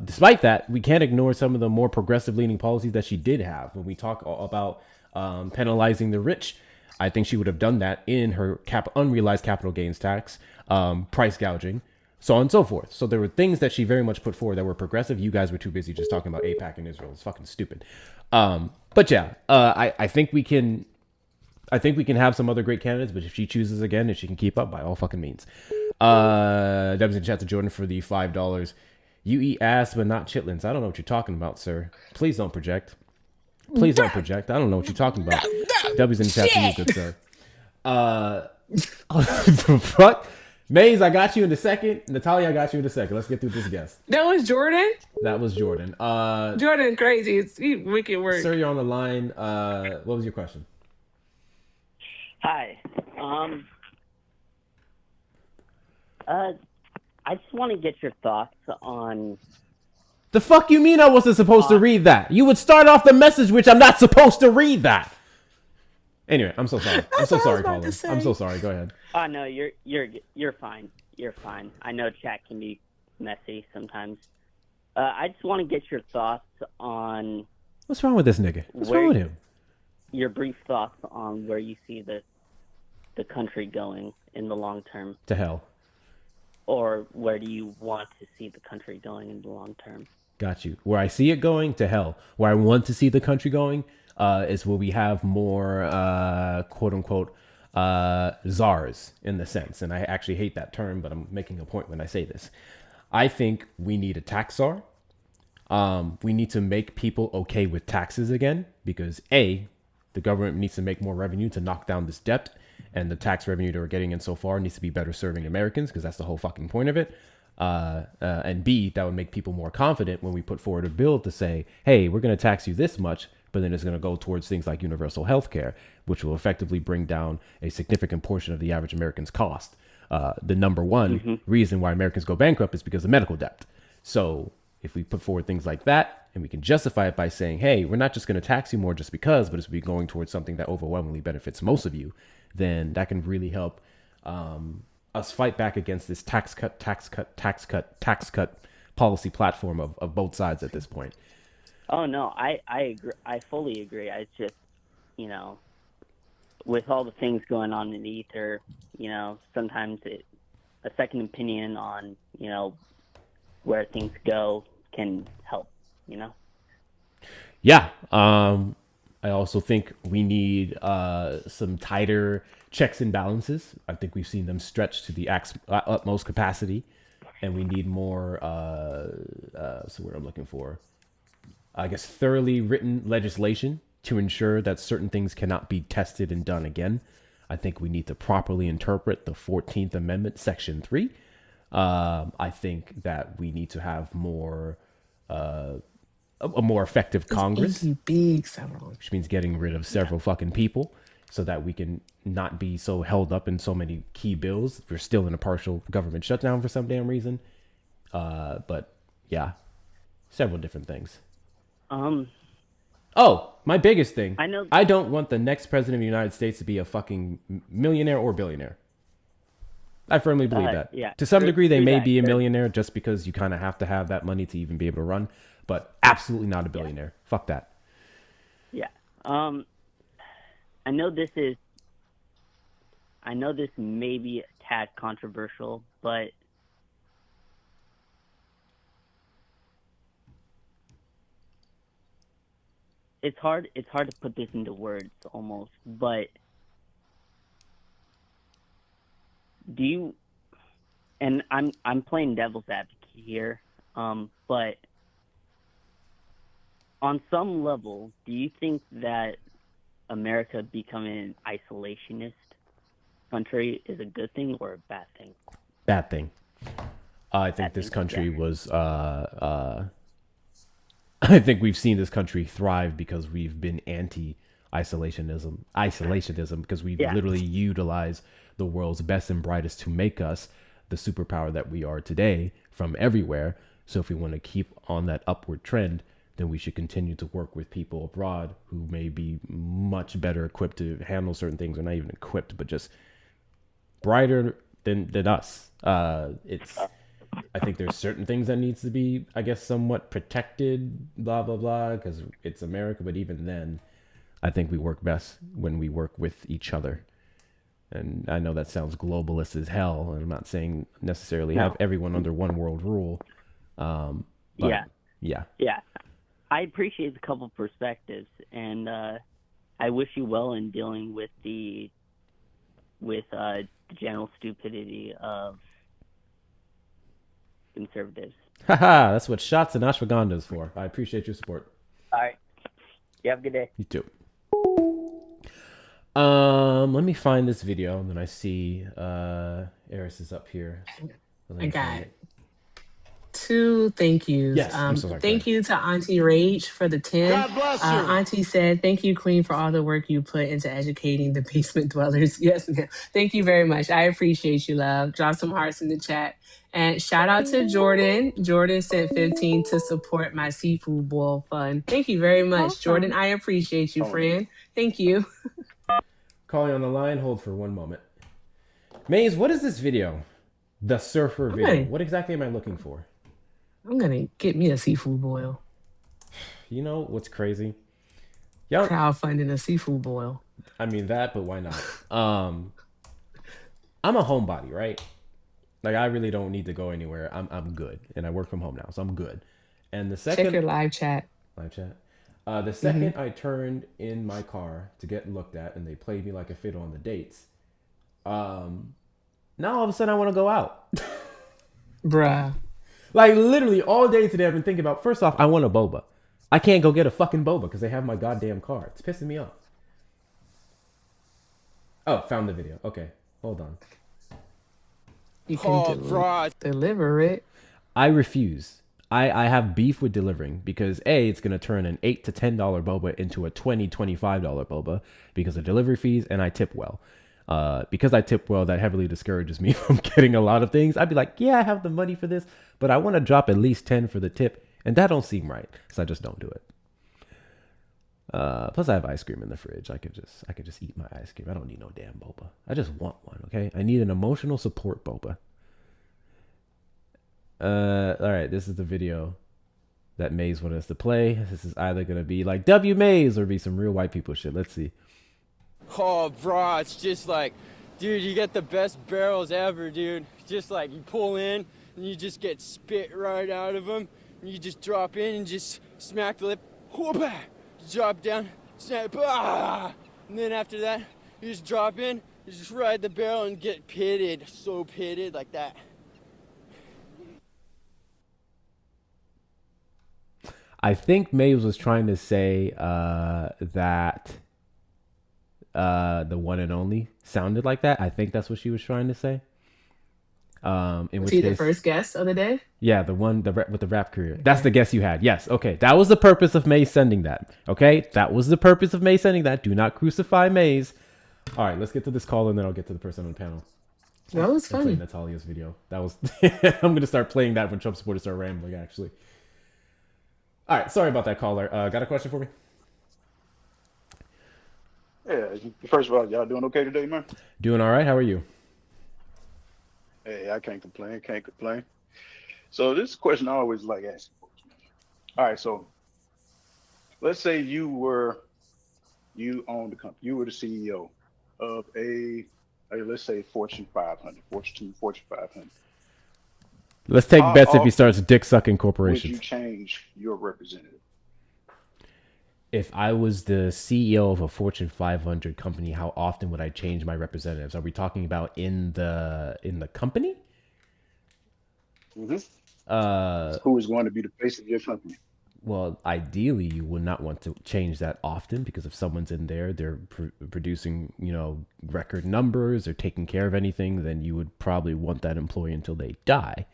Despite that, we can't ignore some of the more progressive leaning policies that she did have. When we talk about penalizing the rich, I think she would have done that in her unrealized capital gains tax, price gouging, so on and so forth. So there were things that she very much put forward that were progressive. You guys were too busy just talking about AIPAC and Israel. It's fucking stupid. But yeah, I think we can have some other great candidates, but if she chooses again, if she can keep up, by all fucking means. Dev's in chat to Jordan for the $5. You eat ass, but not chitlins. I don't know what you're talking about, sir. Please don't project. Please don't project. I don't know what you're talking about. W's in the chat to you, good sir. The fuck? Maze, I got you in a second. Natalia, I got you in a second. Let's get through this guest. That was Jordan? That was Jordan. Jordan crazy. It's wicked work. Sir, you're on the line. What was your question? Hi. I just want to get your thoughts on... The fuck you mean I wasn't supposed to read that? You would start off the message, which I'm not supposed to read that. Anyway, I'm so sorry. I'm so sorry, Colin. I'm so sorry. Go ahead. Oh no, you're fine. You're fine. I know chat can be messy sometimes. I just want to get your thoughts on... What's wrong with this nigga? What's wrong with him? Your brief thoughts on where you see the the country going in the long term? To hell. Or where do you want to see the country going in the long term? Got you. Where I see it going, to hell. Where I want to see the country going is where we have more quote unquote czars in the sense. And I actually hate that term, but I'm making a point when I say this. I think we need a tax czar. We need to make people okay with taxes again because A, the government needs to make more revenue to knock down this debt, and the tax revenue that we're getting in so far needs to be better serving Americans because that's the whole fucking point of it. And B, that would make people more confident when we put forward a bill to say, hey, we're going to tax you this much, but then it's going to go towards things like universal health care, which will effectively bring down a significant portion of the average American's cost. The number one reason why Americans go bankrupt is because of medical debt. So if we put forward things like that and we can justify it by saying, hey, we're not just going to tax you more just because, but it's be going towards something that overwhelmingly benefits most of you, then that can really help us fight back against this tax cut policy platform of both sides at this point. Oh no, I agree. I fully agree. I just, you know, with all the things going on in the ether, you know, sometimes a second opinion on, you know, where things go can help, you know? Yeah. I also think we need some tighter checks and balances. I think we've seen them stretch to the utmost capacity, and we need more, so what I'm looking for, I guess, thoroughly written legislation to ensure that certain things cannot be tested and done again. I think we need to properly interpret the 14th Amendment, Section 3. I think that we need to have more a more effective Congress, which means getting rid of several fucking people so that we can not be so held up in so many key bills. We're still in a partial government shutdown for some damn reason. But yeah, several different things. Oh, my biggest thing. I don't want the next president of the United States to be a fucking millionaire or billionaire. I firmly believe that. Yeah. To some degree, they may be a millionaire just because you kind of have to have that money to even be able to run, but absolutely not a billionaire. Yeah. Fuck that. Yeah. I know this may be a tad controversial, but it's hard to put this into words almost, but do you, and I'm playing devil's advocate here, but on some level, do you think that America becoming an isolationist country is a good thing or a bad thing? Bad thing. I think this country was, I think we've seen this country thrive because we've been anti-isolationism, because we've literally utilized the world's best and brightest to make us the superpower that we are today from everywhere. So if we want to keep on that upward trend, then we should continue to work with people abroad who may be much better equipped to handle certain things, or not even equipped, but just brighter than us. I think there's certain things that needs to be, I guess, somewhat protected, blah, blah, blah, because it's America. But even then, I think we work best when we work with each other. And I know that sounds globalist as hell, and I'm not saying necessarily have everyone under one world rule. Yeah. I appreciate the couple perspectives, and I wish you well in dealing with the general stupidity of conservatives. Haha, that's what shots and ashwagandha is for. I appreciate your support. All right. You have a good day. You too. Let me find this video, and then I see Eris is up here. I got 2 thank yous. Yes, I'm so sorry. Thank you to Auntie Rage for the 10. God bless you. Auntie said, thank you, Queen, for all the work you put into educating the basement dwellers. Yes, ma'am. Thank you very much. I appreciate you, love. Drop some hearts in the chat. And shout out to Jordan. Jordan sent 15 to support my seafood boil fund. Thank you very much, Jordan. I appreciate you, friend. Thank you. Calling on the line. Hold for one moment. Maze, what is this video? The surfer video. What exactly am I looking for? I'm going to get me a seafood boil. You know what's crazy? Y'all crowdfunding a seafood boil. I mean that, but why not? I'm a homebody, right? Like I really don't need to go anywhere. I'm good, and I work from home now, so I'm good. And the Check second your live chat. live chat, the Hmm. second I turned in my car to get looked at, and they played me like a fiddle on the dates. Um, Now all of a sudden I want to go out. Bruh. Like literally all day today I've been thinking about. First off, I want a boba. I can't go get a fucking boba because they have my goddamn car. It's pissing me off. Oh, found the video. Okay, hold on. You can deliver it. I refuse. I have beef with delivering because A, it's going to turn an $8 to $10 boba into a $20-$25 boba because of delivery fees, and I tip well. Because I tip well, that heavily discourages me from getting a lot of things. I'd be like, yeah, I have the money for this, but I want to drop at least 10 for the tip, and that don't seem right, so I just don't do it. Plus, I have ice cream in the fridge. I could just eat my ice cream. I don't need no damn boba. I just want one. Okay, I need an emotional support boba. All right, this is the video that Maze wanted us to play. This is either gonna be like W Maze or be some real white people shit. Let's see. Oh, bro, it's just like, dude, you get the best barrels ever, dude. Just like you pull in and you just get spit right out of them. And you just drop in and just smack the lip. Whoop-ah! Drop down, snap, ah! And then after that, you just drop in, you just ride the barrel and get pitted. So pitted like that. I think Maze was trying to say that the one and only sounded like that. I think that's what she was trying to say. In Was which he the case, first guest of the day? yeah, the one with the rap career. That's the guess you had. Yes. Okay. That was the purpose of Maze sending that. Okay. That was the purpose of Maze sending that. Do not crucify Maze. All right. Let's get to this call and then I'll get to the person on the panel. That was I'm funny. playing Natalia's video. That was. I'm gonna start playing that when Trump supporters start rambling. Actually. All right. Sorry about that, caller. Got a question for me? Yeah, first of all, y'all doing okay today, man? Doing all right. How are you? Hey, I can't complain. So this question I always like asking folks, man. All right, so let's say you owned the company, you were the CEO of let's say Fortune 500, Fortune 500. Let's take How bets if he often starts dick sucking would corporations. you change your representative? If I was the CEO of a Fortune 500 company, how often would I change my representatives? Are we talking about in the company? Who is going to be the face of your company? Well, ideally, you would not want to change that often because if someone's in there, they're producing, record numbers or taking care of anything, then you would probably want that employee until they die.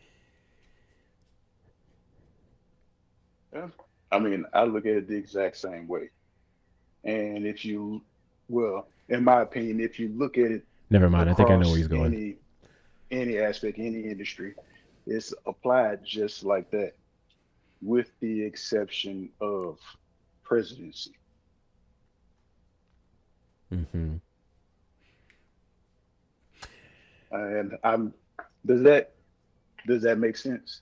Yeah. I mean, I look at it the exact same way. And in my opinion, if you look at it, Never mind. I think I know across where he's going. any aspect, any industry, it's applied just like that, with the exception of presidency. Mm-hmm. And does that make sense?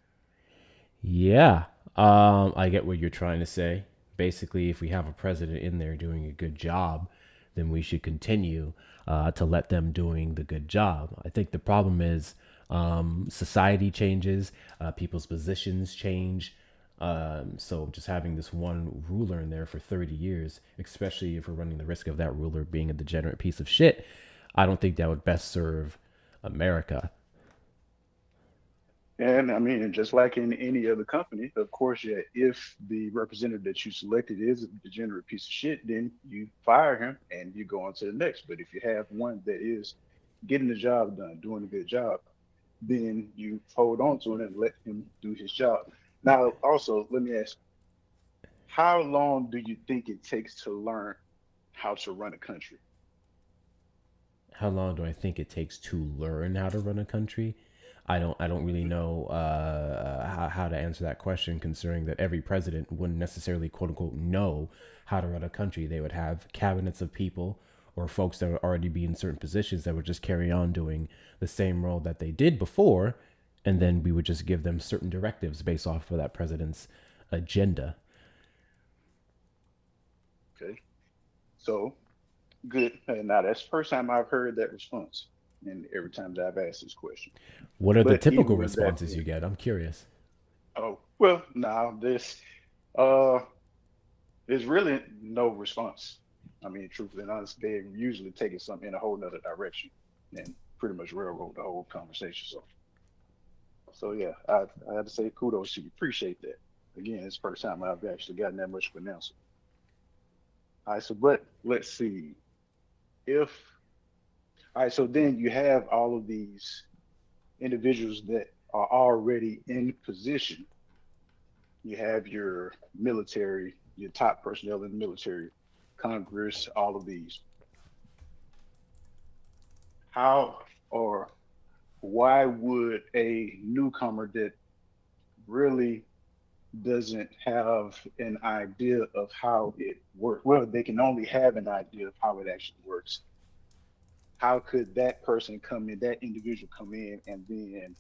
Yeah. I get what you're trying to say. Basically, if we have a president in there doing a good job, then we should continue to let them doing the good job. I think the problem is society changes, people's positions change. So just having this one ruler in there for 30 years, especially if we're running the risk of that ruler being a degenerate piece of shit, I don't think that would best serve America. And I mean, just like in any other company, of course, yeah, if the representative that you selected is a degenerate piece of shit, then you fire him and you go on to the next. But if you have one that is getting the job done, doing a good job, then you hold on to him and let him do his job. Now, also, let me ask, how long do you think it takes to learn how to run a country? How long do I think it takes to learn how to run a country? I don't really know how to answer that question, considering that every president wouldn't necessarily, quote unquote, know how to run a country. They would have cabinets of people or folks that would already be in certain positions that would just carry on doing the same role that they did before. And then we would just give them certain directives based off of that president's agenda. Okay. So, good. And now that's the first time I've heard that response. And every time that I've asked this question. What are the But even typical with that responses you being, get? I'm curious. oh, well, now uh, there's really no response. I mean, truthfully and honestly, they're usually taking something in a whole nother direction and pretty much railroad the whole conversation. So yeah, I have to say kudos to you. Appreciate that. Again, it's the first time I've actually gotten that much of an answer. All right, so but let's see. If all right, so then you have all of these individuals that are already in position. You have your military, your top personnel in the military, Congress, all of these. How or why would a newcomer that really doesn't have an idea of how it works? Well, they can only have an idea of how it actually works. How could that person come in, that individual come in and then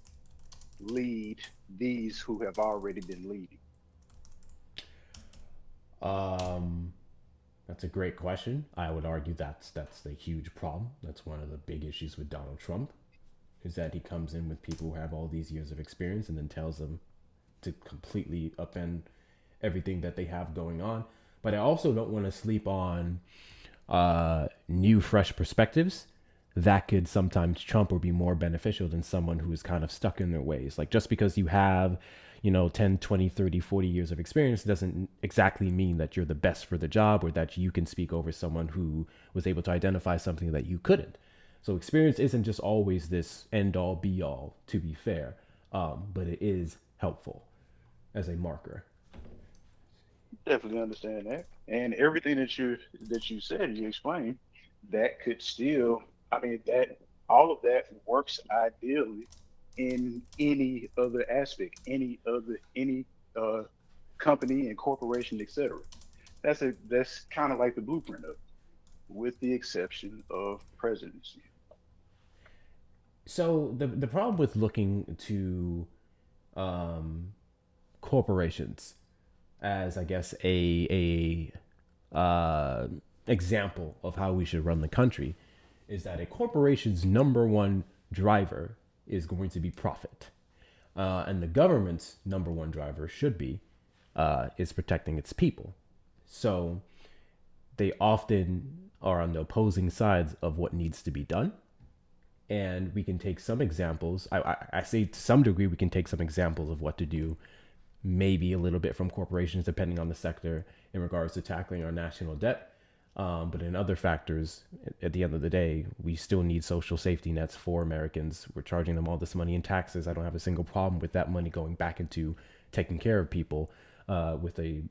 lead these who have already been leading? Um, that's a great question. I would argue that's the huge problem. That's one of the big issues with Donald Trump, is that he comes in with people who have all these years of experience and then tells them to completely upend everything that they have going on. But I also don't want to sleep on new, fresh perspectives that could sometimes trump or be more beneficial than someone who is kind of stuck in their ways. Like, just because you have, 10, 20, 30, 40 years of experience doesn't exactly mean that you're the best for the job, or that you can speak over someone who was able to identify something that you couldn't. So experience isn't just always this end all be all, to be fair, but it is helpful as a marker. Definitely understand that. And everything that you said, you explained, that could still, I mean, that all of that works ideally in any other aspect, any company and corporation, etc. That's kind of like the blueprint of it, with the exception of presidency. So the problem with looking to corporations as, I guess, a example of how we should run the country is that a corporation's number one driver is going to be profit, and the government's number one driver should be is protecting its people. So they often are on the opposing sides of what needs to be done. And we can take some examples. I say to some degree, we can take some examples of what to do, maybe a little bit from corporations, depending on the sector, in regards to tackling our national debt. But in other factors, at the end of the day, we still need social safety nets for Americans. We're charging them all this money in taxes. I don't have a single problem with that money going back into taking care of people with a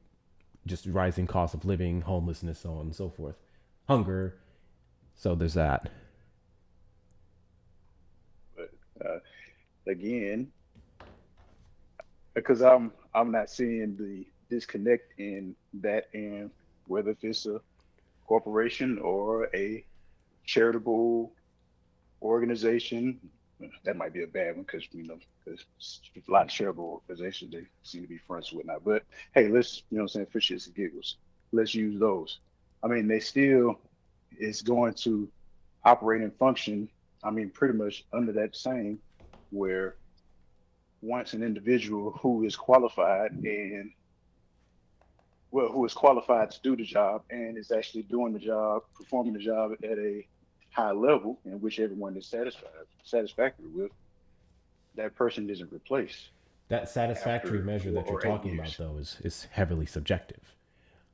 just rising cost of living, homelessness, so on and so forth, hunger. So there's that. Again, because I'm not seeing the disconnect in that, and whether if it's a corporation or a charitable organization, that might be a bad one, because there's a lot of charitable organizations, they seem to be fronts and whatnot. But hey, let's, I'm saying, for shits and giggles, let's use those. I mean, they still is going to operate and function, I mean, pretty much under that same, where once an individual who is qualified who is qualified to do the job and is actually doing the job, performing the job at a high level in which everyone is satisfactory with, that person isn't replaced. That satisfactory after measure that 4 you're or 8 talking about, years. though, is heavily subjective.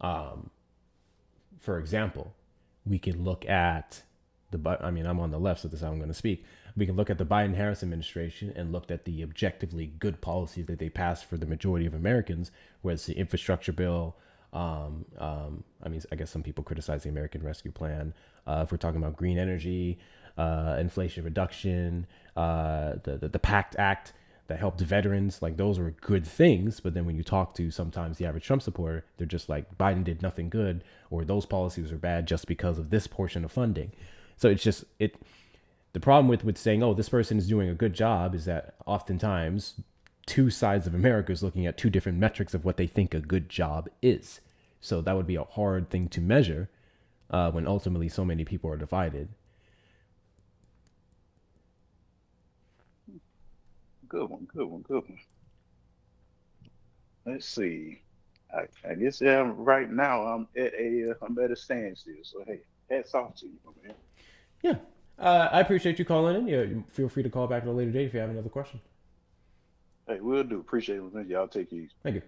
For example, we can look at I'm on the left, so this is how I'm going to speak. We can look at the Biden-Harris administration and look at the objectively good policies that they passed for the majority of Americans, whether it's the infrastructure bill. I guess some people criticize the American Rescue Plan. If we're talking about green energy, inflation reduction, the PACT Act that helped veterans, like, those were good things. But then when you talk to sometimes the average Trump supporter, they're just like, Biden did nothing good, or those policies are bad just because of this portion of funding. So it's just the problem with saying, oh, this person is doing a good job, is that oftentimes two sides of America is looking at two different metrics of what they think a good job is. So that would be a hard thing to measure when ultimately so many people are divided. Good one. Good one. Good one. Let's see. I guess right now I'm at a standstill. So hey, hats off to you, my man. Yeah. I appreciate you calling in. Yeah, feel free to call back at a later date if you have another question. Hey, we'll do. Appreciate it, man. Y'all take it easy. Thank you.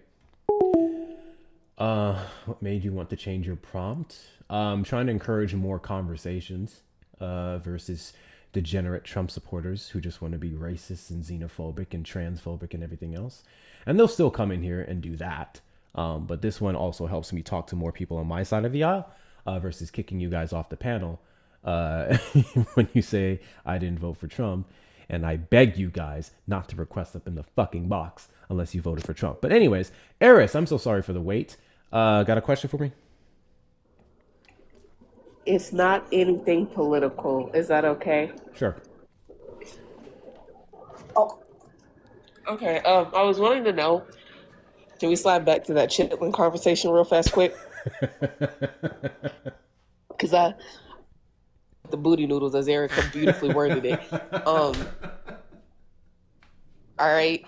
What made you want to change your prompt? Trying to encourage more conversations versus degenerate Trump supporters who just want to be racist and xenophobic and transphobic and everything else. And they'll still come in here and do that. But this one also helps me talk to more people on my side of the aisle versus kicking you guys off the panel when you say I didn't vote for Trump. And I beg you guys not to request up in the fucking box unless you voted for Trump. But anyways, Eris, I'm so sorry for the wait. Got a question for me? It's not anything political. Is that okay? Sure. Oh, okay. I was wanting to know, can we slide back to that Chitlin conversation real fast, quick? Because the booty noodles, as Erica beautifully worded it. All right.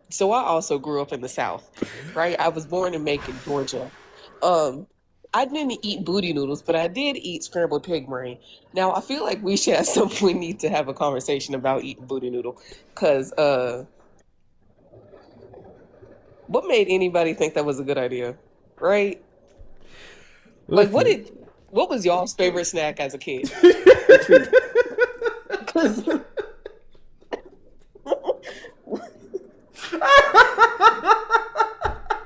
So I also grew up in the South, right? I was born in Macon, Georgia. I didn't eat booty noodles, but I did eat scrambled pig brain. Now, I feel like we should at some point need to have a conversation about eating booty noodle. Because what made anybody think that was a good idea, right? Like, what was y'all's favorite snack as a kid?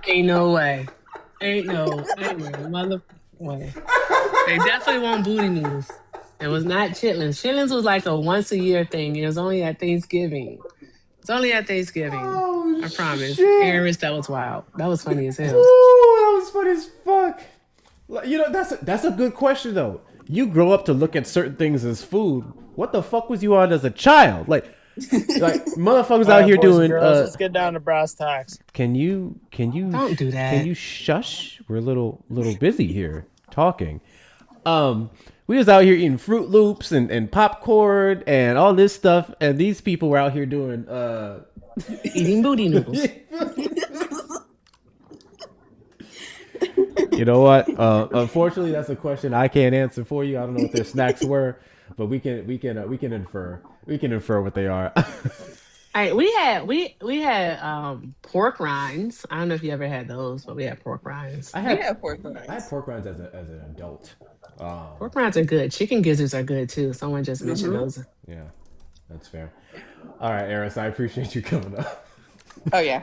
Ain't no way. Ain't no mother way. They definitely want booty noodles. It was not chitlins. Chitlins was like a once a year thing. It was only at Thanksgiving. It's only at Thanksgiving. I promise. Eris, that was wild. That was funny as hell. Ooh, that was funny as fuck. You know, that's a good question though. You grow up to look at certain things as food. What the fuck was you on as a child? Like motherfuckers out here doing. Let's get down to brass tacks. Can you don't do that? Can you shush? We're a little busy here talking. We was out here eating Fruit Loops and popcorn and all this stuff, and these people were out here doing eating booty noodles. You know what? Unfortunately, that's a question I can't answer for you. I don't know what their snacks were, but we can infer what they are. All right, we had pork rinds. I don't know if you ever had those, but we had pork rinds. I had pork rinds as an adult. Pork rinds are good. Chicken gizzards are good too. Someone just mentioned those. Yeah, that's fair. All right, Eris, I appreciate you coming up. Oh yeah.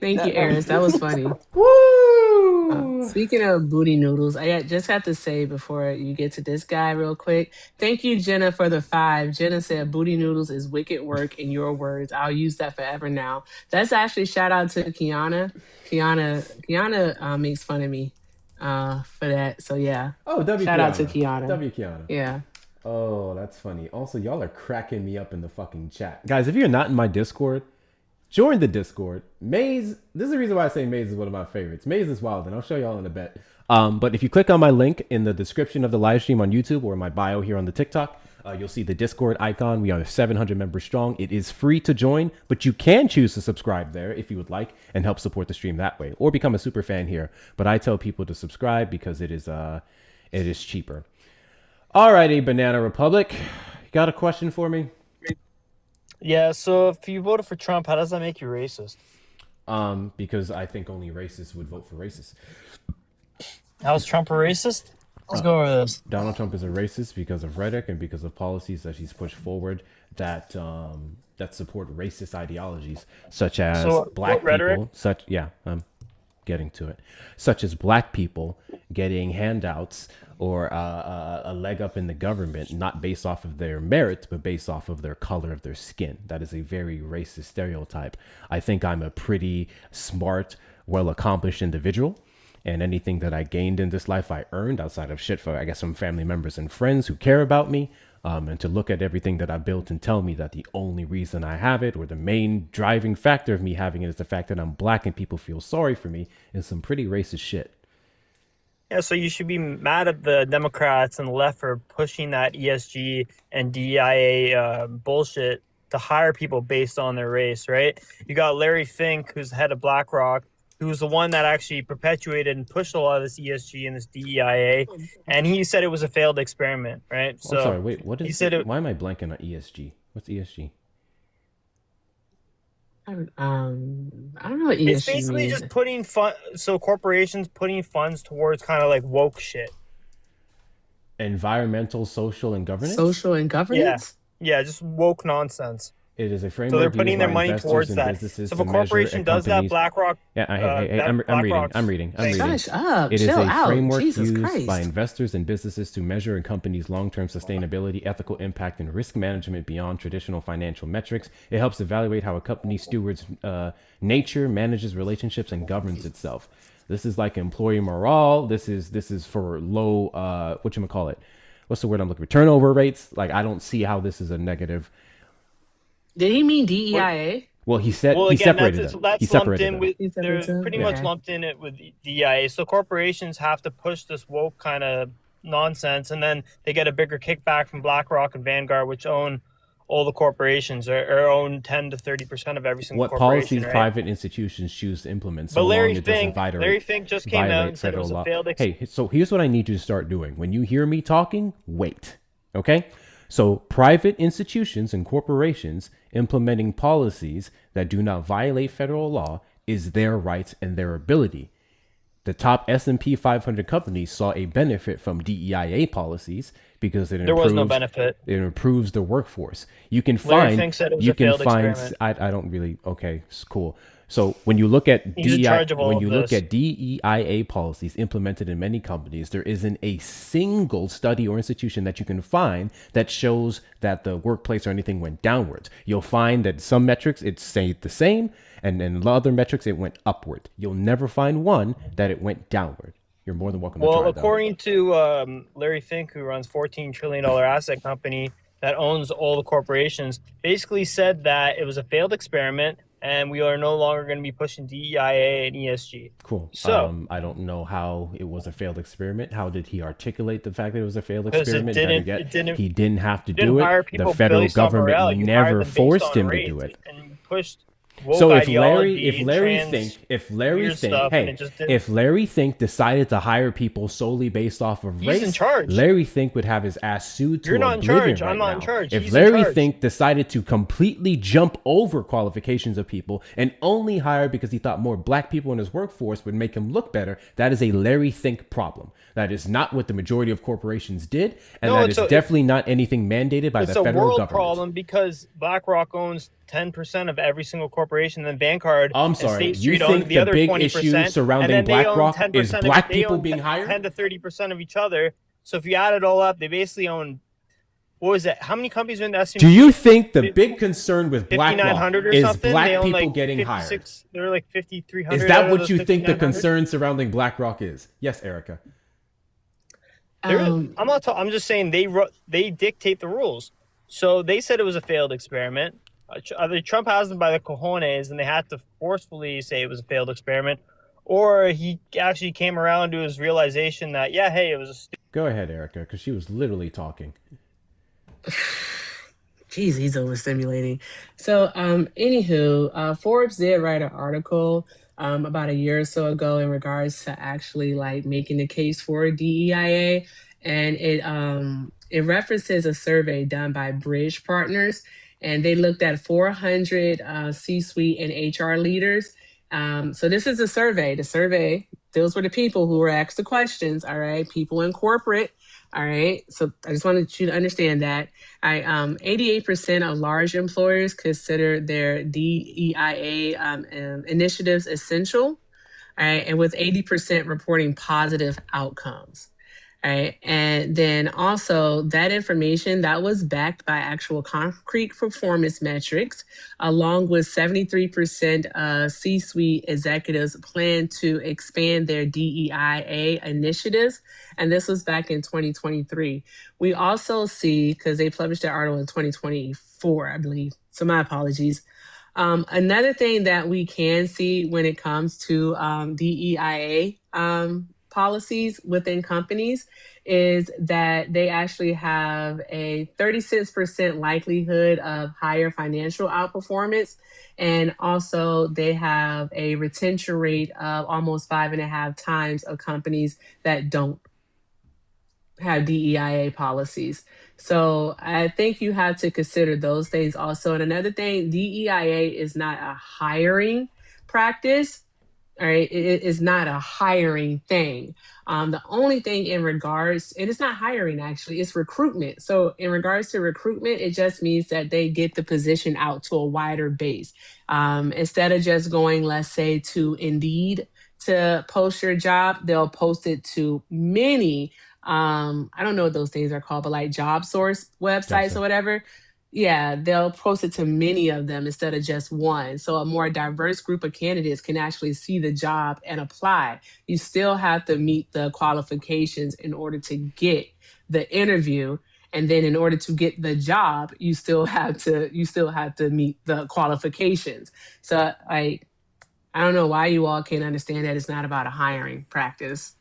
Thank you, Eris. That was funny. Woo! Speaking of booty noodles, I just have to say before you get to this guy real quick, thank you, Jenna, for the 5. Jenna said booty noodles is wicked work in your words. I'll use that forever now. That's actually shout out to Kiana. Kiana makes fun of me for that. So yeah. Oh, shout out to Kiana. Kiana. Yeah. Oh, that's funny. Also, y'all are cracking me up in the fucking chat. Guys, if you're not in my Discord, join the Discord. Maze, this is the reason why I say Maze is one of my favorites. Maze is wild, and I'll show y'all in a bit. But if you click on my link in the description of the live stream on YouTube or my bio here on the TikTok, you'll see the Discord icon. We are 700 members strong. It is free to join, but you can choose to subscribe there if you would like and help support the stream that way, or become a super fan here. But I tell people to subscribe because it is cheaper. Alrighty, Banana Republic, you got a question for me? Yeah, so if you voted for Trump, how does that make you racist? Because I think only racists would vote for racists. How's Trump a racist? Let's go over this. Donald Trump is a racist because of rhetoric and because of policies that he's pushed forward that support racist ideologies, such as black people. I'm getting to it. Such as black people getting handouts or a leg up in the government, not based off of their merit, but based off of their color of their skin. That is a very racist stereotype. I think I'm a pretty smart, well-accomplished individual, and anything that I gained in this life, I earned outside of shit for, I guess, some family members and friends who care about me. And to look at everything that I built and tell me that the only reason I have it, or the main driving factor of me having it, is the fact that I'm black and people feel sorry for me, is some pretty racist shit. Yeah, so you should be mad at the Democrats and the left for pushing that ESG and DEIA bullshit to hire people based on their race, right? You got Larry Fink, who's the head of BlackRock, who's the one that actually perpetuated and pushed a lot of this ESG and this DEIA, and he said it was a failed experiment, right? I'm sorry, wait, what is he said it? Why am I blanking on ESG? What's ESG? I don't know what It's ESG basically means. just putting corporations putting funds towards kind of like woke shit. Environmental, social, and governance? Social and governance? Yeah, just woke nonsense. It is a framework. So they're putting used their by money investors towards and that. businesses So if a to measure corporation does that, company's- BlackRock. Yeah, I'm reading. Shut up. It is Chill a out. framework Jesus used Christ. by investors and businesses to measure a company's long-term sustainability, ethical impact, and risk management beyond traditional financial metrics. It helps evaluate how a company stewards nature, manages relationships, and governs itself. This is like employee morale. This is for low whatchamacallit. What's the word I'm looking for? Turnover rates. Like, I don't see how this is a negative. Did he mean DEIA? Well, he said Well, he again, separated them. He separated them. They're pretty much lumped in it with DEIA. So corporations have to push this woke kind of nonsense, and then they get a bigger kickback from BlackRock and Vanguard, which own all the corporations, or own 10 to 30% of every single What corporation. policies right? private institutions choose to implement, so But Larry long it doesn't Fink just came out violate and said it federal was a law. failed Hey, so here's what I need you to start doing. When you hear me talking, wait. Okay? So private institutions and corporations implementing policies that do not violate federal law is their rights and their ability. The top S&P 500 companies saw a benefit from DEIA policies because There was no benefit. It improves the workforce. You can Larry find Fink said it was you a can failed find experiment. I don't really okay, it's cool. So when you look at He's in charge of all when of you look this. at DEIA policies implemented in many companies, there isn't a single study or institution that you can find that shows that the workplace or anything went downwards. You'll find that some metrics it stayed the same, and in other metrics it went upward. You'll never find one that it went downward. You're more than welcome to Well, try that. according to Larry Fink, who runs $14 trillion asset company that owns all the corporations, basically said that it was a failed experiment and we are no longer going to be pushing DEIA and ESG. Cool. So I don't know how it was a failed experiment. How did he articulate the fact that it was a failed 'Cause it experiment? didn't- Better it didn't- he didn't have to you didn't do hire it. The people federal based on government morale. You hired never them based forced on him to race, do it. and you pushed woke So ideology, if Larry weird stuff, and it just didn't- if Larry Fink decided to hire people solely based off of He's race, in charge. Larry Fink would have his ass sued to You're not in oblivion charge. right I'm not now. in charge. If He's in Larry charge. Fink decided to completely jump over qualifications of people and only hire because he thought more black people in his workforce would make him look better, that is a Larry Fink problem. That is not what the majority of corporations did, and No, that it's is a- definitely not anything mandated by It's the a federal world government. problem because BlackRock owns 10% of every single corporation, and Vanguard I'm and sorry, State you Street own think the the other big 20%, issue surrounding and then they own BlackRock 10% is black they people own being hired? 10 to 30% of each other. So if you add it all up, they basically own, what was it? How many companies are in the S&P? Do you think the big concern with BlackRock 5,900 or is something? black They own people like getting hired? 56, they're like 5,300. Is out that of what those you think the 5,900? concern surrounding BlackRock is? Yes, Erica. I'm not. I'm just saying they dictate the rules. So they said it was a failed experiment. Either Trump has them by the cojones, and they had to forcefully say it was a failed experiment, or he actually came around to his realization that hey, it was a Go ahead, Erica, because she was literally talking. Jeez, he's overstimulating. So, anywho, Forbes did write an article about a year or so ago in regards to actually like making the case for DEIA, and it references a survey done by Bridge Partners, and they looked at 400 C-suite and HR leaders. So this is a survey. The survey deals with the people who were asked the questions. All right, people in corporate. All right, so I just wanted you to understand that. 88% of large employers consider their DEIA initiatives essential. All right, and with 80% reporting positive outcomes. All right, and then also that information that was backed by actual concrete performance metrics, along with 73% C-suite executives plan to expand their DEIA initiatives. And this was back in 2023. We also see, because they published that article in 2024, I believe. So my apologies. Another thing that we can see when it comes to DEIA policies within companies is that they actually have a 36% likelihood of higher financial outperformance. And also they have a retention rate of almost 5.5 times of companies that don't have DEIA policies. So I think you have to consider those things also. And another thing, DEIA is not a hiring practice. All right, it is not a hiring thing. The only thing in regards, and it's not hiring actually, it's recruitment. So in regards to recruitment, it just means that they get the position out to a wider base. Instead of just going, let's say, to Indeed to post your job, they'll post it to many, I don't know what those things are called, but like job source websites Gotcha. or whatever. Yeah, they'll post it to many of them instead of just one. So a more diverse group of candidates can actually see the job and apply. You still have to meet the qualifications in order to get the interview. And then in order to get the job, you still have to meet the qualifications. So I don't know why you all can't understand that it's not about a hiring practice.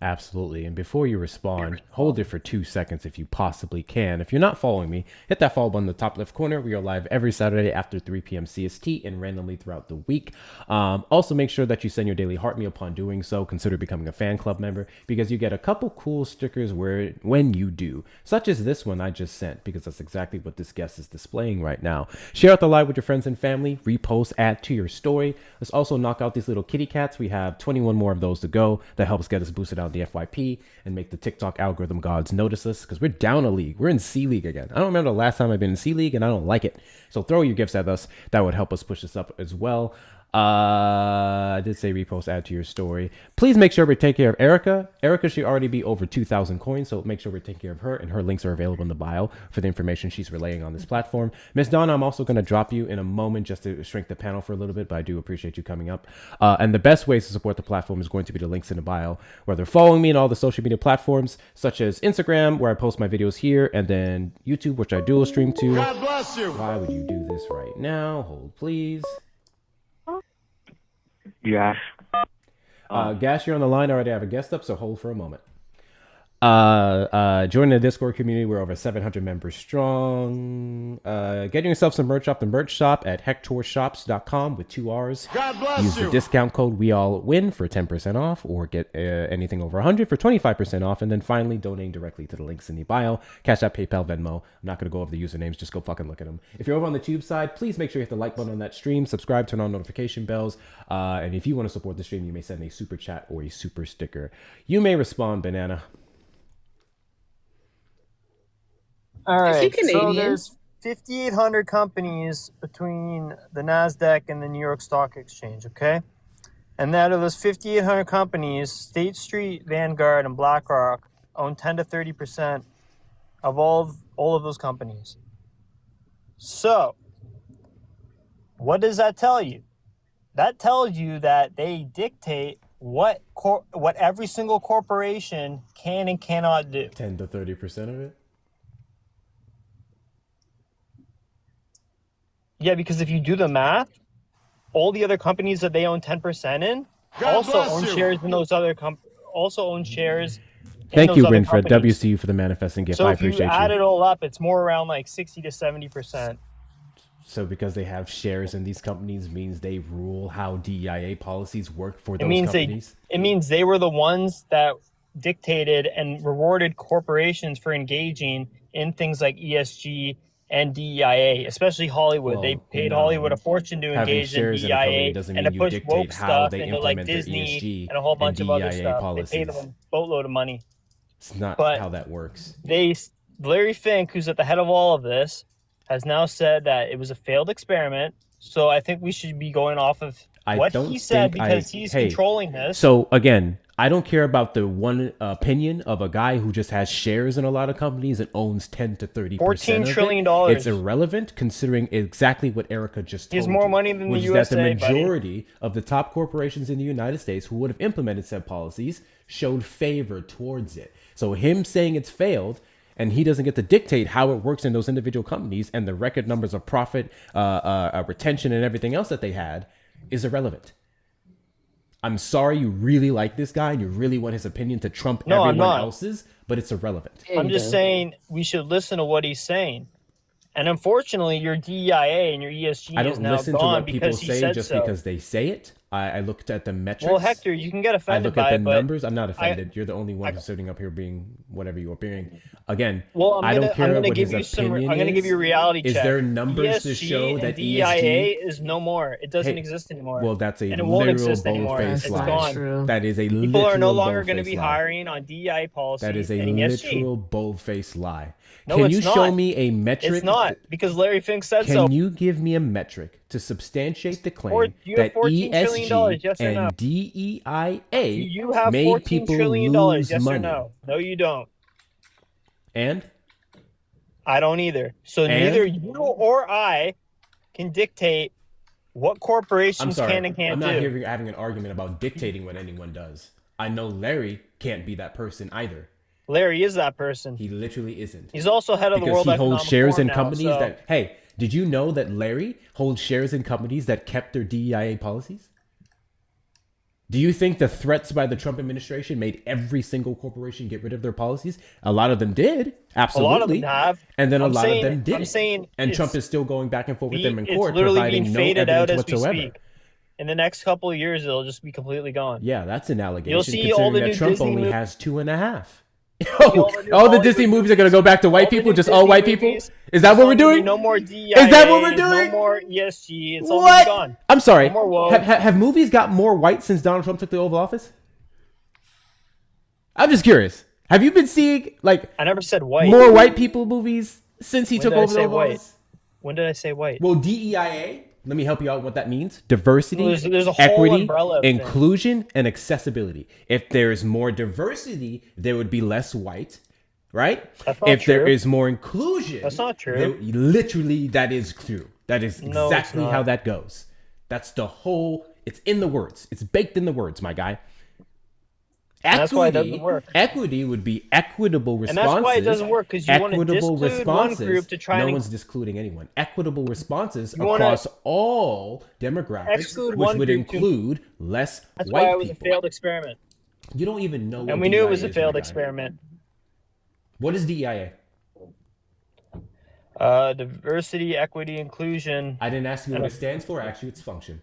Absolutely. And before you respond, hold it for 2 seconds if you possibly can. If you're not following me, hit that follow button in the top left corner. We are live every Saturday after 3 p.m. CST and randomly throughout the week. Also, make sure that you send your daily heart me. Upon doing so, consider becoming a fan club member because you get a couple cool stickers when you do, such as this one I just sent, because that's exactly what this guest is displaying right now. Share out the live with your friends and family, repost, add to your story. Let's also knock out these little kitty cats. We have 21 more of those to go. That helps get us boosted out the FYP and make the TikTok algorithm gods notice us because we're down a league. We're in C League again. I don't remember the last time I've been in C League and I don't like it. So throw your gifts at us. That would help us push this up as well. I did say repost, add to your story. Please make sure we take care of Erica. Erica should already be over 2,000 coins, so make sure we take care of her, and her links are available in the bio for the information she's relaying on this platform. Miss Donna, I'm also going to drop you in a moment just to shrink the panel for a little bit, but I do appreciate you coming up. And the best ways to support the platform is going to be the links in the bio, whether following me in all the social media platforms, such as Instagram, where I post my videos here, and then YouTube, which I dual stream to. God bless you. Why would you do this right now? Hold, please. Yes. Gas, you're on the line. I already have a guest up, so hold for a moment. Join the Discord community. We're over 700 members strong. Getting yourself some merch off the merch shop at hectorshops.com with 2 R's. God bless Use you. the discount code WeAllWin for 10% off, or get anything over 100 for 25% off. And then finally, donating directly to the links in the bio. Cash App, PayPal, Venmo. I'm not going to go over the usernames. Just go fucking look at them. If you're over on the Tube side, please make sure you hit the like button on that stream. Subscribe, turn on notification bells. And if you want to support the stream, you may send a super chat or a super sticker. You may respond, Banana. All Is he right, so Canadian? there's 5,800 companies between the NASDAQ and the New York Stock Exchange, okay? And out of those 5,800 companies, State Street, Vanguard, and BlackRock own 10 to 30% of all of those companies. So, what does that tell you? That tells you that they dictate what every single corporation can and cannot do. 10 to 30% of it? Yeah, because if you do the math, all the other companies that they own 10% in God also bless own you. shares in those other also own shares. Thank in you, those other Winfred. companies. WCU for the manifesting gift. So I if you appreciate add you. it all up, it's more around like 60 to 70%. So because they have shares in these companies means they rule how DEIA policies work for It those means companies? it means they were the ones that dictated and rewarded corporations for engaging in things like ESG and DEIA, especially Hollywood. They paid Hollywood a fortune to Having engage in shares in a company DEIA doesn't and mean to you push dictate woke how stuff they into like implement their Disney ESG and a whole bunch of other DEIA stuff. policies. They paid them a boatload of money. It's not But how that works. Larry Fink, who's at the head of all of this, has now said that it was a failed experiment. So I think we should be going off of what he said because he's controlling this. So again, I don't care about the one opinion of a guy who just has shares in a lot of companies and owns 10 to 30% $14 of trillion. it. It's irrelevant considering exactly what Erica just told He has more you, money than the which is USA, that the buddy. majority of the top corporations in the United States who would have implemented said policies showed favor towards it. So him saying it's failed and he doesn't get to dictate how it works in those individual companies and the record numbers of profit, retention, and everything else that they had is irrelevant. I'm sorry you really like this guy and you really want his opinion to trump No, I'm everyone not. else's, but it's irrelevant. I'm just saying we should listen to what he's saying. And unfortunately, your DEIA and your ESG I is don't now listen to gone what people because he say said just so. because they say it. I looked at the metrics. Well, Hector, you can get I offended look by at the it, but numbers. I'm not offended. You're the only one who's sitting up here being whatever you're being. Again, I don't care what his opinion I'm going to give you a reality is. check. Is there numbers to ESG show and that DEIA ESG is no more. It doesn't exist anymore. Well, that's a and it won't literal exist anymore. bold-faced It's lie. gone. That is a People are no literal longer going to bold-faced be lie. hiring on DEIA policy. That is a and ESG. literal bold-faced lie. No, Can it's you not. show me a metric? It's not, because Larry Fink said so. Can you give me a metric to substantiate the claim Or do you have that $14 trillion, ESG yes or no? and DEIA Do you have made $14 people trillion, lose yes money? or no? No, you don't. And? I don't either. So And? neither you or I can dictate what corporations I'm sorry. can and can't I'm do. not here having an argument about dictating what anyone does. I know Larry can't be that person either. Larry is that person. He literally isn't. He's also head of the Because World he holds Economic shares Forum in now, companies so- that, hey, did you know that Larry holds shares in companies that kept their DEIA policies? Do you think the threats by the Trump administration made every single corporation get rid of their policies? A lot of them did. Absolutely. A lot of them have. And then a I'm lot saying- of them didn't. I'm saying and it's Trump is still going back and forth with them in it's court, literally providing being no faded out evidence as we whatsoever. speak. In the next couple of years, it'll just be completely gone. Yeah, that's an allegation. You'll see all the considering new that Trump Disney only movies. has 2.5. all the new All the Hollywood Disney movies are going to go back to white people? new Just all Disney white people? movies. Is that what we're doing? No more DEIA. Is that what we're doing? No more ESG. It's all What? gone. I'm sorry. No more woke. Have movies got more white since Donald Trump took the Oval Office? I'm just curious. Have you been seeing like I never said white. more white people movies since he When took did I over the say Oval white? Office? When did I say white? Well, DEIA, let me help you out with what that means. Diversity, There's a whole equity, umbrella of things. inclusion, and accessibility. If there is more diversity, there would be less white, right? That's not If there true. is more inclusion, That's not true. Literally, that is true. That is No, it's exactly not. how that goes. That's the whole, it's in the words. It's baked in the words, my guy. And that's why it doesn't work. Equity would be equitable And responses. that's why it doesn't work, 'cause you wanna equitable disclude responses. one group to try no and- one's discluding anyone. Equitable responses You wanna across all demographics, exclude which one would group to- include less That's white why it was people. a failed experiment. You don't even know what And we knew it was DEIA a is, my failed guy. experiment. What is DEIA? Diversity, equity, inclusion. I didn't ask you what it stands for. I asked you its function.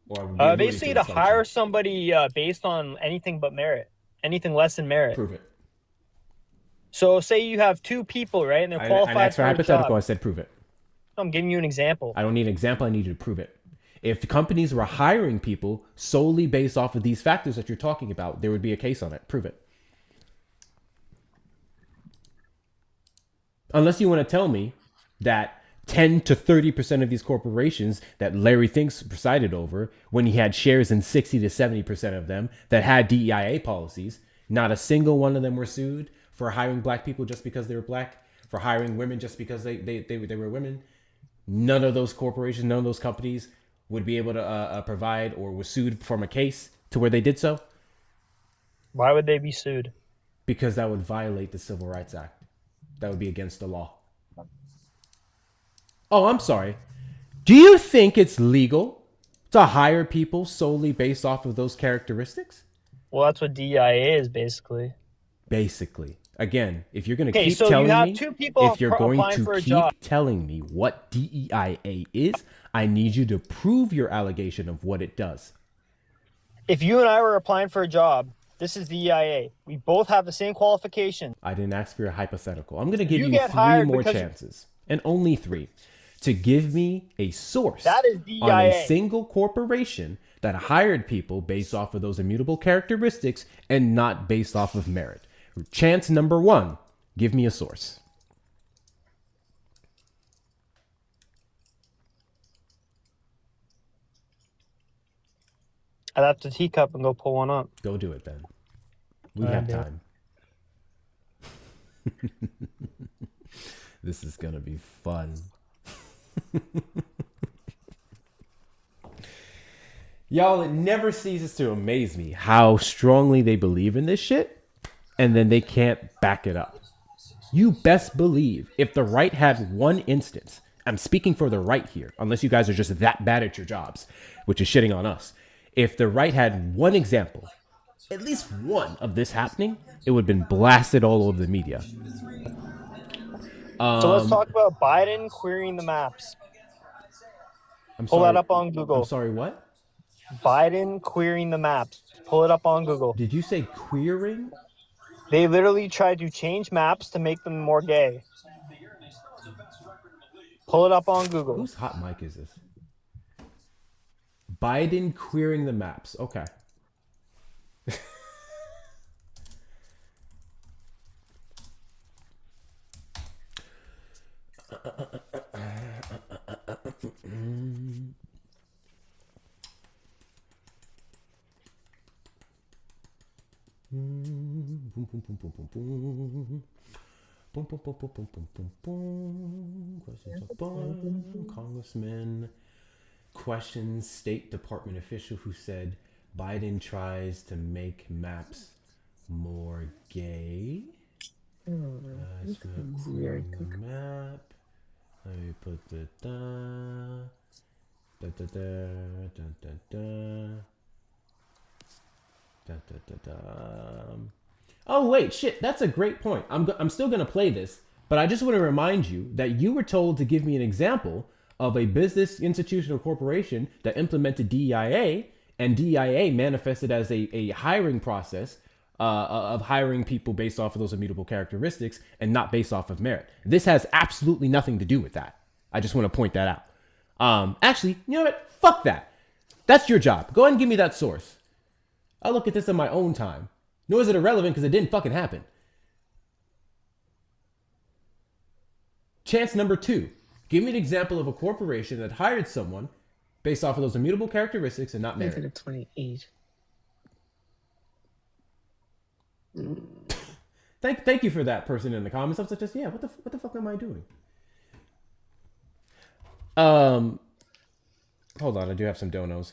Or I would be alluding Basically, to its function. hire somebody based on anything but merit, anything less than merit. Prove it. So, say you have two people, right, and they're I qualified asked for for a hypothetical. job. I said prove it. I'm giving you an example. I don't need an example. I need you to prove it. If the companies were hiring people solely based off of these factors that you're talking about, there would be a case on it. Prove it. Unless you want to tell me that 10 to 30% of these corporations that Larry Finks presided over, when he had shares in 60 to 70% of them that had DEIA policies, not a single one of them were sued for hiring black people just because they were black, for hiring women just because they were women. None of those corporations, none of those companies would be able to provide or was sued from a case to where they did so. Why would they be sued? Because that would violate the Civil Rights Act. That would be against the law. Oh, I'm sorry. Do you think it's legal to hire people solely based off of those characteristics? Well, that's what DEIA is, basically. Basically. Again, if you're going to Okay, keep so you telling have me, two people if you're going applying to for a keep job. telling me what DEIA is, I need you to prove your allegation of what it does. If you and I were applying for a job, this is DEIA. We both have the same qualification. I didn't ask for your hypothetical. I'm going to give You you get 3 hired more because- chances, and only 3, to give me a source That is on a DEIA. single corporation that hired people based off of those immutable characteristics and not based off of merit. Chance number 1, give me a source. I'd have to teacup and go pull one up. Go do it then. We All have right, time. This is going to be fun. Y'all, it never ceases to amaze me how strongly they believe in this shit and then they can't back it up. You best believe if the right had one instance, I'm speaking for the right here, unless you guys are just that bad at your jobs, which is shitting on us. If the right had one example, at least one of this happening, it would have been blasted all over the media. So let's talk about Biden querying the maps. Pull that up on Google. I'm sorry, what? Biden querying the maps. Pull it up on Google. Did you say queering? They literally tried to change maps to make them more gay. Pull it up on Google. Whose hot mic is this? Biden queering the maps. Okay. Questions upon Congressman questions State Department official who said Biden tries to make maps more gay. Queering the map. Let me put the Oh wait, shit, that's a great point. I'm still gonna play this, but I just want to remind you that you were told to give me an example of a business, institution, or corporation that implemented DEIA, and DEIA manifested as a hiring process of hiring people based off of those immutable characteristics and not based off of merit. This has absolutely nothing to do with that. I just want to point that out. Actually, you know what? Fuck that. That's your job. Go ahead and give me that source. I'll look at this in my own time. Nor is it irrelevant because it didn't fucking happen. Chance number 2. Give me an example of a corporation that hired someone based off of those immutable characteristics and not merit. 28. Thank you for that person in the comments. I was just, yeah, what the fuck am I doing? Hold on, I do have some donos.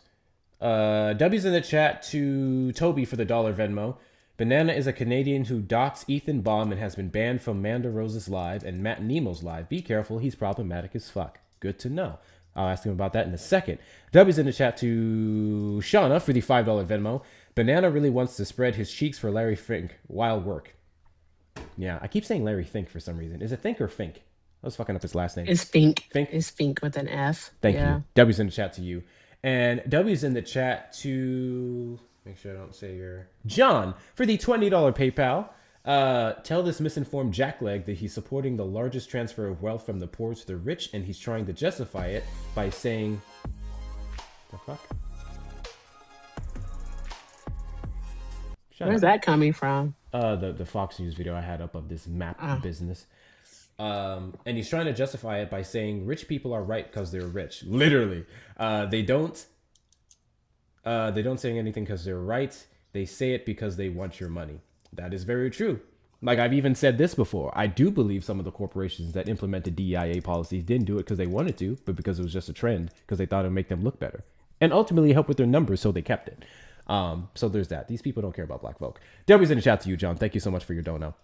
W's in the chat to Toby for the $1 Venmo. Banana is a Canadian who docks Ethan Baum and has been banned from Manda Rose's live and Matt Nemo's live. Be careful, he's problematic as fuck. Good to know. I'll ask him about that in a second. W's in the chat to Shauna for the $5 Venmo. Banana really wants to spread his cheeks for Larry Fink. Wild work. Yeah, I keep saying Larry Fink for some reason. Is it Think or Fink? I was fucking up his last name. It's Fink. Fink? It's Fink with an F. Thank you. W's in the chat to you. And W's in the chat to... Make sure I don't say your... John for the $20 PayPal. Tell this misinformed jackleg that he's supporting the largest transfer of wealth from the poor to the rich, and he's trying to justify it by saying... The fuck? Where's that coming from? The Fox News video I had up of this map business. And he's trying to justify it by saying rich people are right because they're rich. Literally. They don't say anything because they're right. They say it because they want your money. That is very true. Like I've even said this before. I do believe some of the corporations that implemented DEIA policies didn't do it because they wanted to, but because it was just a trend, because they thought it would make them look better. And ultimately help with their numbers, so they kept it. So there's that. These people don't care about black folk. W's in the chat to you, John. Thank you so much for your dono.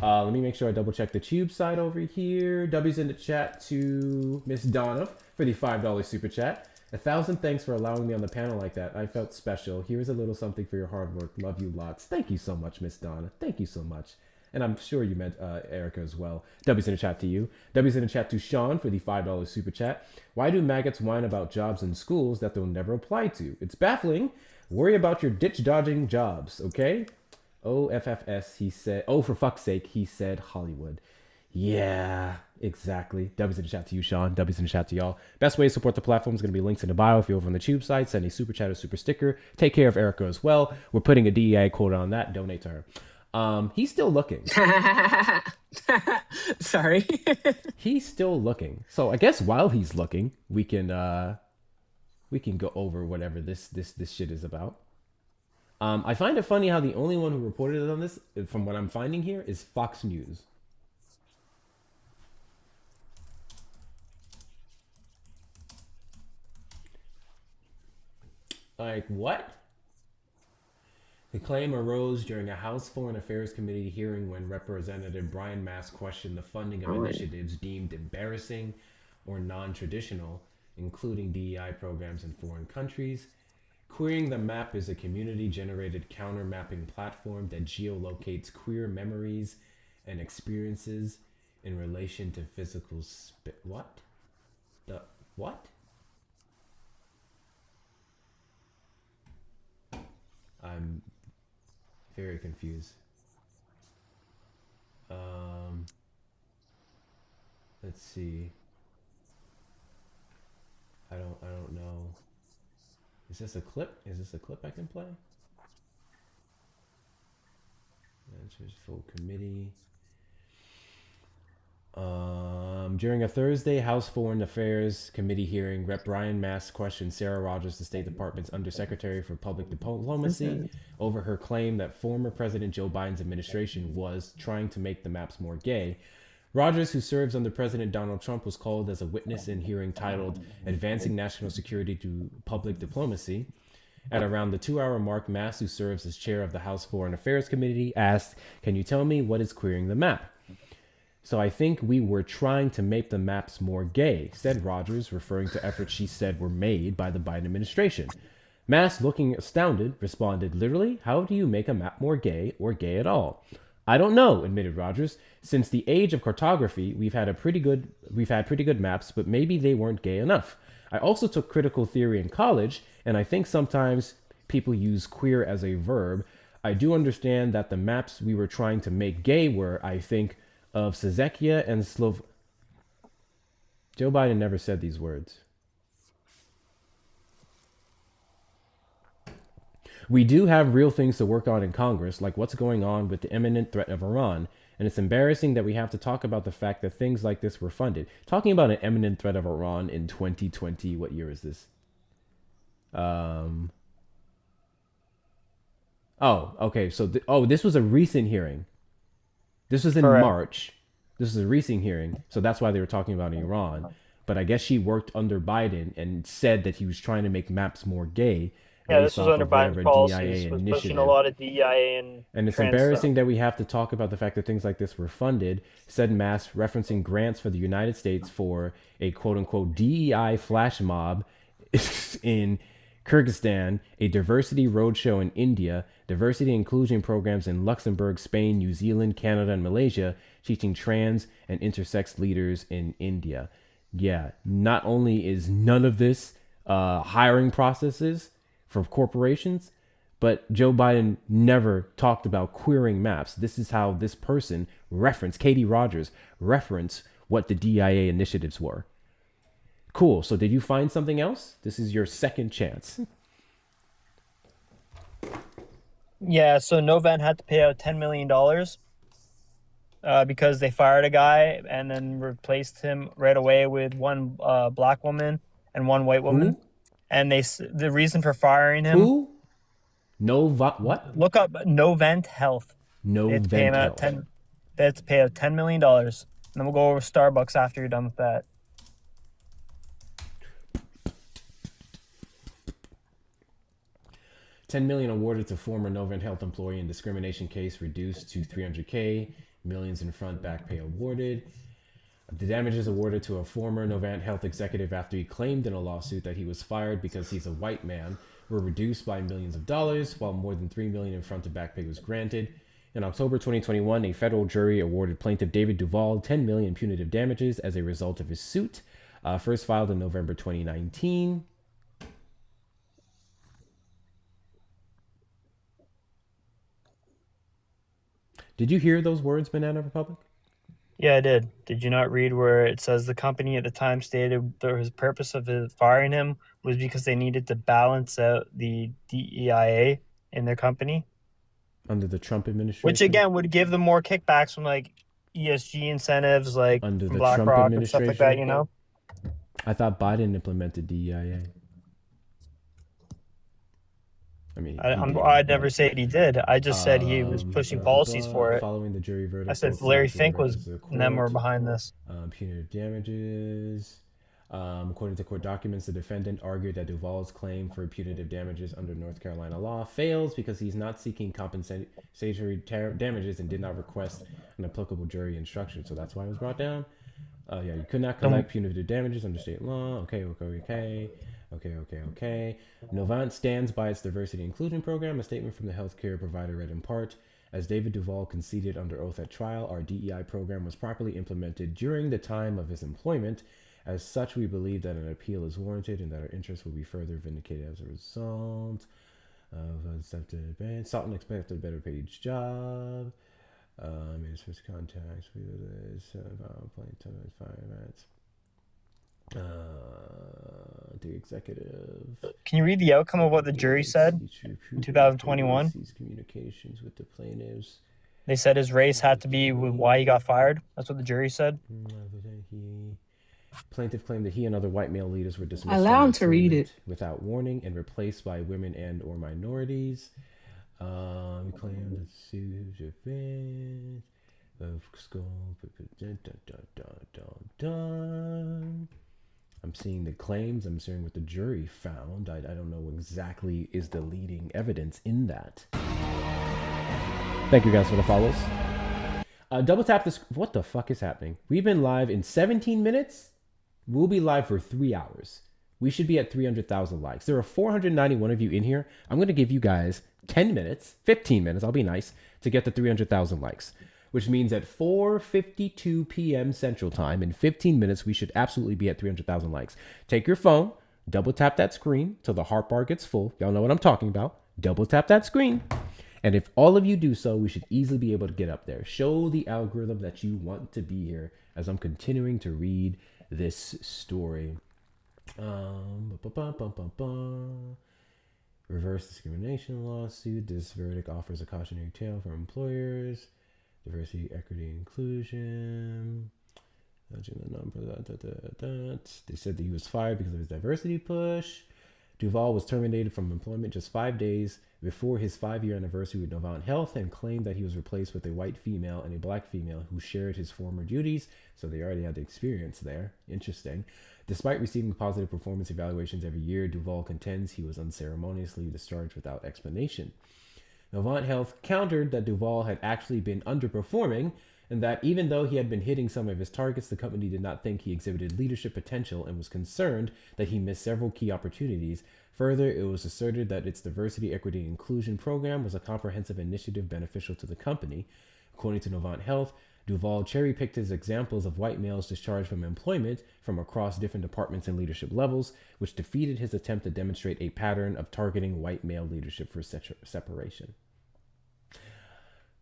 Let me make sure I double check the tube side over here. W's in the chat to Miss Donna for the $5 super chat. 1,000 thanks for allowing me on the panel like that. I felt special. Here's a little something for your hard work. Love you lots. Thank you so much, Miss Donna. Thank you so much. And I'm sure you meant Erica as well. W's in the chat to you. W's in the chat to Sean for the $5 super chat. Why do maggots whine about jobs in schools that they'll never apply to? It's baffling. Worry about your ditch dodging jobs, okay? OFFS, he said. Oh, for fuck's sake, he said Hollywood. Yeah, exactly. W's in the chat to you, Sean. W's in the chat to y'all. Best way to support the platform is going to be links in the bio if you're over on the tube site. Send a super chat or super sticker. Take care of Erica as well. We're putting a DEI quote on that. Donate to her. He's still looking. Sorry. He's still looking. So I guess while he's looking, we can go over whatever this shit is about. I find it funny how the only one who reported it on this, from what I'm finding here, is Fox News. Like, what? The claim arose during a House Foreign Affairs Committee hearing when Representative Brian Mast questioned the funding of initiatives deemed embarrassing or non-traditional, including DEI programs in foreign countries. Queering the Map is a community-generated counter-mapping platform that geolocates queer memories and experiences in relation to physical what? The what? I'm very confused. Let's see. I don't know. Is this a clip? Is this a clip I can play? Answers full committee. During a Thursday House Foreign Affairs Committee hearing, Rep. Brian Mast questioned Sarah Rogers, the State Department's Undersecretary for Public Diplomacy, over her claim that former President Joe Biden's administration was trying to make the maps more gay. Rogers, who serves under President Donald Trump, was called as a witness in hearing titled Advancing National Security to Public Diplomacy. At around the 2-hour mark, Mast, who serves as chair of the House Foreign Affairs Committee, asked, "Can you tell me what is queering the map?" "So I think we were trying to make the maps more gay," said Rogers, referring to efforts she said were made by the Biden administration. Mast, looking astounded, responded, "Literally, how do you make a map more gay or gay at all?" "I don't know," admitted Rogers. "Since the age of cartography, we've had pretty good maps, but maybe they weren't gay enough. I also took critical theory in college, and I think sometimes people use queer as a verb. I do understand that the maps we were trying to make gay were, I think, of Czechia and Joe Biden never said these words. "We do have real things to work on in Congress, like what's going on with the imminent threat of Iran. And it's embarrassing that we have to talk about the fact that things like this were funded." Talking about an imminent threat of Iran in 2020, what year is this? Oh, okay. So, this was a recent hearing. This was in March. This is a recent hearing. So that's why they were talking about Iran. But I guess she worked under Biden and said that he was trying to make maps more gay. Yeah, this was under Biden's policies, was pushing a lot of DEIA and it's embarrassing that we have to talk about the fact that things like this were funded, said Mast, referencing grants for the United States for a quote-unquote DEI flash mob in Kyrgyzstan, a diversity roadshow in India, diversity inclusion programs in Luxembourg, Spain, New Zealand, Canada, and Malaysia, teaching trans and intersex leaders in India. Yeah, not only is none of this hiring processes for corporations, but Joe Biden never talked about queering maps. This is how this person referenced, Katie Rogers, referenced what the DIA initiatives were. Cool. So did you find something else? This is your second chance. Yeah, so Novant had to pay out $10 million because they fired a guy and then replaced him right away with one black woman and one white woman. Who? And the reason for firing him. Who? What? Look up Novant Health. Novant Health. They have to pay out $10 million. And then we'll go over Starbucks after you're done with that. $10 million awarded to former Novant Health employee in discrimination case reduced to $300K. Millions in front back pay awarded. The damages awarded to a former Novant Health executive after he claimed in a lawsuit that he was fired because he's a white man were reduced by millions of dollars, while more than $3 million in front to back pay was granted. In October 2021, a federal jury awarded plaintiff David Duval $10 million punitive damages as a result of his suit, first filed in November 2019. Did you hear those words, Banana Republic? Yeah, I did. Did you not read where it says the company at the time stated that his purpose of firing him was because they needed to balance out the DEIA in their company? Under the Trump administration? Which, again, would give them more kickbacks from, like, ESG incentives, like under the BlackRock Trump and stuff administration? like that, you know? I thought Biden implemented DEIA. I mean, I'd never say he did. I just said he was pushing policies for it. Following the jury verdict, I said Larry Fink was and them were behind this. Punitive damages. According to court documents, the defendant argued that Duval's claim for punitive damages under North Carolina law fails because he's not seeking compensatory damages and did not request an applicable jury instruction. So that's why it was brought down. Yeah, you could not collect punitive damages under state law. Okay. Okay. Novant stands by its diversity inclusion program. A statement from the healthcare provider read in part, as David Duval conceded under oath at trial, our DEI program was properly implemented during the time of his employment. As such, we believe that an appeal is warranted and that our interests will be further vindicated as a result of accepted advance. Sultan expected a better paid job. His first contacts with this playing 5 minutes. The executive. Can you read the outcome of what the jury said in 2021? Communications with the plaintiffs. They said his race had to be with why he got fired. That's what the jury said. Plaintiff claimed that he and other white male leaders were dismissed Allow him to read it without warning and replaced by women and or minorities. He claimed that suits of scope. I'm seeing the claims. I'm seeing what the jury found. I don't know exactly is the leading evidence in that. Thank you guys for the follows. Double tap this. What the fuck is happening? We've been live in 17 minutes. We'll be live for 3 hours. We should be at 300,000 likes. There are 491 of you in here. I'm going to give you guys 10 minutes, 15 minutes, I'll be nice, to get to 300,000 likes. Which means at 4:52 p.m. Central Time, in 15 minutes, we should absolutely be at 300,000 likes. Take your phone, double tap that screen till the heart bar gets full. Y'all know what I'm talking about. Double tap that screen. And if all of you do so, we should easily be able to get up there. Show the algorithm that you want to be here as I'm continuing to read this story. Reverse discrimination lawsuit. This verdict offers a cautionary tale for employers. Diversity, equity, inclusion. They said that he was fired because of his diversity push. Duval was terminated from employment just 5 days before his 5-year anniversary with Novant Health and claimed that he was replaced with a white female and a black female who shared his former duties. So they already had the experience there. Interesting. Despite receiving positive performance evaluations every year, Duval contends he was unceremoniously discharged without explanation. Novant Health countered that Duval had actually been underperforming and that even though he had been hitting some of his targets, the company did not think he exhibited leadership potential and was concerned that he missed several key opportunities. Further, it was asserted that its diversity, equity, and inclusion program was a comprehensive initiative beneficial to the company. According to Novant Health, Duval cherry-picked his examples of white males discharged from employment from across different departments and leadership levels, which defeated his attempt to demonstrate a pattern of targeting white male leadership for separation.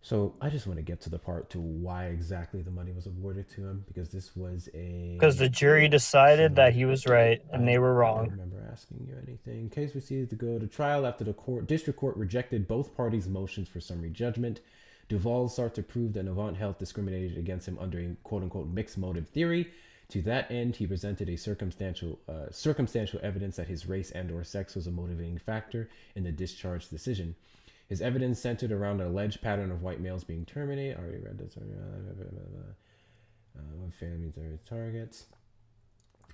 So I just want to get to the part to why exactly the money was awarded to him, because this was because the jury decided that he was right and they were wrong. I don't remember asking you anything. Case proceeded to go to trial after the district court rejected both parties' motions for summary judgment. Duval sought to prove that Novant Health discriminated against him under a quote-unquote mixed motive theory. To that end, he presented a circumstantial evidence that his race and or sex was a motivating factor in the discharge decision. His evidence centered around an alleged pattern of white males being terminated. I already read this. Families are targets.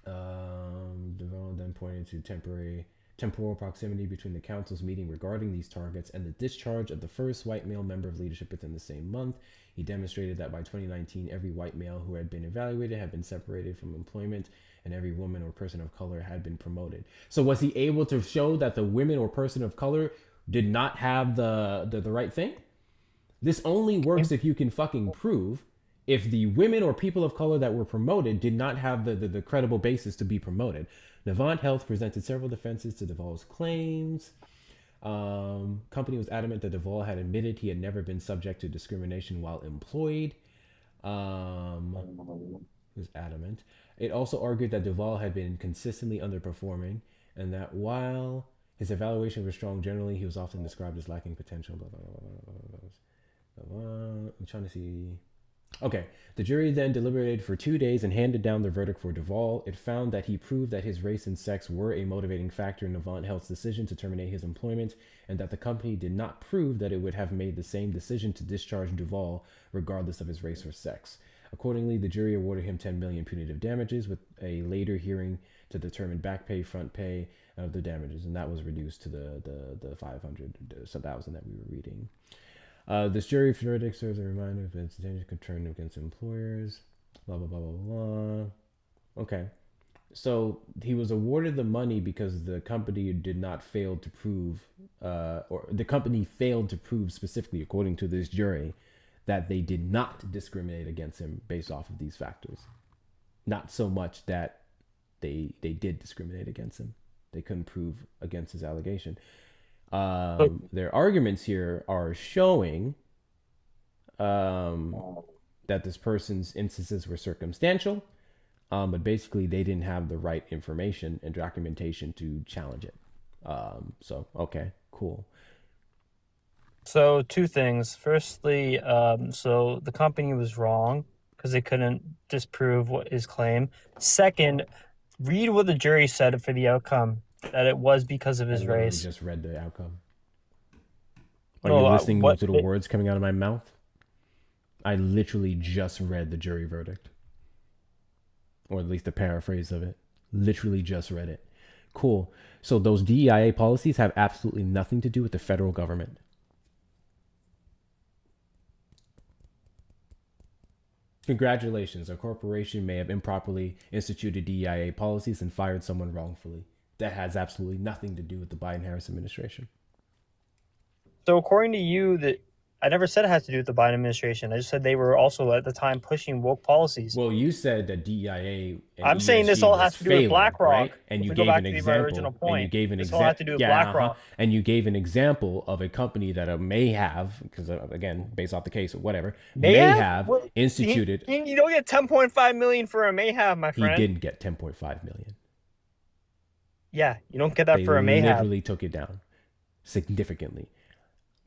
Duval then pointed to temporal proximity between the council's meeting regarding these targets and the discharge of the first white male member of leadership within the same month. He demonstrated that by 2019, every white male who had been evaluated had been separated from employment and every woman or person of color had been promoted. So was he able to show that the women or person of color did not have the right thing? This only works if you can fucking prove if the women or people of color that were promoted did not have the credible basis to be promoted. Novant Health presented several defenses to Duval's claims. Company was adamant that Duval had admitted he had never been subject to discrimination while employed. Was adamant. It also argued that Duval had been consistently underperforming and that while his evaluation was strong generally, he was often described as lacking potential. Blah, blah, blah, blah, blah. I'm trying to see. Okay, the jury then deliberated for 2 days and handed down the verdict for Duval. It found that he proved that his race and sex were a motivating factor in Novant Health's decision to terminate his employment, and that the company did not prove that it would have made the same decision to discharge Duval regardless of his race or sex. Accordingly, the jury awarded him $10 million punitive damages, with a later hearing to determine back pay, front pay of the damages, and that was reduced to the 500,000 that we were reading. This jury verdict serves a reminder of its intention concern against employers. Blah, blah, blah, blah, blah. Okay. So he was awarded the money because the company did not fail to prove, or the company failed to prove specifically, according to this jury, that they did not discriminate against him based off of these factors. Not so much that they did discriminate against him. They couldn't prove against his allegation. Their arguments here are showing that this person's instances were circumstantial, but basically they didn't have the right information and documentation to challenge it. So, okay, cool. So two things. Firstly, so the company was wrong because they couldn't disprove what his claim. Second, read what the jury said for the outcome, that it was because of his race. I just read the outcome. Are you listening to the words coming out of my mouth? I literally just read the jury verdict. Or at least a paraphrase of it. Literally just read it. Cool. So those DEIA policies have absolutely nothing to do with the federal government. Congratulations. A corporation may have improperly instituted DEIA policies and fired someone wrongfully. That has absolutely nothing to do with the Biden-Harris administration. So according to you, that I never said it has to do with the Biden administration. I just said they were also at the time pushing woke policies. Well, you said that DEIA. And I'm saying this all has to do with BlackRock, right? And you gave an example. And you gave an example. All has to do with BlackRock. And you gave an example of a company that may have, because again, based off the case or whatever, may have instituted. You don't get 10.5 million for a may have, my friend. He didn't get 10.5 million. Yeah, you don't get that for a may have. They literally took it down significantly.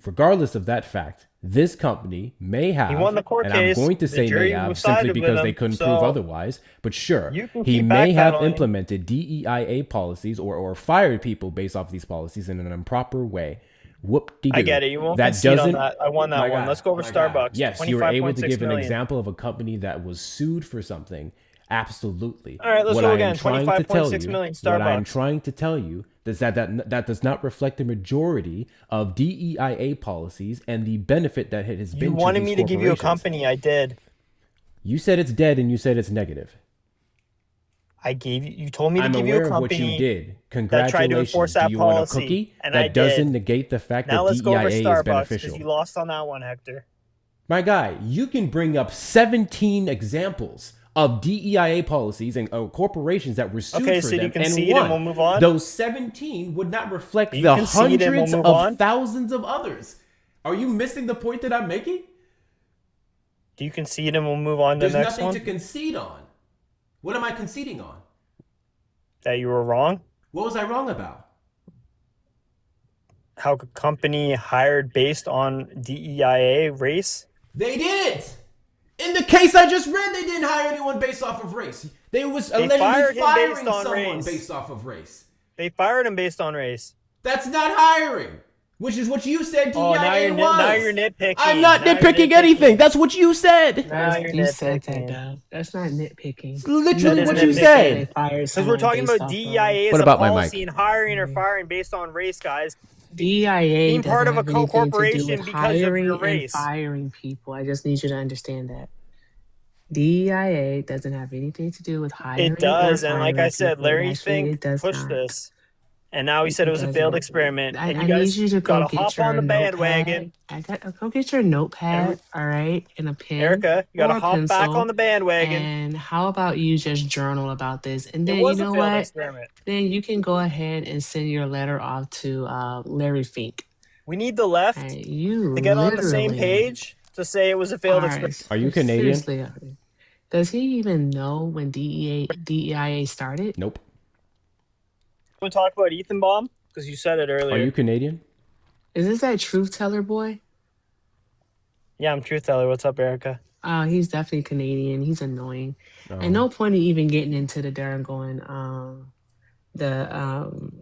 Regardless of that fact, this company may have, he won the court and case. I'm going to say may have simply because they couldn't prove otherwise, but sure, he may have implemented DEIA policies or fired people based off these policies in an improper way. Whoop-de-doo. I get it. You won't concede on that. I won that one. Let's go over Starbucks. Yes, you were able to give an example of a company that was sued for something. Absolutely. All right, let's go again. 25.6 million Starbucks. What I'm trying to tell you is that does not reflect the majority of DEIA policies and the benefit that it has been. You wanted me to give you a company. I did. You said it's dead and you said it's negative. I gave you. You told me to give you a company. I'm aware of what you did. Congratulations. That tried to enforce that Do you policy, want a cookie? And that doesn't negate the fact now that let's go over DEIA Starbucks, is beneficial. Because you lost on that one, Hector. My guy, you can bring up 17 examples of DEIA policies and corporations that were sued for them, you can and see it and we'll move on. Those 17 would not reflect the hundreds of thousands of others. Are you missing the point that I'm making? Do you concede and we'll move on to the next one? There's nothing to concede on. What am I conceding on? That you were wrong? What was I wrong about? How a company hired based on DEIA race? They didn't! In the case I just read, they didn't hire anyone based off of race. They was allegedly firing someone based off of race. They fired him based on race. That's not hiring, which is what you said DEIA was. Now you're nitpicking. I'm not nitpicking anything. That's what you said. Now you said that, though. That's not nitpicking. It's literally what you said. Because we're talking about DEIA as a policy and hiring or firing based on race, guys. DEIA being part of a corporation because of your race. And firing people. I just need you to understand that. DEIA doesn't have anything to do with hiring. It does, or and like I said, people. Larry Actually, Fink pushed this, and now he said it was a failed experiment. I And you need guys you to go gotta get hop your on the bandwagon. Go get your notepad, all right, and a pen. Erica, you gotta or a hop back pencil, on the bandwagon. And how about you just journal about this, and then It was you a know failed what? experiment. Then you can go ahead and send your letter off to Larry Fink. We need the left to get on the same page to say it was a failed experiment. Are you Canadian? Seriously, does he even know when DEIA started? Nope. Want to talk about Ethan Bomb? Because you said it earlier. Are you Canadian? Is this that truth teller boy? Yeah, I'm truth teller. What's up, Erica? He's definitely Canadian. He's annoying. Oh. And no point in even getting into the darn going the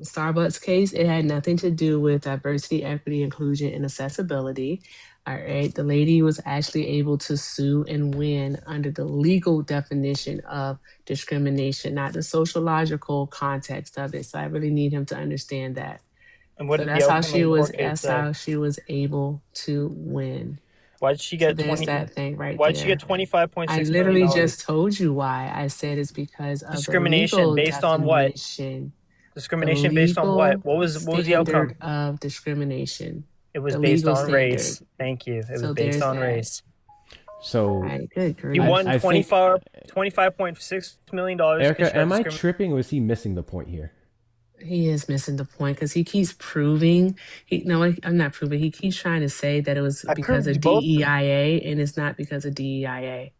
Starbucks case. It had nothing to do with diversity, equity, inclusion, and accessibility. All right. The lady was actually able to sue and win under the legal definition of discrimination, not the sociological context of it. So I really need him to understand that. And what So did that's the how outcome she of the was. court case That's say? how she was able to win. Why did she So get there's 20? that thing right Why did she there. get $25.6 I million? literally just told you why. I said it's because of the Discrimination legal based on what? definition. The Discrimination based on what? legal What was the standard outcome? of discrimination. It was The based legal on standard. race. Thank you. It was So based there's on that. race. So Right, good He grief. won I think, $25.6 million. because Erica, she got am I discriminated. tripping or is he missing the point here? He is missing the point because he keeps proving I'm not proving. He keeps trying to say that it was I because proved of you both. DEIA, and it's not because of DEIA.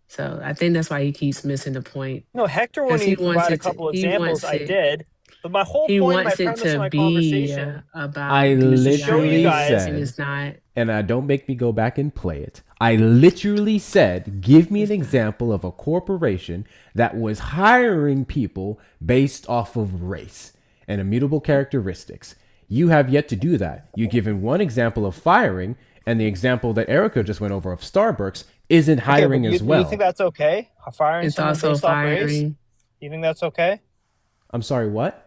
So I think that's why he keeps missing the point. No, Hector Because wanted he me to wants provide a it to. couple He examples. wants I it. did. But my whole He point, my wants it premise of to my be conversation about I is to show you literally guys. and said, it's not. and don't make me go back and play it. I literally said, give me an example of a corporation that was hiring people based off of race and immutable characteristics. You have yet to do that. You've given one example of firing, and the example that Erica just went over of Starbucks isn't hiring Okay, but as well. you think that's okay? Firing It's someone also based off race? firing. You think that's okay? I'm sorry, what?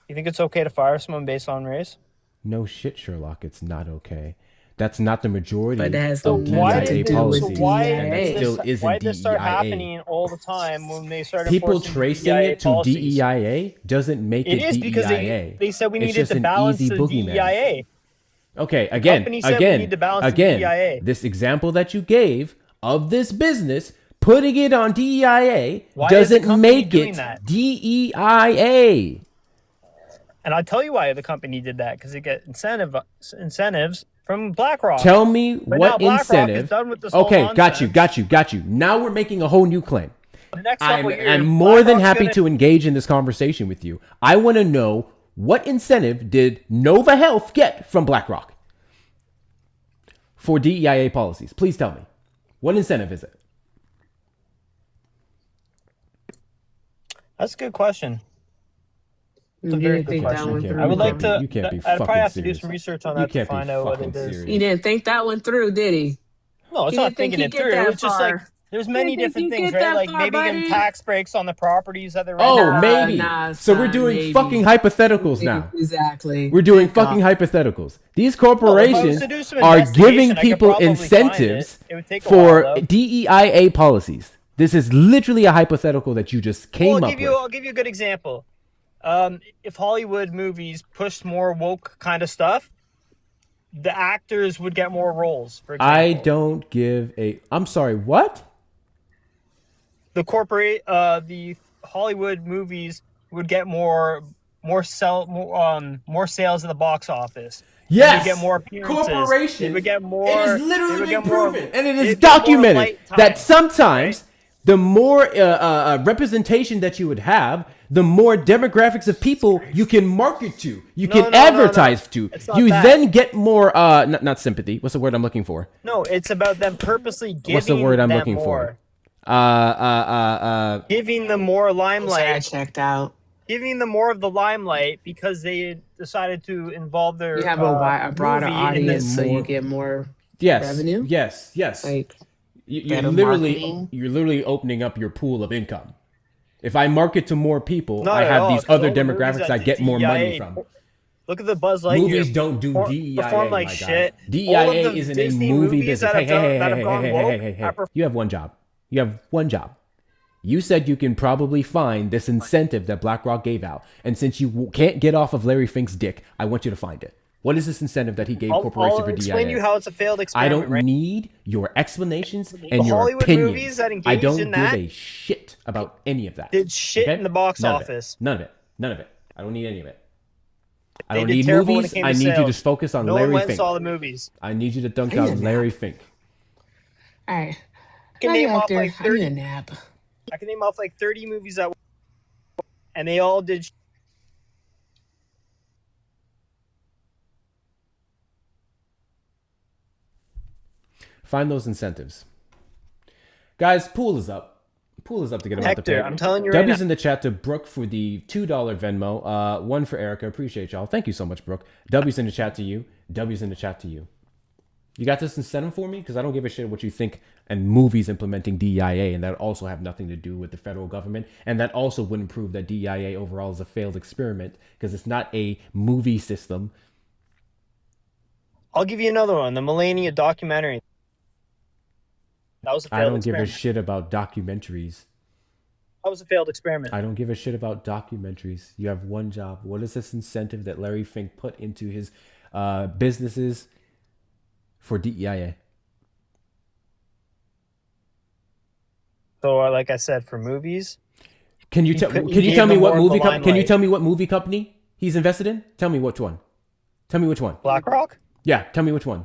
You think it's okay to fire someone based on race? No shit, Sherlock. It's not okay. That's not the majority But that has So of why DEIA did so policies, why and that did still this isn't why did this start DEIA. happening all the time when they started People enforcing tracing DEIA it to policies? DEIA doesn't make It it is because DEIA. they said we It's needed just to an balance easy the boogeyman. DEIA. Okay, The company said we need to balance the DEIA. this example that you gave of this business, putting it on DEIA Why is the doesn't company make doing it that? DEIA. And I'll tell you why the company did that, because they get incentives from BlackRock. Tell me But now what BlackRock incentive. is done with this whole Okay, nonsense. got you. Now we're making a whole new claim. The next couple years, I'm more than BlackRock's happy gonna- to engage in this conversation with you. I want to know, what incentive did Nova Health get from BlackRock for DEIA policies? Please tell me. What incentive is it? That's a good question. It's a You very didn't good think that question. one through. I would like to. You can't be I'd fucking probably have to do serious. some research on You that to can't be find out what fucking it is. serious. He didn't think that one through, did he? No, it's He not didn't think thinking he'd it get through. that It's just like far. there's He many didn't think different he'd things, get right? that Like far, maybe getting buddy. tax breaks on the properties that they're Oh, renting. maybe. nah, So we're son, doing maybe. fucking hypotheticals now. Exactly. We're doing Thank God. fucking hypotheticals. These No, if I was corporations to do some are investigation, giving I could people probably find incentives it. It would take a for while, though. DEIA policies. This is literally a hypothetical that you just came Well, up with. I'll give you a good example. If Hollywood movies pushed more woke kind of stuff, the actors would get more roles. For example, I don't give a. I'm sorry. What? the Hollywood movies would get more sales at the box office. Yes. They would get more appearances. Corporations. They would get more. It is they literally would been get more- proven, and it they'd is get more documented light time, that sometimes right? the more representation that you would have, the more demographics of people you can market to, you No, can no, advertise to. It's not You that. then get more not sympathy. What's the word I'm looking for? No, it's about them purposely giving. What's the word I'm them looking more. for? Giving them more Sorry, I limelight. checked out. Giving them more of the limelight because they decided to involve their. You have a broader movie in audience, this so you more- get more Yes. revenue. Yes. Like You're better literally marketing. opening up your pool of income. If I market to more people, Not I at have all, these 'cause other all the movies demographics that I the get more money DEIA from. Look at the Buzz Lightyear. Movies don't do DEIA, perform like my guy. shit. All DEIA of the isn't Disney a movie movies business. that Hey, have done- hey, that hey, have gone hey, woke, hey, hey, hey. I prefer- You have one job. You have one job. You said you can probably find this incentive that BlackRock gave out. And since you can't get off of Larry Fink's dick, I want you to find it. What is this incentive that he gave corporation I'll for explain DEIA? to you how it's a failed I experiment. don't right? need your explanations and The your Hollywood opinions. movies that I engaged don't in give that a shit about any of that. did shit in the box None of it. office. None of it. None of it. I don't need any of it. I They don't did need terrible when movies. it came I to need you to sales. just focus on No one Larry went and Fink. saw the movies. I need you to dunk I need out a nap. Larry Fink. All right. I can Now you name off actor, like I need 30. a nap. I can name off like 30 movies that, and they all did. Find those incentives. Guys, pool is up. Pool is up to get them out the Hector, pit. I'm telling you right W's now. in the chat to Brooke for the $2 Venmo. One for Erica. Appreciate y'all. Thank you so much, Brooke. W's in the chat to you. W's in the chat to you. You got this incentive for me? Because I don't give a shit what you think and movies implementing DEIA, and that also have nothing to do with the federal government. And that also wouldn't prove that DEIA overall is a failed experiment because it's not a movie system. I'll give you another one. The Melania documentary. That was a I failed don't give a experiment. shit about documentaries. That was a failed experiment. I don't give a shit about documentaries. You have one job. What is this incentive that Larry Fink put into his businesses for DEIA? So, like I said, for movies, Can you tell me what movie Can you tell me what movie company he's invested in? Tell me which one. Tell me which one. BlackRock? Yeah, tell me which one.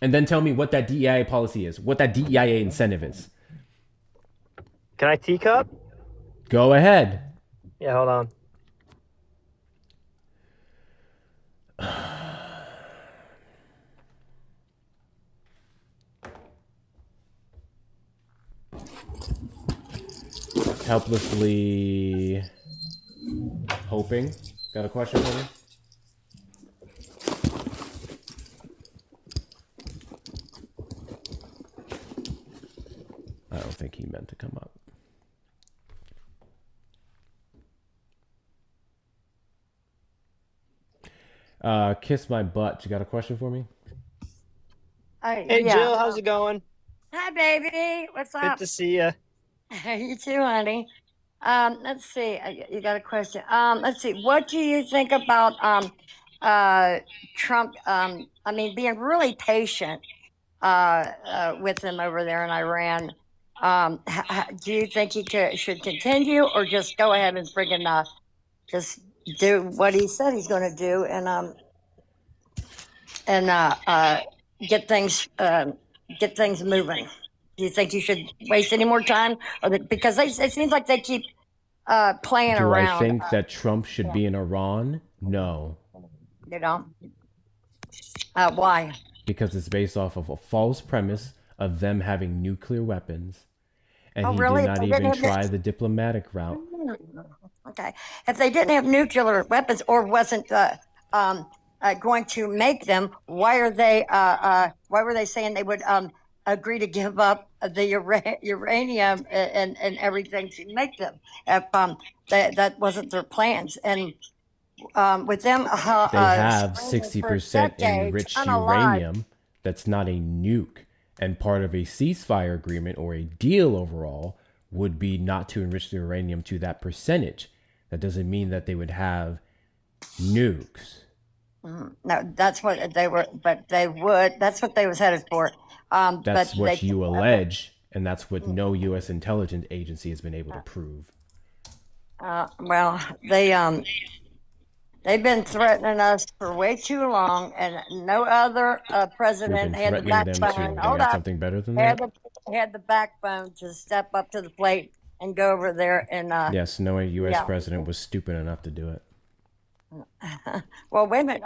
And then tell me what that DEIA policy is, what that DEIA incentive is. Can I teacup? Go ahead. Yeah, hold on. Helplessly hoping. Got a question for me? I don't think he meant to come up. Kiss my butt. You got a question for me? Hey, Jill, how's it going? Hi, baby. What's up? Good to see you. You too, honey. Let's see. You got a question. Let's see. What do you think about Trump? Being really patient with him over there in Iran. Do you think he should continue, or just go ahead and friggin' just do what he said he's going to do, and get things moving? Do you think you should waste any more time, because it seems like they keep playing around? Do I think that Trump should be in Iran? No. You know? Why? Because it's based off of a false premise of them having nuclear weapons, and he really? did not even try the diplomatic route. Okay. If they didn't have nuclear weapons, or wasn't going to make them, why were they saying they would agree to give up the uranium and everything to make them, if that wasn't their plans? And with them, they have 60% decades, enriched unalive. uranium that's not a nuke, and part of a ceasefire agreement or a deal overall would be not to enrich the uranium to that percentage. That doesn't mean that they would have nukes. No, that's what they were, but they would. That's what they was headed for. That's but what you allege, and that's what no U.S. intelligence agency has been able to prove. Well, they've been threatening us for way too long, and no other president had the backbone. They got something better than that? Had the backbone to step up to the plate and go over there and. Yes, no U.S. president was stupid enough to do it. Well, wait a minute.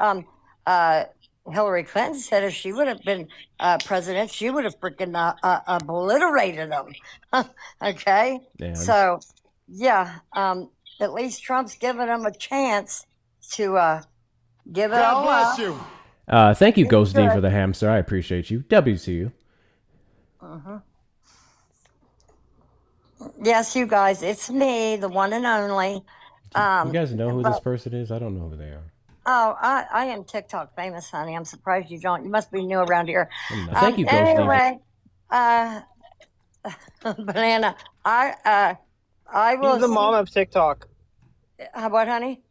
Hillary Clinton said if she would have been president, she would have freaking obliterated them. Okay. And? So, yeah. At least Trump's giving them a chance to give it all up. God bless you. Thank you, Ghost D, for the hamster. I appreciate you. W to you. Yes, you guys. It's me, the one and only. You guys know who this person is? I don't know who they are. Oh, I am TikTok famous, honey. I'm surprised you don't. You must be new around here. Thank you, Ghost anyway, Banana, I will. You're the mom of TikTok. What, honey?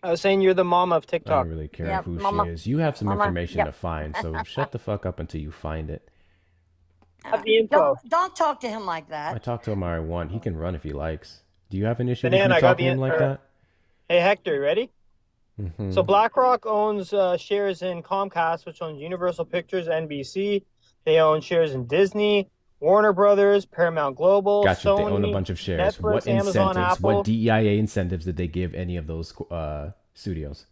I was saying you're the mom of TikTok. I don't really care who she is. You have some information to find, so shut the fuck up until you find it. Don't talk to him like that. I talk to him I want. He can run if he likes. Do you have an issue Banana, with me talking to him like that? Hey, Hector, you ready? Mm-hmm. So BlackRock owns shares in Comcast, which owns Universal Pictures, NBC. They own shares in Disney, Warner Brothers, Paramount Global, Gotcha. Sony, They own a bunch of shares. Netflix, What Amazon, incentives? Apple. What DEIA incentives did they give any of those studios?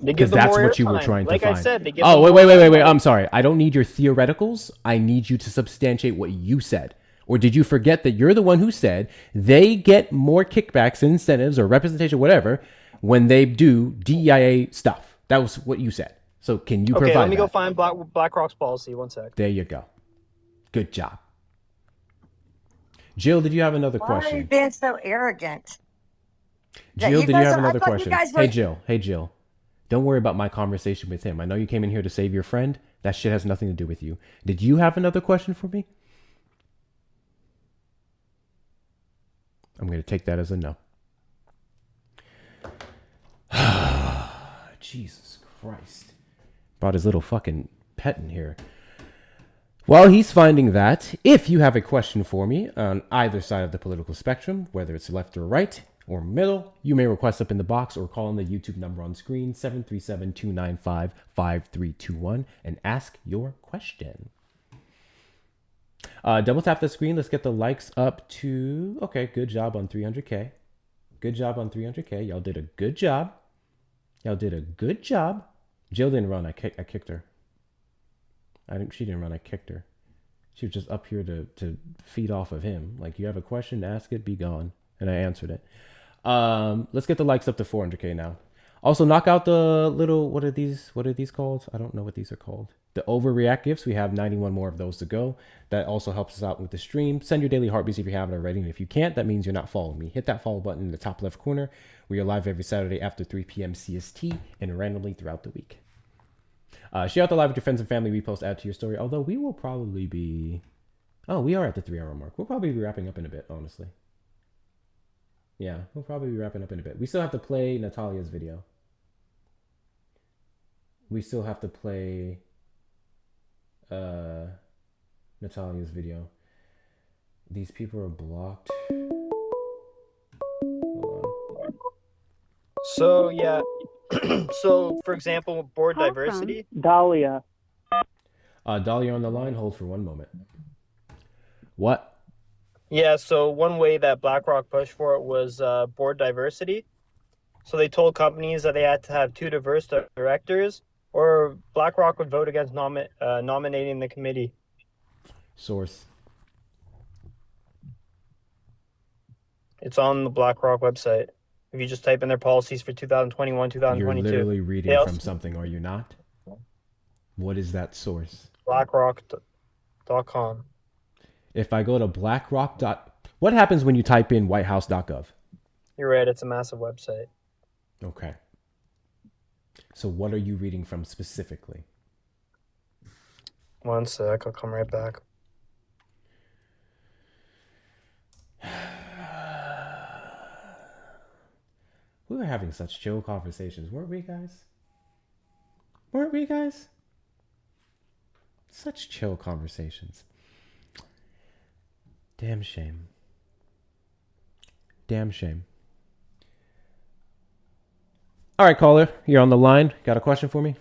Because that's what you were trying to find. Like I said, they give wait. I'm sorry. I don't need your theoreticals. I need you to substantiate what you said. Or did you forget that you're the one who said they get more kickbacks and incentives or representation, whatever, when they do DEIA stuff? That was what you said. So can you provide that? Okay, let me go find BlackRock's policy. 1 sec. There you go. Good job. Jill, did you have another question? Why are you being so arrogant? Jill, did you have another question? Hey, Jill. Don't worry about my conversation with him. I know you came in here to save your friend. That shit has nothing to do with you. Did you have another question for me? I'm going to take that as a no. Jesus Christ. Brought his little fucking pet in here. While he's finding that, if you have a question for me on either side of the political spectrum, whether it's left or right or middle, you may request up in the box or call on the YouTube number on screen, 737-295-5321, and ask your question. Double tap the screen. Let's get the likes up to... Okay, good job on 300K. Good job on 300K. Y'all did a good job. Y'all did a good job. Jill didn't run. I kicked her. She didn't run. I kicked her. She was just up here to feed off of him. Like, you have a question, ask it, be gone. And I answered it. Let's get the likes up to 400K now. Also, knock out the little, what are these called? I don't know what these are called. The overreact gifts. We have 91 more of those to go. That also helps us out with the stream. Send your daily heartbeats if you haven't already. And if you can't, that means you're not following me. Hit that follow button in the top left corner. We are live every Saturday after 3 p.m. CST and randomly throughout the week. Share out the live with your friends and family. Repost, add to your story. Although we will probably be... Oh, we are at the 3-hour mark. We'll probably be wrapping up in a bit, honestly. Yeah, we'll probably be wrapping up in a bit. We still have to play Natalia's video. We still have to play Natalia's video. These people are blocked. Hold on. So, yeah. So, for example, board diversity. Dahlia. Dahlia on the line. Hold for one moment. What? Yeah, so one way that BlackRock pushed for it was board diversity. So they told companies that they had to have 2 diverse directors, or BlackRock would vote against nominating the committee. Source. It's on the BlackRock website. If you just type in their policies for 2021, 2022. You're literally reading from something, are you not? What is that source? BlackRock.com. If I go to BlackRock. What happens when you type in whitehouse.gov? You're right, it's a massive website. Okay. So what are you reading from specifically? One sec, I'll come right back. We were having such chill conversations, weren't we, guys? Weren't we, guys? Such chill conversations. Damn shame. Damn shame. All right, caller, you're on the line. Got a question for me?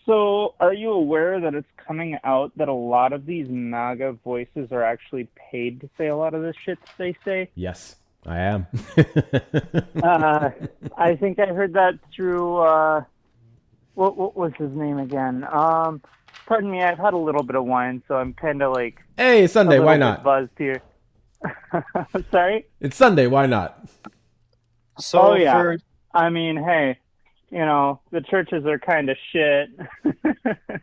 So are you aware that it's coming out that a lot of these MAGA voices are actually paid to say a lot of the shit that they say? Yes, I am. I think I heard that through, what was his name again? Pardon me, I've had a little bit of wine, so I'm kind of like... Hey, it's Sunday, why not? Buzzed here. Sorry? It's Sunday, why not? So I mean, hey, you know, the churches are kind of shit.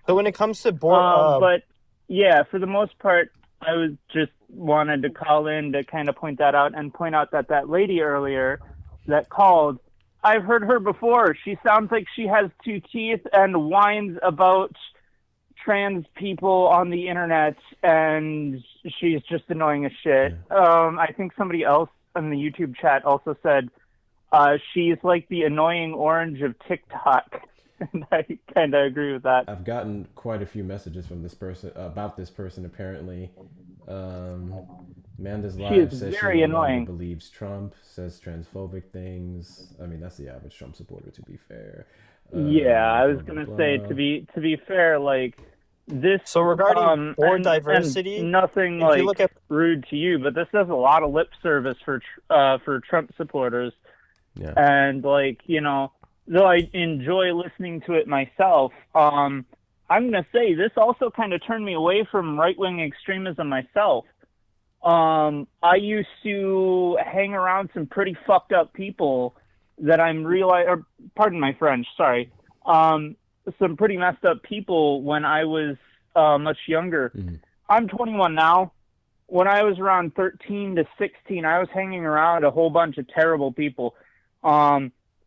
So when it comes to board... but, yeah, for the most part, I was just wanted to call in to kind of point that out and point out that that lady earlier that called, I've heard her before. She sounds like she has 2 teeth and whines about trans people on the internet, and she's just annoying as shit. I think somebody else in the YouTube chat also said she's like the annoying orange of TikTok. And I kind of agree with that. I've gotten quite a few messages from this person about this person. Apparently, Amanda's live says she no longer believes Trump, says transphobic things. I mean, that's the average Trump supporter, to be fair. Yeah, I was gonna say to be fair, like this. So regarding board diversity, and nothing like rude to you, but this does a lot of lip service for Trump supporters. Yeah. And like, you know, though I enjoy listening to it myself, I'm gonna say this also kind of turned me away from right-wing extremism myself. I used to hang around some pretty fucked up people that pardon my French, sorry. Some pretty messed up people when I was much younger. Mm-hmm. I'm 21 now. When I was around 13 to 16, I was hanging around a whole bunch of terrible people.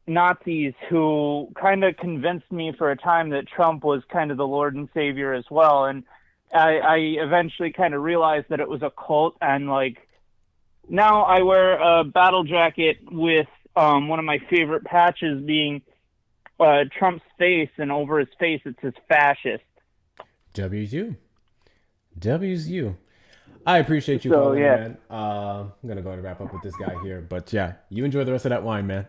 Nazis who kind of convinced me for a time that Trump was kind of the Lord and Savior as well. And I eventually kind of realized that it was a cult. And like, now I wear a battle jacket with one of my favorite patches being Trump's face, and over his face it says fascist. W's you. I appreciate you calling, man. I'm gonna go and wrap up with this guy here, but yeah, you enjoy the rest of that wine, man.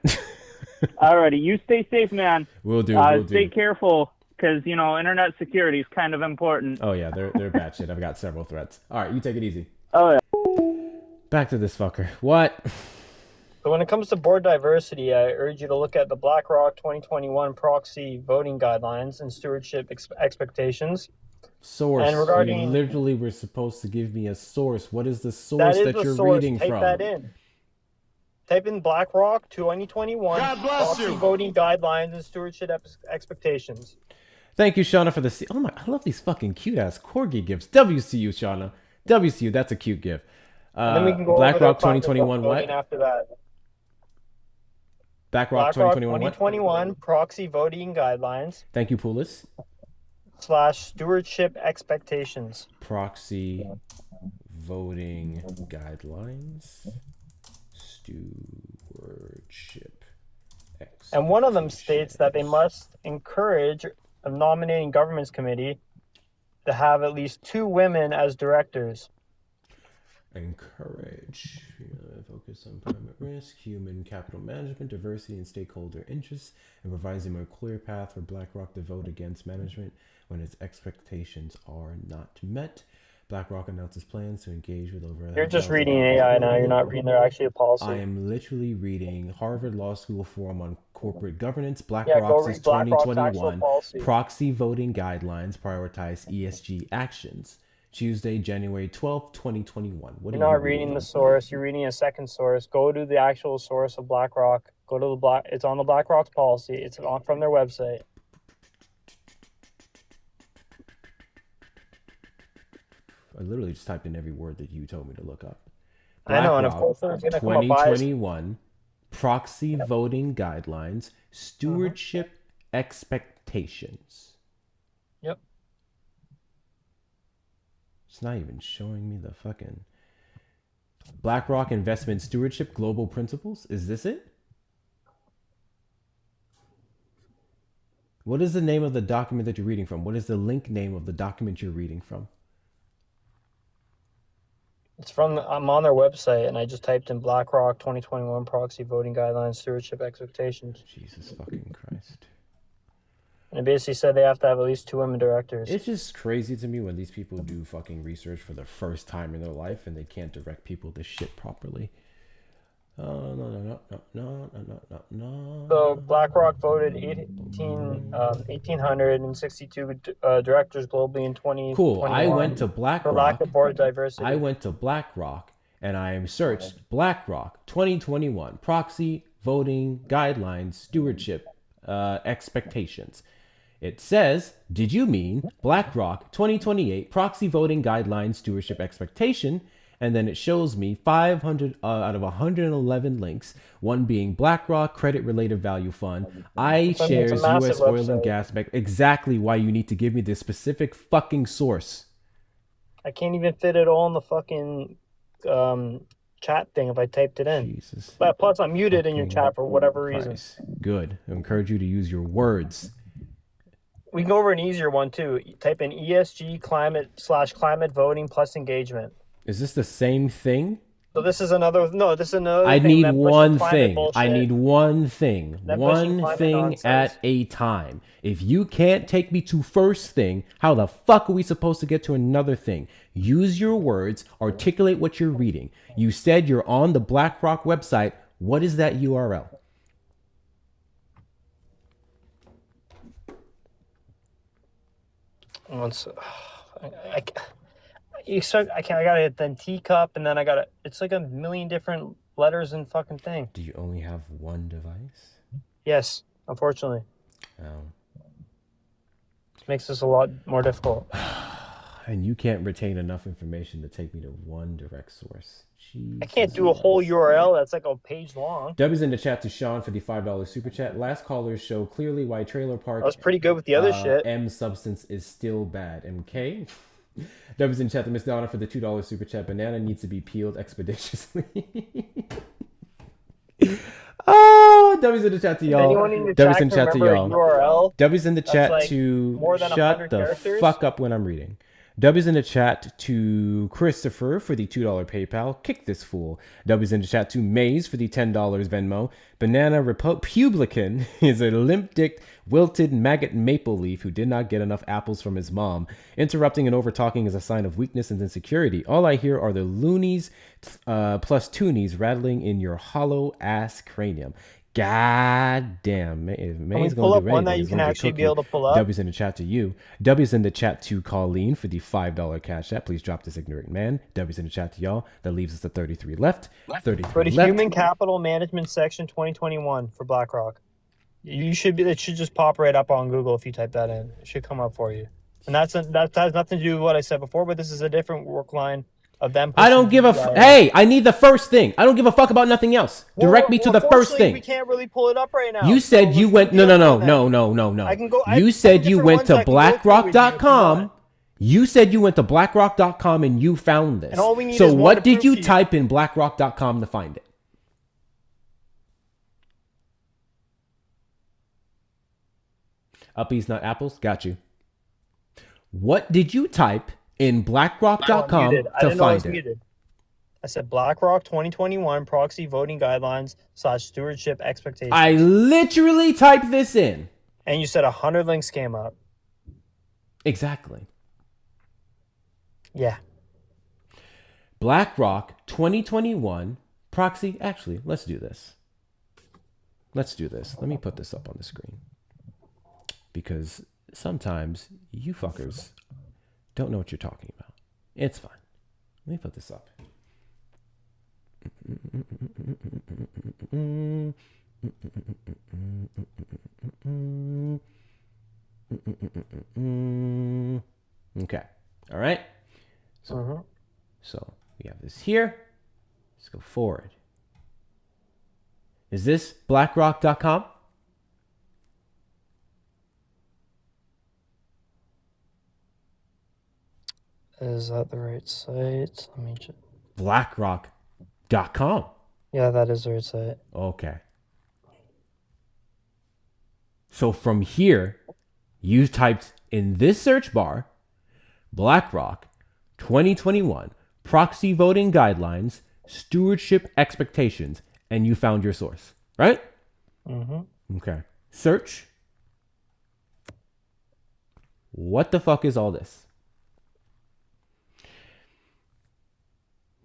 Alrighty, you stay safe, man. We'll do. Stay careful, because internet security is kind of important. Oh yeah, they're bad shit. I've got several threats. All right, you take it easy. Oh yeah. Back to this fucker. What? So when it comes to board diversity, I urge you to look at the BlackRock 2021 proxy voting guidelines and stewardship expectations. Source. And regarding, you literally were supposed to give me a source. What is the source that you're reading from? Type that in. Type in BlackRock 2021 proxy voting guidelines and stewardship expectations. Thank you, Shauna, for the... Oh my, I love these fucking cute-ass corgi gifts. WCU, Shauna. WCU, that's a cute gift. And then we can go BlackRock 2021 what? After that. BlackRock 2021 what? 2021 proxy voting guidelines. Thank you, Poulis. / stewardship expectations. Proxy voting guidelines. Stewardship expectations. And one of them states that they must encourage a nominating governments committee to have at least 2 women as directors. Encourage. Focus on climate risk, human capital management, diversity, and stakeholder interests, and provides a more clear path for BlackRock to vote against management when its expectations are not met. BlackRock announces plans to engage with over... You're just reading AI now. You're not reading their actual policy. I am literally reading Harvard Law School Forum on Corporate Governance, BlackRock's 2021 proxy voting guidelines prioritize ESG actions. Tuesday, January 12th, 2021. What You're not reading the source. You're reading a second source. Go to the actual source of BlackRock. Go to the It's on the BlackRock's policy. It's on from their website. I literally just typed in every word that you told me to look up. I know, and of course it's going to come up 2021 proxy voting guidelines, stewardship expectations. Yep. It's not even showing me the fucking BlackRock Investment Stewardship Global Principles. Is this it? What is the name of the document that you're reading from? What is the link name of the document you're reading from? It's from, I'm on their website, and I just typed in BlackRock 2021 proxy voting guidelines, stewardship expectations. Jesus fucking Christ. And it basically said they have to have at least 2 women directors. It's just crazy to me when these people do fucking research for the first time in their life and they can't direct people to shit properly. No. So BlackRock voted 1,862 directors globally in 2021. Cool. I went to BlackRock. For lack of board diversity. I went to BlackRock and I searched BlackRock 2021 proxy voting guidelines stewardship expectations. It says, did you mean BlackRock 2028 proxy voting guidelines stewardship expectation? And then it shows me 500 out of 111 links, one being BlackRock Credit Related Value Fund, iShares US Oil and Gas Bank. Exactly why you need to give me this specific fucking source. I can't even fit it all in the fucking chat thing if I typed it in. Jesus. But plus, I'm muted in your chat for whatever reason. Good. I encourage you to use your words. We can go over an easier one too. Type in ESG climate / climate voting plus engagement. Is this the same thing? So this is another. No, this is another. I thing need that one pushes thing. bullshit. I need one thing. That One pushes thing climate at a time. If you can't take me to first thing, how the fuck are we supposed to get to another thing? Use your words. Articulate what you're reading. You said you're on the BlackRock website. What is that URL? I gotta hit then teacup, and then I gotta. It's like a million different letters and fucking thing. Do you only have one device? Yes, unfortunately. Oh. This makes this a lot more difficult. And you can't retain enough information to take me to one direct source. I can't do a whole URL that's like a page long. W's in the chat to Sean for the $5 super chat. Last callers show clearly why trailer park. I was pretty good with the other shit. M substance is still bad. MK. W's in the chat to Miss Donna for the $2 super chat. Banana needs to be peeled expeditiously. Oh, W's in the chat to y'all. W's in the chat to y'all. W's in the chat like to more than shut 100 the characters? fuck up when I'm reading. W's in the chat to Christopher for the $2 PayPal. Kick this fool. W's in the chat to Maze for the $10 Venmo. Banana Republican is a limp-dicked, wilted maggot maple leaf who did not get enough apples from his mom. Interrupting and over-talking is a sign of weakness and insecurity. All I hear are the loonies plus toonies rattling in your hollow-ass cranium. God damn. May's pull gonna up do one that anything. you He's can gonna actually cook be you. able to pull up? W's in the chat to you. W's in the chat to Colleen for the $5 cash app. Please drop this ignorant man. W's in the chat to y'all. That leaves us at 33 left. 33 Go to left. Human Capital Management section 2021 for BlackRock. You should be. It should just pop right up on Google if you type that in. It should come up for you. And that has nothing to do with what I said before. But this is a different work line of them. I don't give a hey, I need the first thing. I don't give a fuck about nothing else. Direct me to the first thing. We can't really pull it up right now. You said you went no. I can go. You said you went to blackrock.com. You said you went to blackrock.com and you found this. And all we need so is one what to did prove you to you. type in blackrock.com to find it? Uppies, not apples. Got you. What did you type in blackrock.com to find it? Muted. I said BlackRock 2021 proxy voting guidelines / stewardship expectations. I literally typed this in. And you said 100 links came up. Exactly. Yeah. BlackRock 2021 proxy. Actually, let's do this. Let's do this. Let me put this up on the screen. Because sometimes you fuckers don't know what you're talking about. It's fine. Let me put this up. Okay. All right. So we have this here. Let's go forward. Is this blackrock.com? Is that the right site? Let me check. BlackRock.com. Yeah, that is the right site. Okay. So from here, you typed in this search bar, BlackRock 2021 proxy voting guidelines, stewardship expectations, and you found your source, right? Mm-hmm. Okay. Search. What the fuck is all this?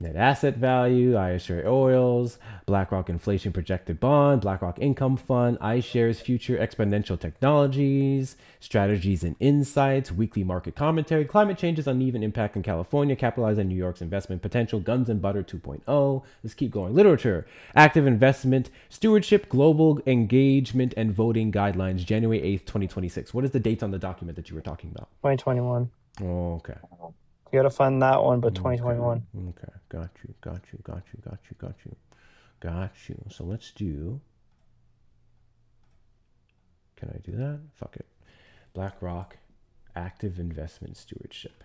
Net asset value, iShares oils, BlackRock inflation projected bond, BlackRock income fund, iShares future exponential technologies, strategies and insights, weekly market commentary, climate change's uneven impact in California, capitalize on New York's investment potential, guns and butter 2.0. Let's keep going. Literature, active investment, stewardship, global engagement, and voting guidelines, January 8th, 2026. What is the date on the document that you were talking about? 2021. Oh, okay. You gotta find that one, but 2021. Okay, got you. So let's do. Can I do that? Fuck it. BlackRock, active investment stewardship.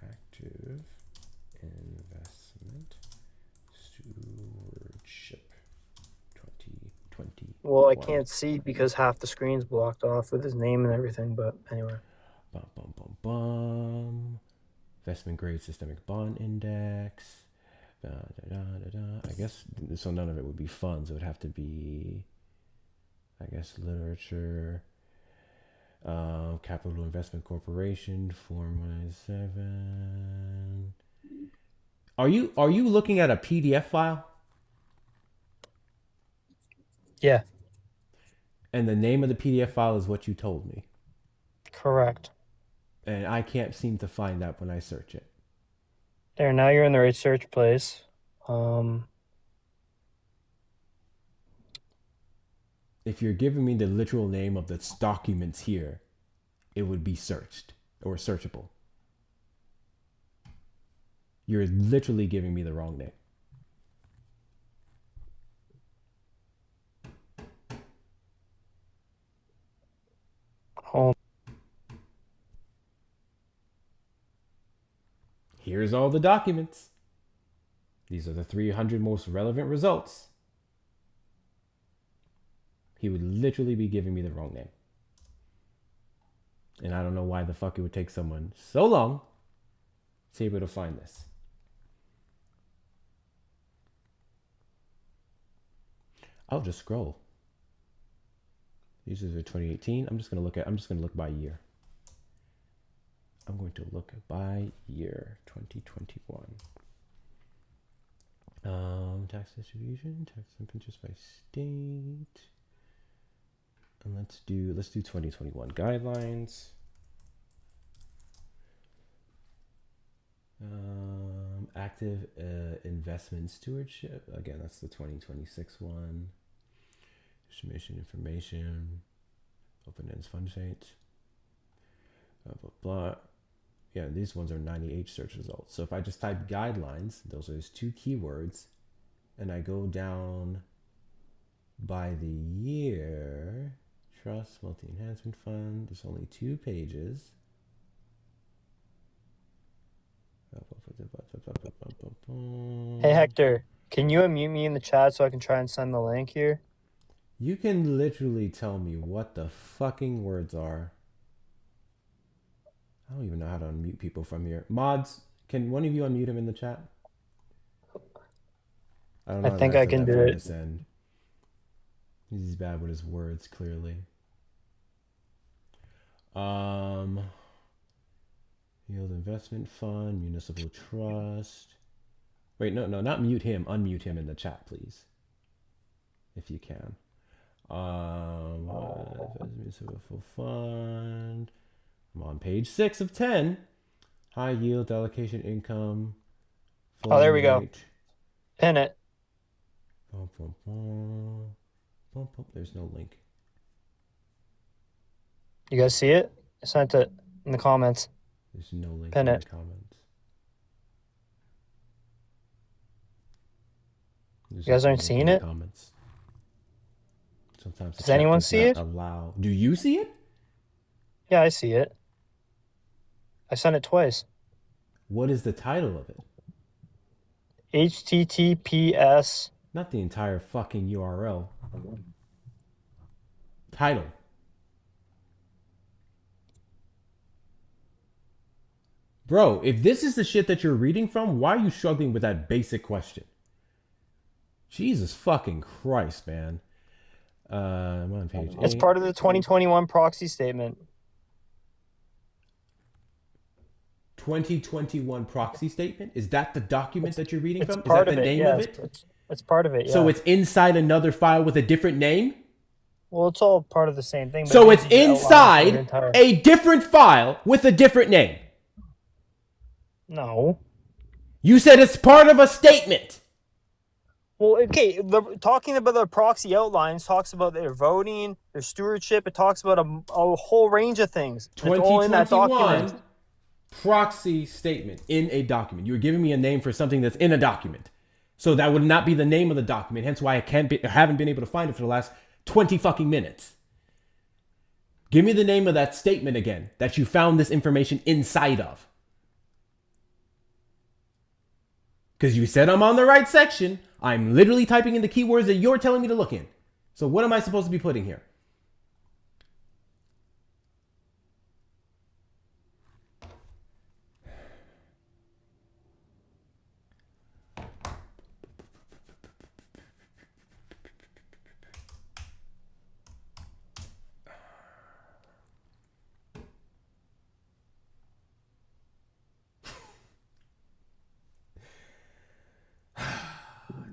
Active investment stewardship 2020. Well, I can't see because half the screen's blocked off with his name and everything, but anyway. Investment grade systemic bond index. I guess so. None of it would be funds. It would have to be, I guess, literature. Capital Investment Corporation, Form 197. Are you looking at a PDF file? Yeah. And the name of the PDF file is what you told me. Correct. And I can't seem to find that when I search it. There, now you're in the right search place. if you're giving me the literal name of the documents here, it would be searched or searchable. You're literally giving me the wrong name. Oh. Here's all the documents. These are the 300 most relevant results. He would literally be giving me the wrong name. And I don't know why the fuck it would take someone so long to be able to find this. I'll just scroll. These are 2018. I'm just gonna look by year. I'm going to look by year 2021. Tax distribution, tax and interest by state. And let's do 2021 guidelines. Active investment stewardship. Again, that's the 2026 one. Distribution information. Open-end fund states. Blah, blah, blah. Yeah, these ones are 98 search results. So if I just type guidelines, those are just 2 keywords, and I go down by the year, trust, multi-enhancement fund, there's only 2 pages. Hey Hector, can you unmute me in the chat so I can try and send the link here? You can literally tell me what the fucking words are. I don't even know how to unmute people from here. Mods, can one of you unmute him in the chat? I don't know. I think I can do it. He's bad with his words, clearly. Yield investment fund, municipal trust. Wait, no, not mute him. Unmute him in the chat, please, if you can. Municipal fund. I'm on page 6 of 10. High yield allocation income. Oh, there we go. Pin it. There's no link. You guys see it? I sent it in the comments. There's no link Pin in it. the comments. You guys aren't seeing it? Comments. Sometimes does anyone see it? Allow. Do you see it? Yeah, I see it. I sent it twice. What is the title of it? HTTPS. Not the entire fucking URL. Title. Bro, if this is the shit that you're reading from, why are you struggling with that basic question? Jesus fucking Christ, man. I'm on page 8. It's part of the 2021 proxy statement. 2021 proxy statement? Is that the document that you're reading from? Is Part that the name of it? It's part of it, yeah. So it's inside another file with a different name? Well, it's all part of the same thing. But So it's inside a different file with a different name? No. You said it's part of a statement. Well, okay, talking about the proxy outlines talks about their voting, their stewardship. It talks about a whole range of things. It's all in that document. 2021 proxy statement in a document. You're giving me a name for something that's in a document. So that would not be the name of the document. Hence why I haven't been able to find it for the last 20 fucking minutes. Give me the name of that statement again that you found this information inside of. Because you said I'm on the right section. I'm literally typing in the keywords that you're telling me to look in. So what am I supposed to be putting here?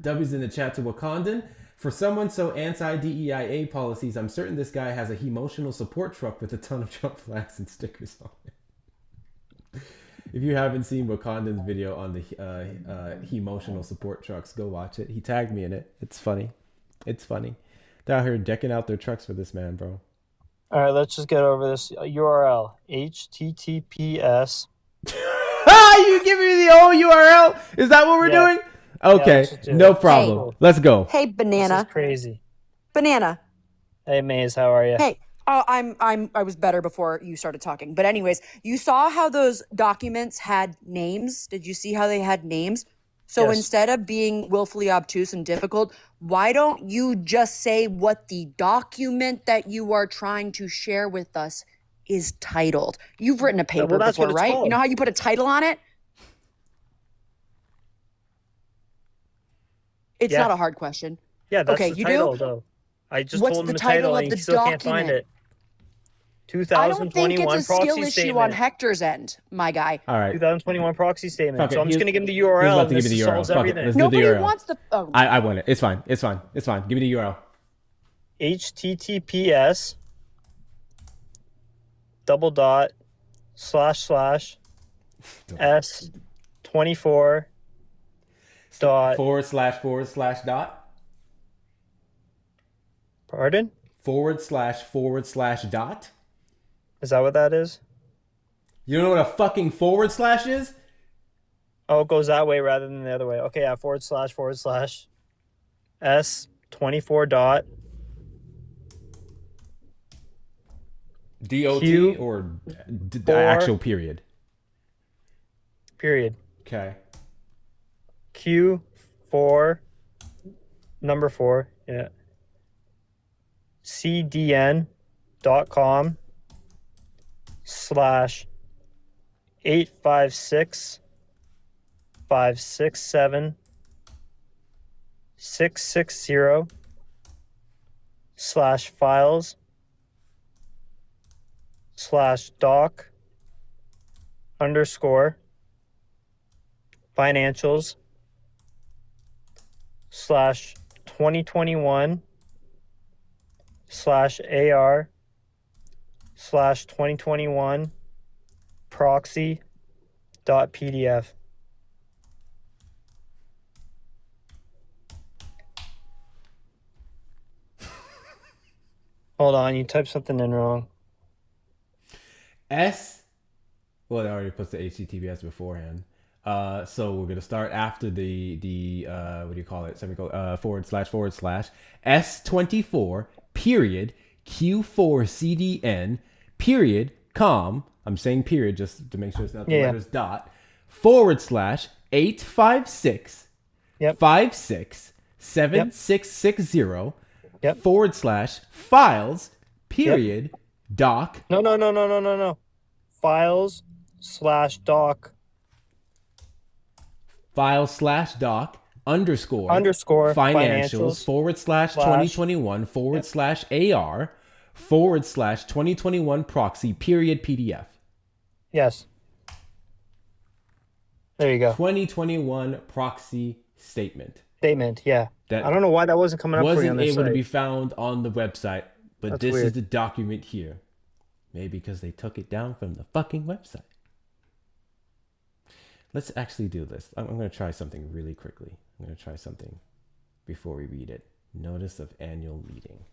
W's in the chat to Wakandan. For someone so anti-DEIA policies, I'm certain this guy has a emotional support truck with a ton of Trump flags and stickers on it. If you haven't seen Wakandan's video on the emotional support trucks, go watch it. He tagged me in it. It's funny. It's funny. They're out here decking out their trucks for this man, bro. All right, let's just get over this URL. HTTPS. You give me the old URL? Is that what we're doing? Okay, no problem. Let's go. Hey, Banana. This is crazy. Banana. Hey, Maze, how are you? Hey, I was better before you started talking. But anyways, you saw how those documents had names? Did you see how they had names? So Yes. instead of being willfully obtuse and difficult, why don't you just say what the document that you are trying to share with us is titled? You've written a paper that's what before, it's right? called. You know how you put a title on it? It's Yeah. not a hard question. Yeah, that's okay, the you title, do? though. I just What's told him the the title title, of and the he still can't find document? it. I don't think 2021 it's a proxy skill issue statement. on Hector's end, my guy. All right. 2021 proxy statement. Fuck it. So I'm just He's- going to give him the He's URL, about and to give this me the URL. solves Fuck it. everything. Let's do Nobody the URL. wants the. Oh. I want it. It's fine. It's fine. It's fine. Give me the URL. HTTPS //S24 dot / dot. Pardon? / dot. Is that what that is? You don't know what a fucking / is? Oh, it goes that way rather than the other way. Okay, yeah, / S24 dot DOT Q or four- actual period? period. Okay. Q4 number 4, yeah. CDN.com /856 567 660 /files /doc _ financials /2021 /AR /2021 proxy.pdf. Hold on, you typed something in wrong. Well, it already puts the HTTPS beforehand. So we're gonna start after the what do you call it? / S24 period Q4CDN period com. I'm saying period just to make sure it's not the letters dot / 856 56 7660 / files period doc. No. Files /doc Files /doc _ financials /2021 /AR /2021 proxy period PDF. Yes. There you go. 2021 proxy statement. Yeah. That I don't know why that wasn't coming up for you wasn't on this able to site. be found on the website, but That's this is weird. the document here. Maybe because they took it down from the fucking website. Let's actually do this. I'm going to try something really quickly. I'm going to try something before we read it. Notice of annual meeting.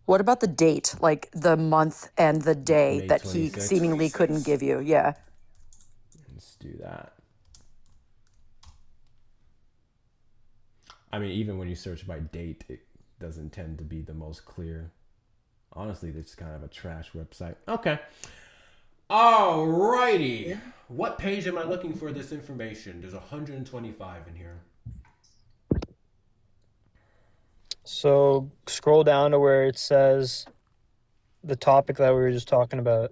What about the date, like the month and the day May that he 26th. seemingly couldn't give you? Yeah. Let's do that. I mean, even when you search by date, it doesn't tend to be the most clear. Honestly, it's kind of a trash website. Okay. Alrighty. What page am I looking for this information? There's 125 in here. So scroll down to where it says the topic that we were just talking about.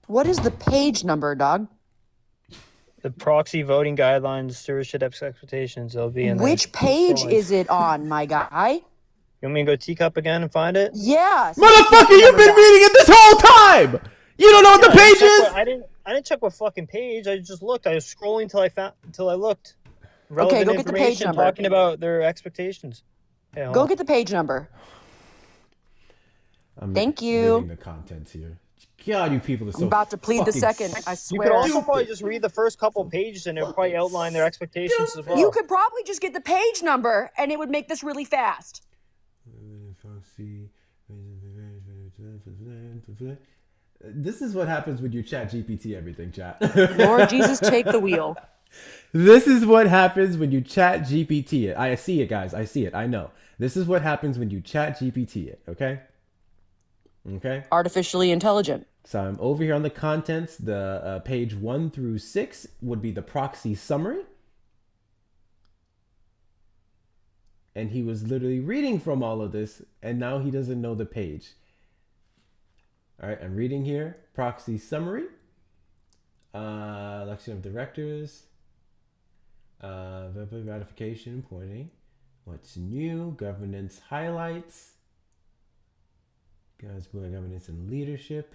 What is the page number, dog? The proxy voting guidelines, stewardship expectations. They'll be in there. Which page is it on, my guy? You want me to go teacup again and find it? Yeah. Motherfucker, you've been reading it this whole time! You don't know what the page is? I didn't check what fucking page. I just looked. I was scrolling until I looked. Okay, go get the page Information number. talking about their expectations. Go get the page number. I'm Thank you. reading the contents here. God, you people are so I'm about to plead the fucking second. I You swear. could also probably just read the first couple pages and it would probably outline their expectations as well. You could probably just get the page number and it would make this really fast. This is what happens when you chat GPT everything, chat. Lord Jesus, take the wheel. This is what happens when you chat GPT it. I see it, guys. I see it. I know. This is what happens when you chat GPT it, okay? Okay? Artificially intelligent. So I'm over here on the contents. The page 1 through 6 would be the proxy summary. And he was literally reading from all of this, and now he doesn't know the page. All right, I'm reading here. Proxy summary. Election of directors. Ratification, pointing. What's new? Governance highlights. Guys, governance and leadership.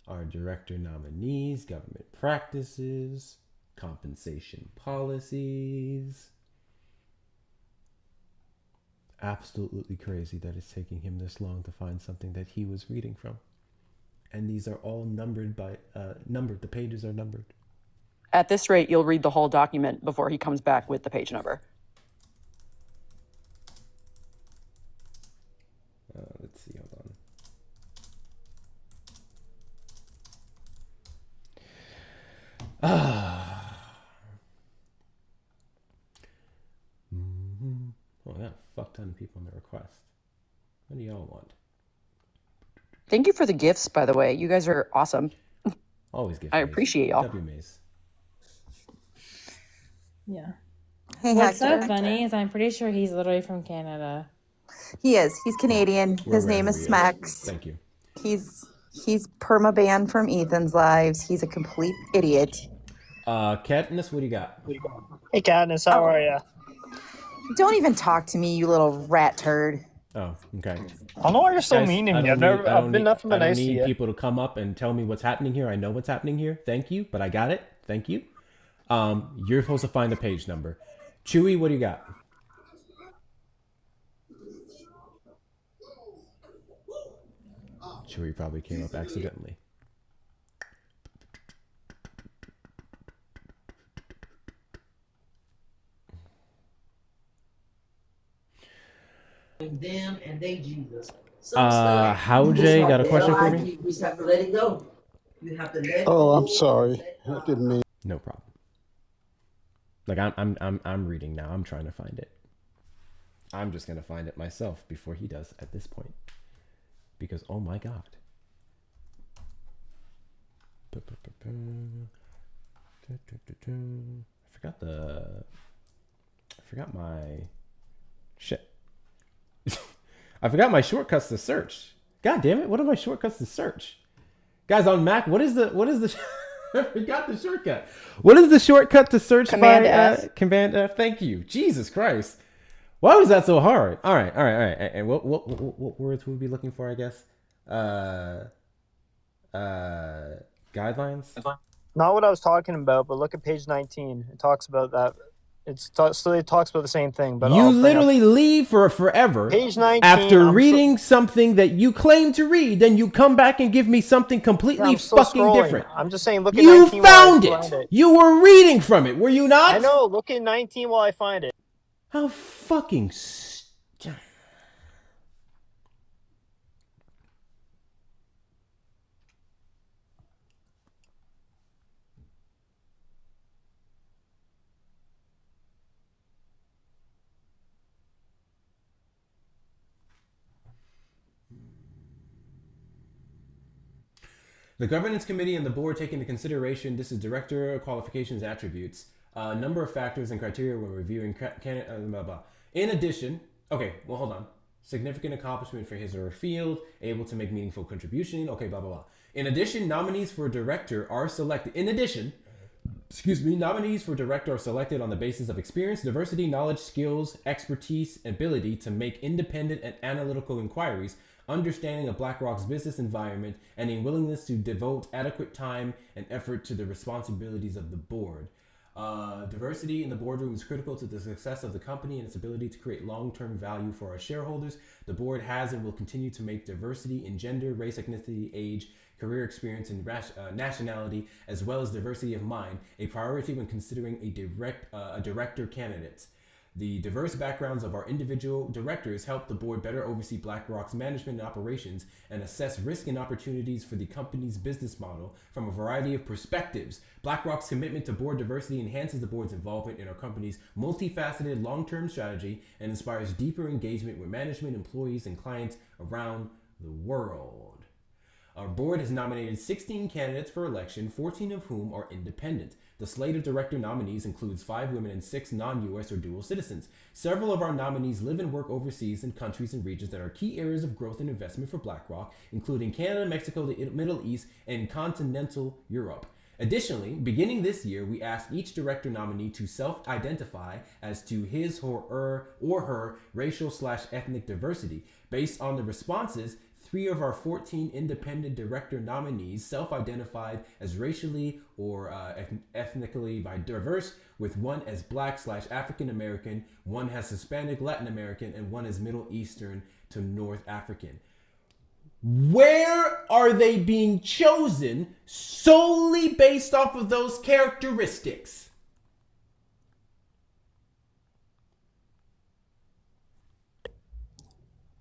Our director nominees. Government practices. Compensation policies. Absolutely crazy that it's taking him this long to find something that he was reading from. And these are all numbered by numbered. The pages are numbered. At this rate, you'll read the whole document before he comes back with the page number. Let's see, hold on. Oh, I got a fuck ton of people on the request. What do y'all want? Thank you for the gifts, by the way. You guys are awesome. Always give. I appreciate y'all. W Maze. Yeah. Hey, What's so Hector. funny is I'm pretty sure he's literally from Canada. He is. He's Canadian. We're His name is random, Smex. Thank you. He's perma-banned from Ethan's lives. He's a complete idiot. Katniss, what do you got? Hey, Katniss, how are ya? Don't even talk to me, you little rat turd. Oh, okay. I don't know why you're so Guys, mean to I me. don't I've been nothing but nice to I don't you. need people to come up and tell me what's happening here. I know what's happening here. Thank you, but I got it. Thank you. You're supposed to find the page number. Chewy, what do you got? Chewy probably came up accidentally. Them and they Jesus. How Jay got a question for me? You just have to let it go. You have to let Oh, I'm sorry. I didn't mean. No problem. Like I'm reading now. I'm trying to find it. I'm just gonna find it myself before he does at this point. Because oh my god. I forgot my shit. I forgot my shortcuts to search. God damn it! What are my shortcuts to search? Guys on Mac, what is the I forgot the shortcut. What is the shortcut to search Command by F. Command F? Thank you. Jesus Christ. Why was that so hard? All right. And what words would we be looking for, I guess? Guidelines? Not what I was talking about, but look at page 19. It talks about that. It talks about the same thing. But You I'll bring up- literally leave for forever Page 19, after I'm reading something that you claim to read, then you come back and give me something completely I'm still fucking scrolling. different. I'm just saying, look at You 19 while I found find it. You were reading from it, were you not? I know. Look at 19 while I find it. How fucking The governance committee and the board take into consideration, this is director qualifications attributes, a number of factors and criteria when reviewing blah, blah. In addition, okay, well, hold on. Significant accomplishment for his or her field, able to make meaningful contribution, okay, blah, blah, blah. In addition, nominees for director are selected. Nominees for director are selected on the basis of experience, diversity, knowledge, skills, expertise, ability to make independent and analytical inquiries, understanding of BlackRock's business environment, and a willingness to devote adequate time and effort to the responsibilities of the board. Diversity in the boardroom is critical to the success of the company and its ability to create long-term value for our shareholders. The board has and will continue to make diversity in gender, race, ethnicity, age, career experience, and nationality, as well as diversity of mind, a priority when considering a director candidate. The diverse backgrounds of our individual directors help the board better oversee BlackRock's management and operations and assess risk and opportunities for the company's business model from a variety of perspectives. BlackRock's commitment to board diversity enhances the board's involvement in our company's multifaceted long-term strategy and inspires deeper engagement with management, employees, and clients around the world. Our board has nominated 16 candidates for election, 14 of whom are independent. The slate of director nominees includes 5 women and 6 non-U.S. or dual citizens. Several of our nominees live and work overseas in countries and regions that are key areas of growth and investment for BlackRock, including Canada, Mexico, the Middle East, and continental Europe. Additionally, beginning this year, we asked each director nominee to self-identify as to his or her racial/ethnic diversity. Based on the responses, 3 of our 14 independent director nominees self-identified as racially or ethnically diverse, with 1 as Black/African American, 1 as Hispanic Latin American, and 1 as Middle Eastern to North African. Where are they being chosen solely based off of those characteristics?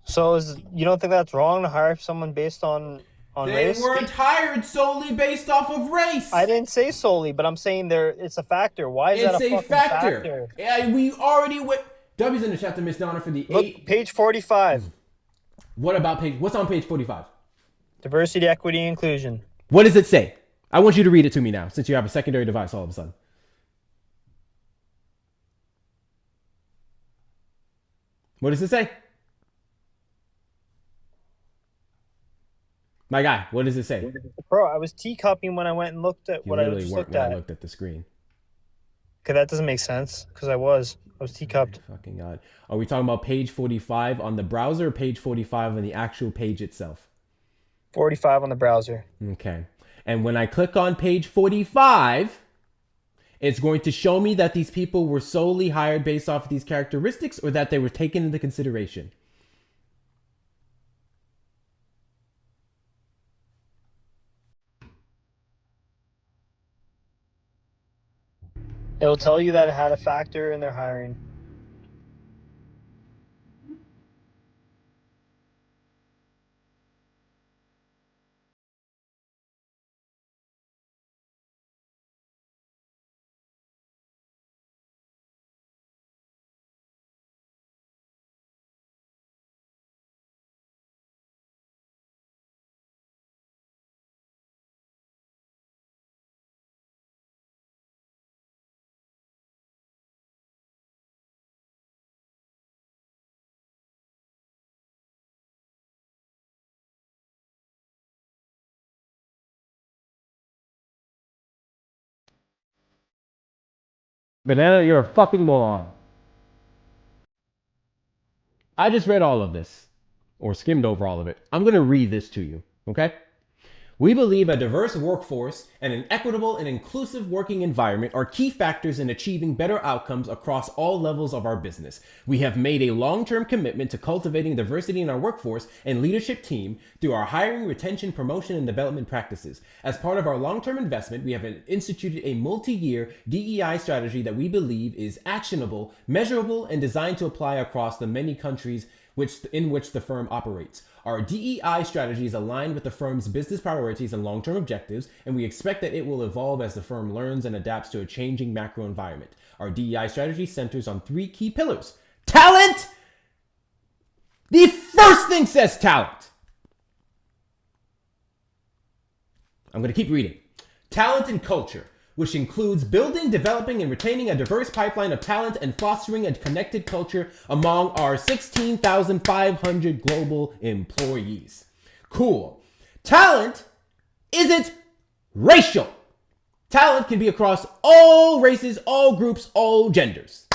So you don't think that's wrong to hire someone based on race? They weren't hired solely based off of race. I didn't say solely, but I'm saying it's a factor. Why is that a fucking factor? Yeah, we already went. W's in the chat to Miss Donna for the Look, page 45. What's on page 45? Diversity, equity, inclusion. What does it say? I want you to read it to me now, since you have a secondary device all of a sudden. What does it say? My guy, what does it say? Bro, I was teacupping when I went and looked at what I just looked at. I looked at the screen. Okay, that doesn't make sense, because I was teacupped. Fucking God. Are we talking about page 45 on the browser or page 45 on the actual page itself? 45 on the browser. Okay. And when I click on page 45, it's going to show me that these people were solely hired based off of these characteristics, or that they were taken into consideration. It'll tell you that it had a factor in their hiring. Banana, you're a fucking moron. I just read all of this, or skimmed over all of it. I'm going to read this to you, okay? We believe a diverse workforce and an equitable and inclusive working environment are key factors in achieving better outcomes across all levels of our business. We have made a long-term commitment to cultivating diversity in our workforce and leadership team through our hiring, retention, promotion, and development practices. As part of our long-term investment, we have instituted a multi-year DEI strategy that we believe is actionable, measurable, and designed to apply across the many countries in which the firm operates. Our DEI strategy is aligned with the firm's business priorities and long-term objectives, and we expect that it will evolve as the firm learns and adapts to a changing macro environment. Our DEI strategy centers on 3 key pillars. Talent! The first thing says talent. I'm going to keep reading. Talent and culture, which includes building, developing, and retaining a diverse pipeline of talent and fostering a connected culture among our 16,500 global employees. Cool. Talent isn't racial. Talent can be across all races, all groups, all genders.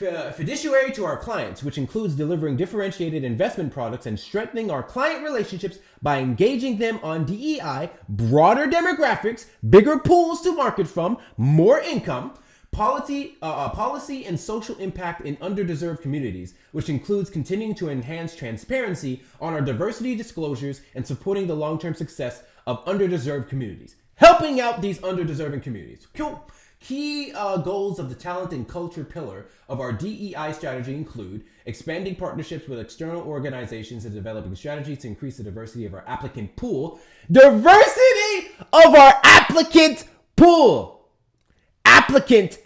fiduciary to our clients, which includes delivering differentiated investment products and strengthening our client relationships by engaging them on DEI, broader demographics, bigger pools to market from, more income, policy and social impact in underdeserved communities, which includes continuing to enhance transparency on our diversity disclosures and supporting the long-term success of underdeserved communities. Helping out these underdeserving communities. Cool. Key goals of the talent and culture pillar of our DEI strategy include expanding partnerships with external organizations and developing strategies to increase the diversity of our applicant pool. Diversity of our applicant pool. Applicant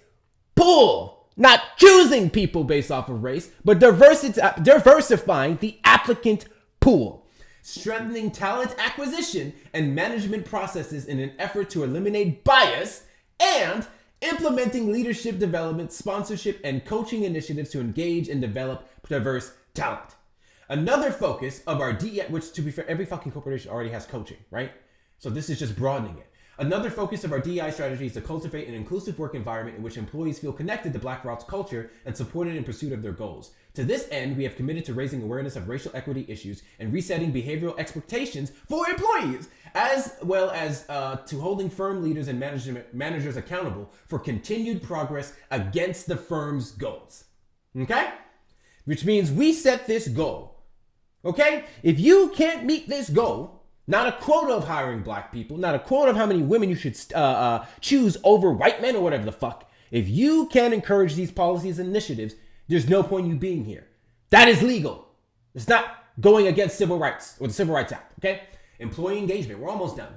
pool. Not choosing people based off of race, but diversifying the applicant pool. Strengthening talent acquisition and management processes in an effort to eliminate bias, and implementing leadership development, sponsorship, and coaching initiatives to engage and develop diverse talent. Another focus of our DEI, which to be fair, every fucking corporation already has coaching, right? So this is just broadening it. Another focus of our DEI strategy is to cultivate an inclusive work environment in which employees feel connected to BlackRock's culture and supported in pursuit of their goals. To this end, we have committed to raising awareness of racial equity issues and resetting behavioral expectations for employees, as well as to holding firm leaders and managers accountable for continued progress against the firm's goals. Okay? Which means we set this goal. Okay? If you can't meet this goal, not a quota of hiring black people, not a quota of how many women you should choose over white men or whatever the fuck. If you can't encourage these policies and initiatives, there's no point in you being here. That is legal. It's not going against civil rights or the Civil Rights Act, okay? Employee engagement, we're almost done.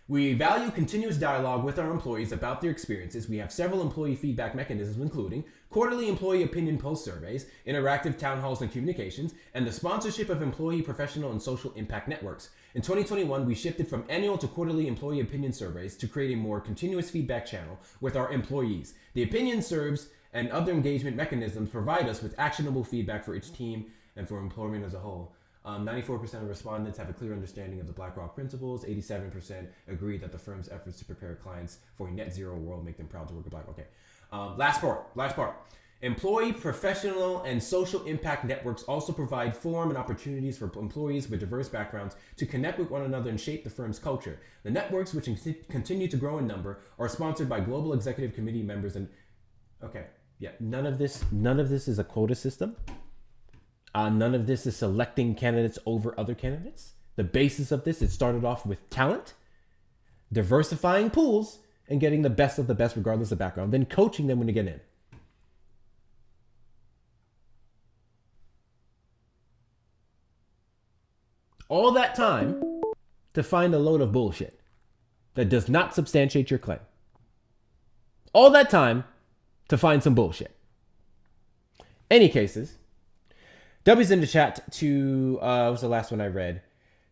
We value continuous dialogue with our employees about their experiences. We have several employee feedback mechanisms, including quarterly employee opinion post surveys, interactive town halls and communications, and the sponsorship of employee professional and social impact networks. In 2021, we shifted from annual to quarterly employee opinion surveys to create a more continuous feedback channel with our employees. The opinion surveys and other engagement mechanisms provide us with actionable feedback for each team and for employment as a whole. 94% of respondents have a clear understanding of the BlackRock principles. 87% agree that the firm's efforts to prepare clients for a net zero world make them proud to work at BlackRock. Okay. Last part. Employee, professional, and social impact networks also provide forum and opportunities for employees with diverse backgrounds to connect with one another and shape the firm's culture. The networks, which continue to grow in number, are sponsored by global executive committee members and... Okay, yeah, none of this is a quota system. None of this is selecting candidates over other candidates. The basis of this, it started off with talent, diversifying pools, and getting the best of the best regardless of background, then coaching them when they get in. All that time to find a load of bullshit that does not substantiate your claim. All that time to find some bullshit. Any cases, W's in the chat to, what was the last one I read?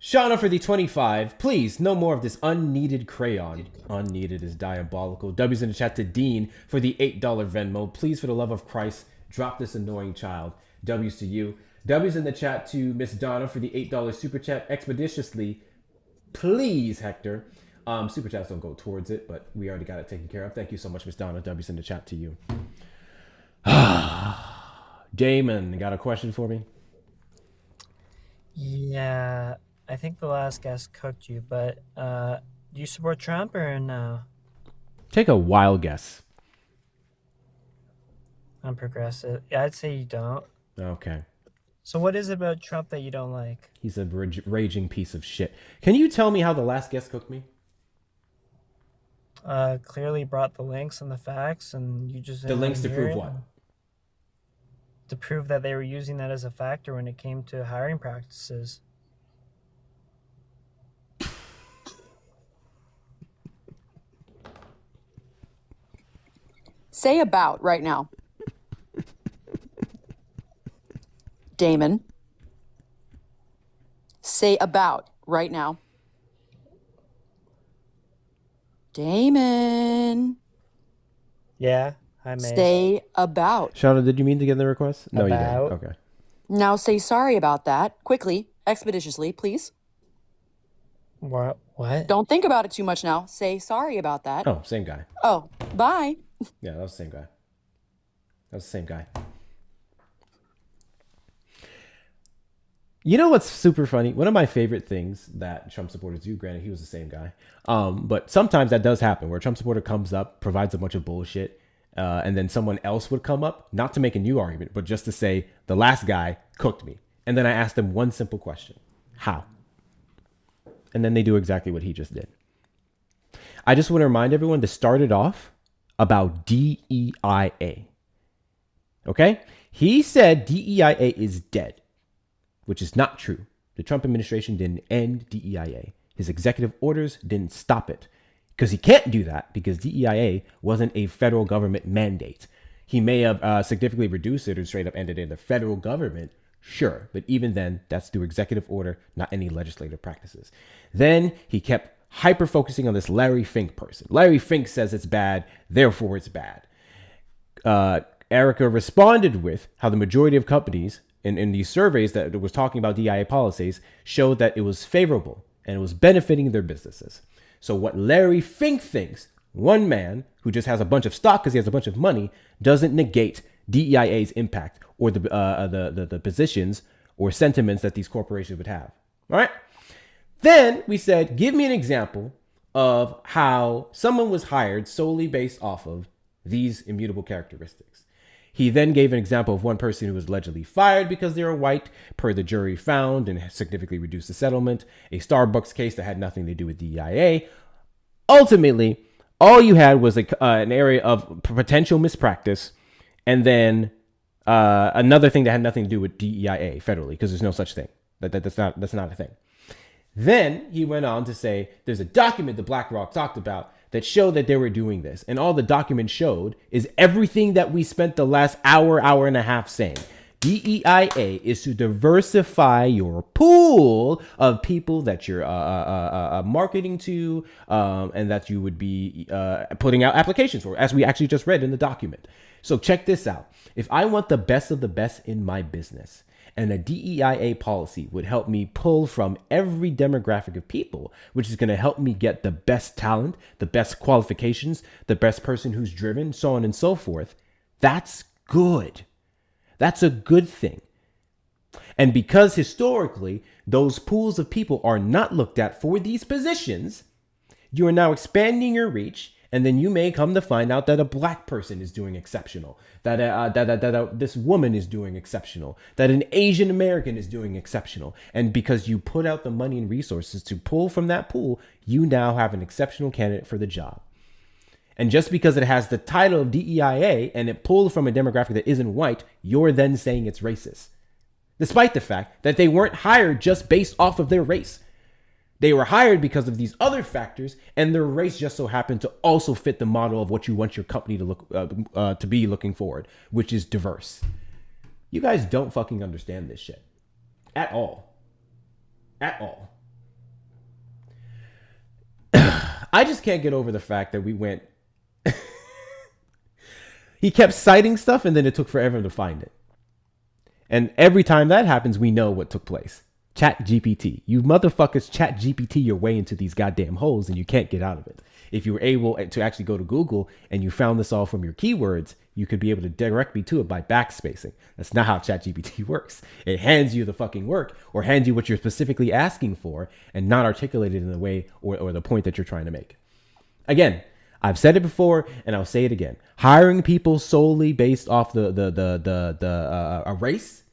Shauna for the 25. Please, no more of this unneeded crayon. Unneeded is diabolical. W's in the chat to Dean for the $8 Venmo. Please, for the love of Christ, drop this annoying child. W's to you. W's in the chat to Miss Donna for the $8 super chat expeditiously. Please, Hector. Super chats don't go towards it, but we already got it taken care of. Thank you so much, Miss Donna. W's in the chat to you. Damon, got a question for me? Yeah, I think the last guest cooked you, but do you support Trump or no? Take a wild guess. I'm progressive. Yeah, I'd say you don't. Okay. So what is it about Trump that you don't like? He's a raging piece of shit. Can you tell me how the last guest cooked me? Clearly brought the links and the facts, and you just The links to prove what? To prove that they were using that as a factor when it came to hiring practices. Say about right now. Damon. Say about right now. Damon. Yeah, I may. Say about. Shauna, did you mean to get the request? No, you About. didn't. Okay. Now say sorry about that. Quickly, expeditiously, please. What? Don't think about it too much now. Say sorry about that. Oh, same guy. Oh, bye. Yeah, that was the same guy. That was the same guy. You know what's super funny? One of my favorite things that Trump supporters do, granted he was the same guy, but sometimes that does happen where a Trump supporter comes up, provides a bunch of bullshit, and then someone else would come up, not to make a new argument, but just to say the last guy cooked me. And then I asked them one simple question: how? And then they do exactly what he just did. I just want to remind everyone to start it off about DEIA. Okay? He said DEIA is dead, which is not true. The Trump administration didn't end DEIA. His executive orders didn't stop it, because he can't do that because DEIA wasn't a federal government mandate. He may have significantly reduced it or straight up ended it in the federal government, sure. But even then, that's through executive order, not any legislative practices. Then he kept hyper-focusing on this Larry Fink person. Larry Fink says it's bad, therefore it's bad. Erica responded with how the majority of companies in these surveys that was talking about DIA policies showed that it was favorable and it was benefiting their businesses. So what Larry Fink thinks, one man who just has a bunch of stock because he has a bunch of money, doesn't negate DEIA's impact or the positions or sentiments that these corporations would have. All right. Then we said, give me an example of how someone was hired solely based off of these immutable characteristics. He then gave an example of one person who was allegedly fired because they were white, per the jury found, and significantly reduced the settlement, a Starbucks case that had nothing to do with DEIA. Ultimately, all you had was an area of potential mispractice, and then another thing that had nothing to do with DEIA federally, because there's no such thing. That's not a thing. Then he went on to say there's a document that BlackRock talked about that showed that they were doing this. And all the document showed is everything that we spent the last hour and a half saying. DEIA is to diversify your pool of people that you're marketing to and that you would be putting out applications for, as we actually just read in the document. So check this out. If I want the best of the best in my business, and a DEIA policy would help me pull from every demographic of people, which is going to help me get the best talent, the best qualifications, the best person who's driven, so on and so forth. That's good. That's a good thing. And because historically, those pools of people are not looked at for these positions, you are now expanding your reach. And then you may come to find out that a black person is doing exceptional, that this woman is doing exceptional, that an Asian American is doing exceptional. And because you put out the money and resources to pull from that pool, you now have an exceptional candidate for the job. And just because it has the title of DEIA and it pulled from a demographic that isn't white, you're then saying it's racist, despite the fact that they weren't hired just based off of their race. They were hired because of these other factors, and their race just so happened to also fit the model of what you want your company to look to be looking forward, which is diverse. You guys don't fucking understand this shit at all. At all. I just can't get over the fact that we went. He kept citing stuff, and then it took forever to find it. And every time that happens, we know what took place. Chat GPT. You motherfuckers chat GPT your way into these goddamn holes and you can't get out of it. If you were able to actually go to Google and you found this all from your keywords, you could be able to direct me to it by backspacing. That's not how chat GPT works. It hands you the fucking work or hands you what you're specifically asking for and not articulate it in the way or the point that you're trying to make. Again, I've said it before and I'll say it again. Hiring people solely based off a race,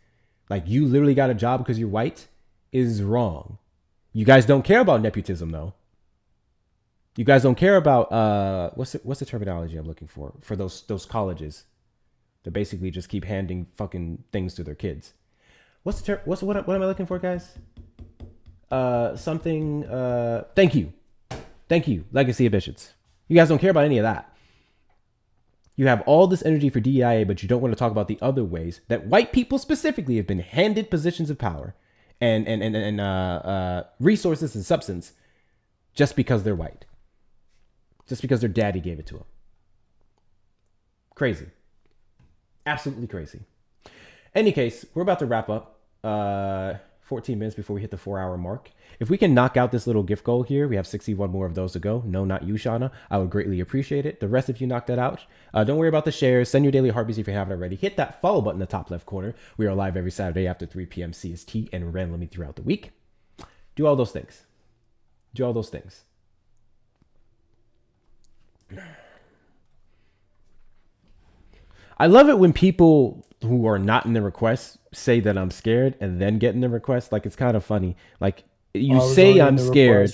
like you literally got a job because you're white, is wrong. You guys don't care about nepotism, though. You guys don't care about what's the terminology I'm looking for those colleges that basically just keep handing fucking things to their kids. What am I looking for, guys? Thank you, legacy additions. You guys don't care about any of that. You have all this energy for DEIA, but you don't want to talk about the other ways that white people specifically have been handed positions of power and resources and substance just because they're white. Just because their daddy gave it to them. Crazy. Absolutely crazy. Any case, we're about to wrap up. 14 minutes before we hit the 4-hour mark. If we can knock out this little gift goal here, we have 61 more of those to go. No, not you, Shauna. I would greatly appreciate it. The rest of you knock that out. Don't worry about the shares. Send your daily heartbeats if you haven't already. Hit that follow button in the top left corner. We are live every Saturday after 3 p.m. CST and randomly throughout the week. Do all those things. Do all those things. I love it when people who are not in the request say that I'm scared and then get in the request. Like, it's kind of funny. Like, you say I'm scared.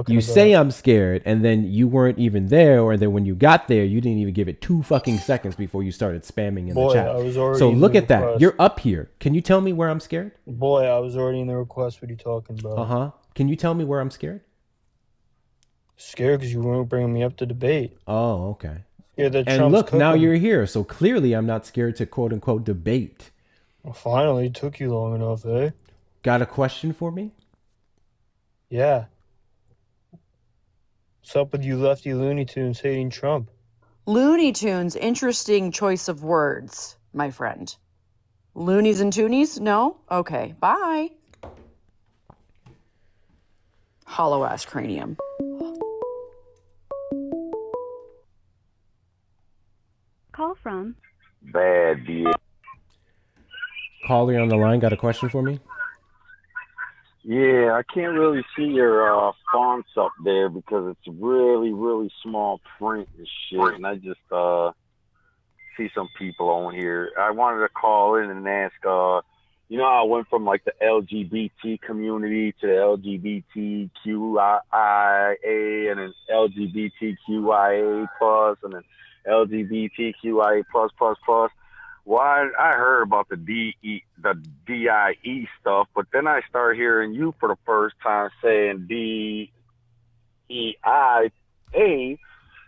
You say I'm scared, and then you weren't even there, or then when you got there, you didn't even give it 2 fucking seconds before you started spamming in the chat. So look at that. You're up here. Can you tell me where I'm scared? Boy, I was already in the request. What are you talking about? Uh-huh. Can you tell me where I'm scared? Scared because you weren't bringing me up to debate. Oh, okay. Yeah, that And Trump's look, now cooking. you're here. So clearly I'm not scared to quote unquote debate. Well, finally, it took you long enough, eh? Got a question for me? Yeah. What's up with you lefty Looney Tunes hating Trump? Looney Tunes, interesting choice of words, my friend. Loonies and Toonies? No? Okay, bye. Hollow ass cranium. Call from Bad bitch. Caller on the line, got a question for me? Yeah, I can't really see your fonts up there because it's really, really small print and shit. And I just see some people on here. I wanted to call in and ask, you know, I went from like the LGBT community to the LGBTQIA and then LGBTQIA plus and then LGBTQIA plus plus plus. Well, I heard about the DIE stuff, but then I started hearing you for the first time saying DEIA,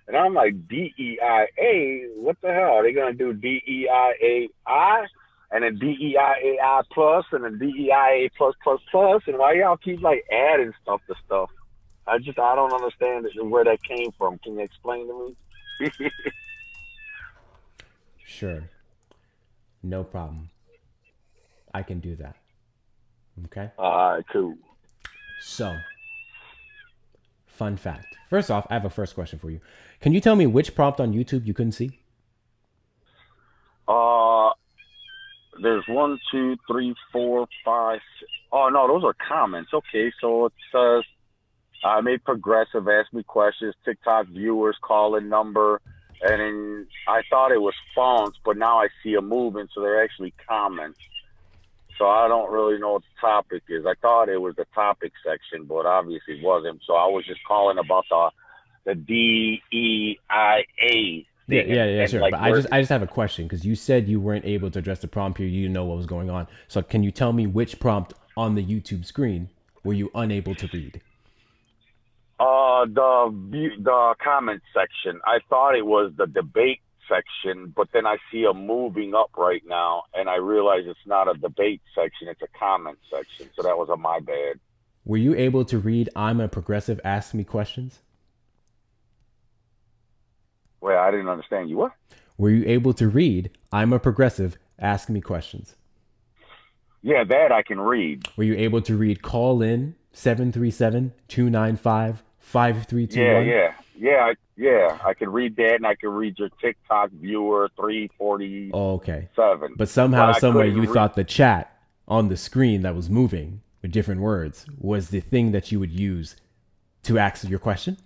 and I'm like, DEIA? What the hell? Are they going to do DEIAI and then DEIAI plus and then DEIA plus plus plus? And why y'all keep like adding stuff to stuff? I don't understand where that came from. Can you explain to me? Sure. No problem. I can do that. Okay? Cool. So, fun fact. First off, I have a first question for you. Can you tell me which prompt on YouTube you couldn't see? There's 1, 2, 3, 4, 5. Oh, no, those are comments. Okay, so it says, I made progressive, ask me questions, TikTok viewers, call in number. And then I thought it was fonts, but now I see a movement, so they're actually comments. So I don't really know what the topic is. I thought it was the topic section, but obviously it wasn't. So I was just calling about the DEIA. Yeah, sure. Like, but I just have a question because you said you weren't able to address the prompt here. You didn't know what was going on. So can you tell me which prompt on the YouTube screen were you unable to read? The comment section. I thought it was the debate section, but then I see a moving up right now, and I realize it's not a debate section, it's a comment section. So that was my bad. Were you able to read I'm a progressive, ask me questions? Wait, I didn't understand you. What? Were you able to read I'm a progressive, ask me questions? Yeah, that I can read. Were you able to read call in 737-295-5321? Yeah. I can read that, and I can read your TikTok viewer 347. Oh, okay. But somehow, someway, you thought the chat on the screen that was moving with different words was the thing that you would use to ask your question?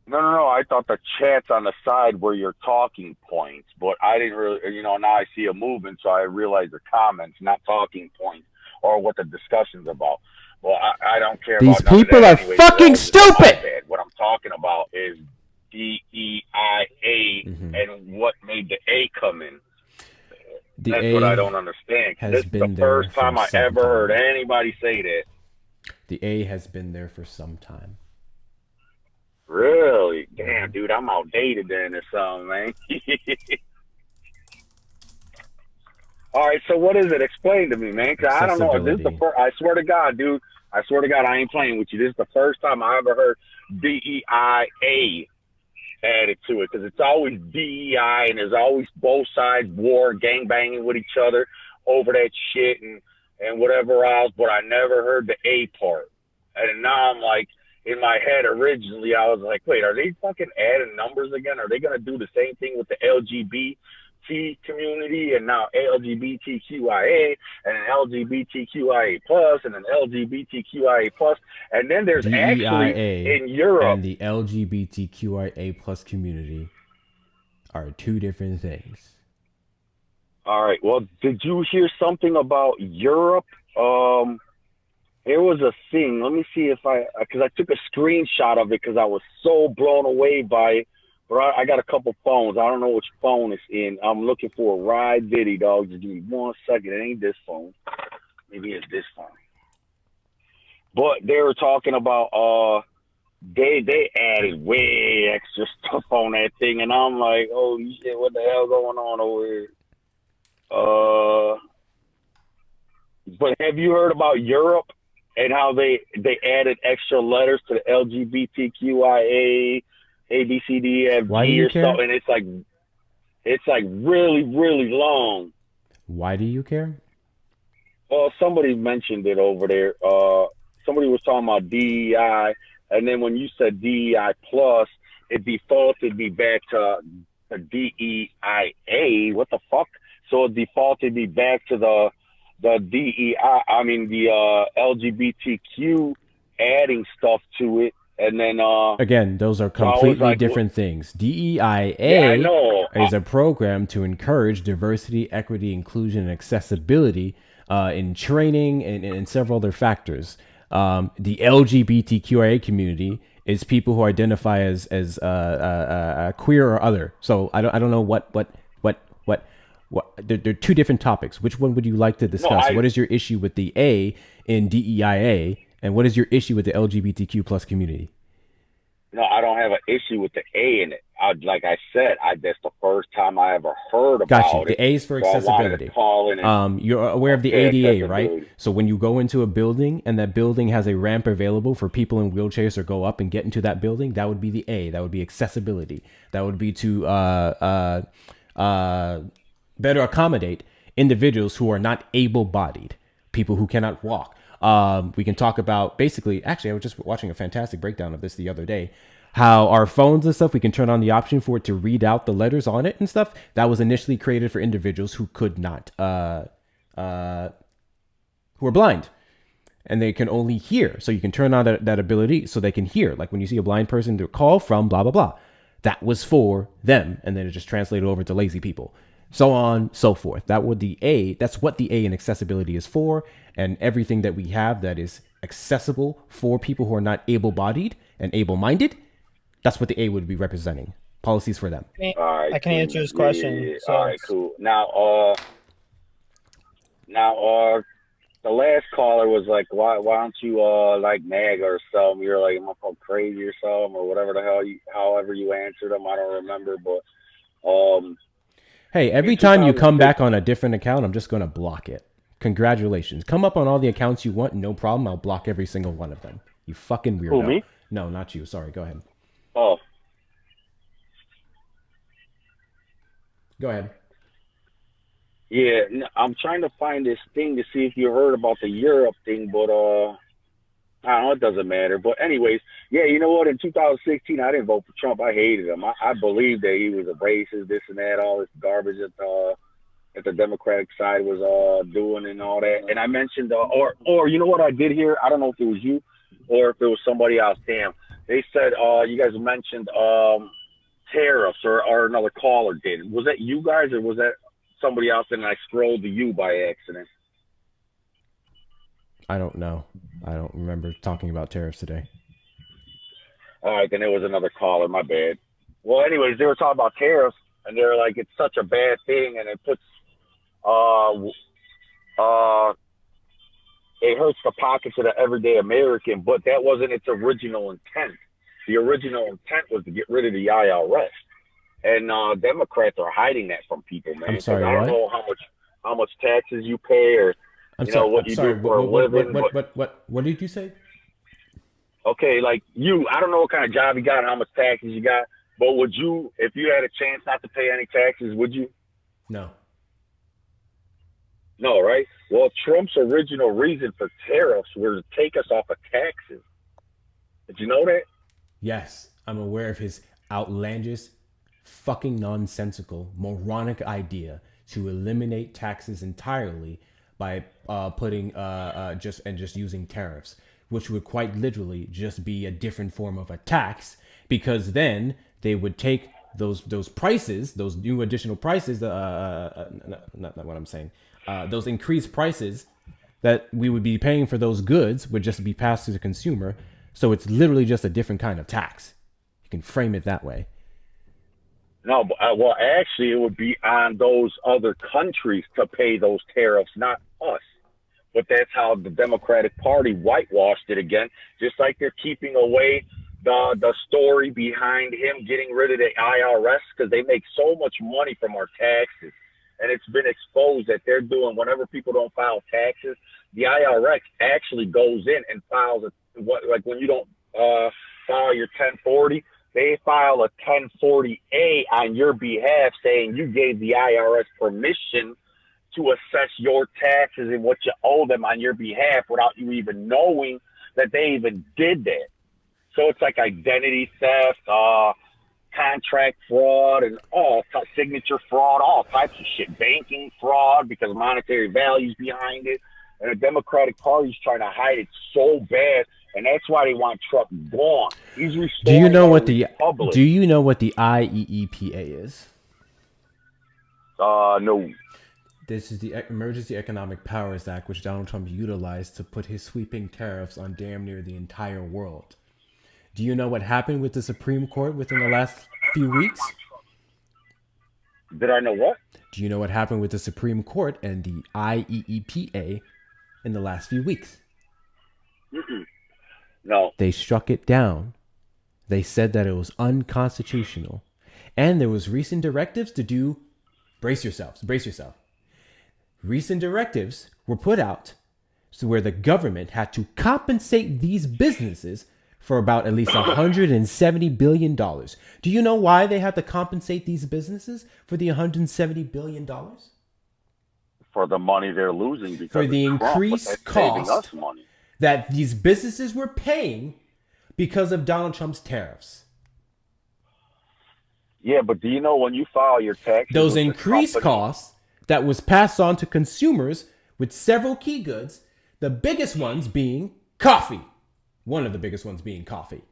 No. I thought the chats on the side were your talking points, but I didn't really, now I see a movement, so I realize the comments, not talking points or what the discussion's about. Well, I don't care These about people none are of that anyway, fucking so that's stupid! my bad. What I'm talking about is DEIA and what made the A come in. The That's A what I don't understand. has This is been the there first time for I some ever time. heard anybody say that. The A has been there for some time. Really? Damn, dude, I'm outdated then or something, man. All right, so what is it? Explain to me, man, because I don't know. This is the first, I swear to God, dude. I swear to God, I ain't playing with you. This is the first time I ever heard DEIA added to it, because it's always DEI, and there's always both sides war, gang banging with each other over that shit, and and whatever else, but I never heard the A part. And now I'm like, in my head originally, I was like, wait, are they fucking adding numbers again? Are they going to do the same thing with the LGBT community and now LGBTQIA and an LGBTQIA plus and an LGBTQIA plus? And then there's actually DEIA in Europe. and the LGBTQIA plus community are two different things. All right. Well, did you hear something about Europe? There was a thing. Let me see if because I took a screenshot of it because I was so blown away by it. But I got a couple phones. I don't know which phone it's in. I'm looking for a ride video, dog. Just give me 1 second. It ain't this phone. Maybe it's this phone. But they were talking about they added way extra stuff on that thing, and I'm like, holy shit, what the hell going on over here? But have you heard about Europe and how they added extra letters to the LGBTQIA, ABCDFG Why do you or care? stuff, and it's like really, really long. Why do you care? Well, somebody mentioned it over there. Somebody was talking about DEI, and then when you said DEI plus, it defaulted me back to the DEIA. What the fuck? So it defaulted me back to the DEI. I mean the LGBTQ adding stuff to it, and then Again, those are so I was completely like, different things. DEIA Yeah, I know. is a program to encourage diversity, equity, inclusion, and accessibility in training and several other factors. The LGBTQIA community is people who identify as queer or other. So I don't know what they're two different topics. Which one would you like to discuss? What is your issue with the A in DEIA, and what is your issue with the LGBTQ plus community? No, I don't have an issue with the A in it. Like I said, that's the first time I ever heard about Got you. it. The A is for So I wanted to accessibility. call in and- You're aware of the Okay, ADA, right? accessibility. So when you go into a building and that building has a ramp available for people in wheelchairs to go up and get into that building, that would be the A. That would be accessibility. That would be to better accommodate individuals who are not able-bodied, people who cannot walk. We can talk about basically, actually, I was just watching a fantastic breakdown of this the other day, how our phones and stuff, we can turn on the option for it to read out the letters on it and stuff. That was initially created for individuals who could not, who are blind and they can only hear. So you can turn on that ability so they can hear. Like when you see a blind person, to call from blah, blah, blah. That was for them. And then it just translated over to lazy people. So on, so forth. That's what the A in accessibility is for. And everything that we have that is accessible for people who are not able-bodied and able-minded, that's what the A would be representing. Policies for them. All right, I can answer his question. Yeah. So All right, cool. Now, the last caller was like, why don't you like MAGA or something? You're like, am I called crazy or something or whatever the hell however you answered them. I don't remember, but hey, every time you come back on a different account, I'm just going to block it. Congratulations. Come up on all the accounts you want. No problem. I'll block every single one of them. You fucking weirdo. Who, me? No, not you. Sorry. Go ahead. Oh. Go ahead. Yeah, I'm trying to find this thing to see if you heard about the Europe thing, but I don't know, it doesn't matter. But anyways, yeah, you know what? In 2016, I didn't vote for Trump. I hated him. I believed that he was a racist, this and that, all this garbage that the Democratic side was doing and all that. And I mentioned, or you know what I did here? I don't know if it was you or if it was somebody else. Damn, they said you guys mentioned tariffs, or another caller did. Was that you guys, or was that somebody else, and I scrolled to you by accident? I don't know. I don't remember talking about tariffs today. All right, then it was another caller. My bad. Well, anyways, they were talking about tariffs, and they're like, it's such a bad thing, and it puts it hurts the pockets of the everyday American. But that wasn't its original intent. The original intent was to get rid of the IRS. And Democrats are hiding that from people, man. I'm sorry, I don't what? know how much taxes you pay, or what you do for a living. What did you say? Okay, like I don't know what kind of job you got and how much taxes you got, but would you, if you had a chance not to pay any taxes, would you? No. No, right? Well, Trump's original reason for tariffs were to take us off of taxes. Did you know that? Yes, I'm aware of his outlandish, fucking nonsensical, moronic idea to eliminate taxes entirely by putting just using tariffs, which would quite literally just be a different form of a tax, because then they would take those prices, those new additional prices, not what I'm saying, those increased prices that we would be paying for those goods would just be passed to the consumer. So it's literally just a different kind of tax. You can frame it that way. No, but, well, actually, it would be on those other countries to pay those tariffs, not us. But that's how the Democratic Party whitewashed it again, just like they're keeping away the story behind him getting rid of the IRS, because they make so much money from our taxes. And it's been exposed that they're doing, whenever people don't file taxes, the IRS actually goes in and files like when you don't file your 1040, they file a 1040A on your behalf saying you gave the IRS permission to assess your taxes and what you owe them on your behalf without you even knowing that they even did that. So it's like identity theft, contract fraud, and signature fraud, all types of shit. Banking fraud because monetary values behind it. And the Democratic Party's trying to hide it so bad, and that's why they want Trump gone. He's restoring Do you know what the IEEPA is? No. This is the Emergency Economic Powers Act, which Donald Trump utilized to put his sweeping tariffs on damn near the entire world. Do you know what happened with the Supreme Court within the last few weeks? Did I know what? Do you know what happened with the Supreme Court and the IEEPA in the last few weeks? Mm-mm. No. They struck it down. They said that it was unconstitutional. And there was recent directives to do, brace yourself. Recent directives were put out so where the government had to compensate these businesses for about at least $170 billion. Do you know why they had to compensate these businesses for the $170 billion? For the money they're losing because for the of Trump, increased but that's saving cost us money. That these businesses were paying because of Donald Trump's tariffs. Yeah, but do you know when you file your taxes, those increased costs that was passed on to consumers with several key goods, the biggest ones being coffee. One of the biggest ones being coffee.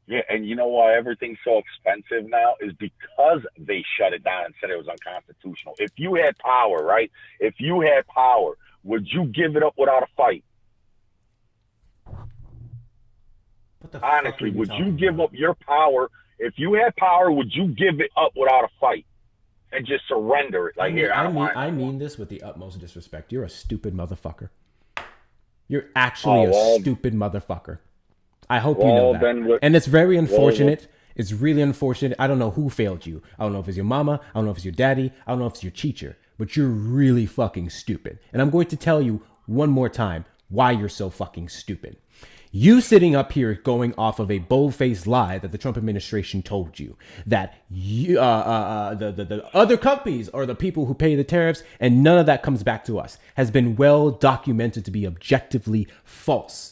Yeah, and you know why everything's so expensive now is because they shut it down and said it was unconstitutional. If you had power, right? If you had power, would you give it up without a fight? Honestly, would you give up your power? If you had power, would you give it up without a fight and just surrender it? Like, I mean this with the utmost disrespect. You're a stupid motherfucker. You're actually a stupid motherfucker. I hope you know that. And it's very unfortunate. It's really unfortunate. I don't know who failed you. I don't know if it's your mama. I don't know if it's your daddy. I don't know if it's your teacher. But you're really fucking stupid. And I'm going to tell you one more time why you're so fucking stupid. You sitting up here going off of a bold-faced lie that the Trump administration told you that you, the other companies are the people who pay the tariffs and none of that comes back to us has been well documented to be objectively false.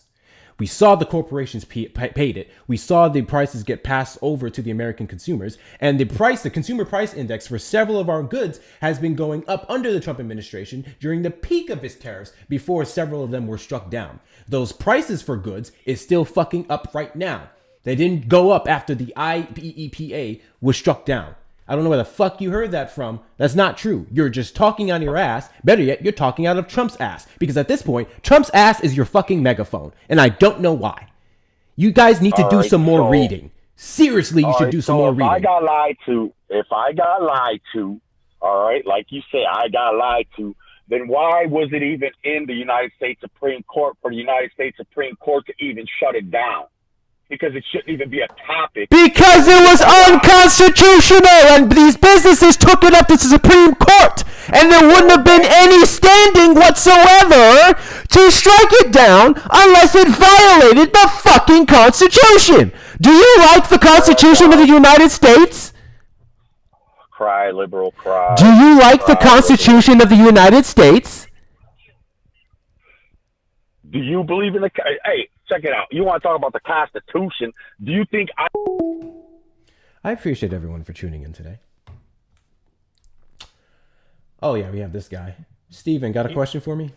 We saw the corporations paid it. We saw the prices get passed over to the American consumers, and the consumer price index for several of our goods has been going up under the Trump administration during the peak of his tariffs before several of them were struck down. Those prices for goods is still fucking up right now. They didn't go up after the IEEPA was struck down. I don't know where the fuck you heard that from. That's not true. You're just talking on your ass. Better yet, you're talking out of Trump's ass. Because at this point, Trump's ass is your fucking megaphone. And I don't know why. You guys need to do some more reading. Seriously, you should do some more reading. If I got lied to, all right, like you say, I got lied to, then why was it even in the United States Supreme Court for the United States Supreme Court to even shut it down? Because it shouldn't even be a topic. Because it was unconstitutional and these businesses took it up to the Supreme Court and there wouldn't have been any standing whatsoever to strike it down unless it violated the fucking Constitution. Do you like the Constitution of the United States? cry, liberal cry. Do you like the cry, Constitution of the United States? Do you believe in the? Hey, check it out. You want to talk about the Constitution? Do you think I appreciate everyone for tuning in today. Oh yeah, we have this guy. Steven, got a question for me?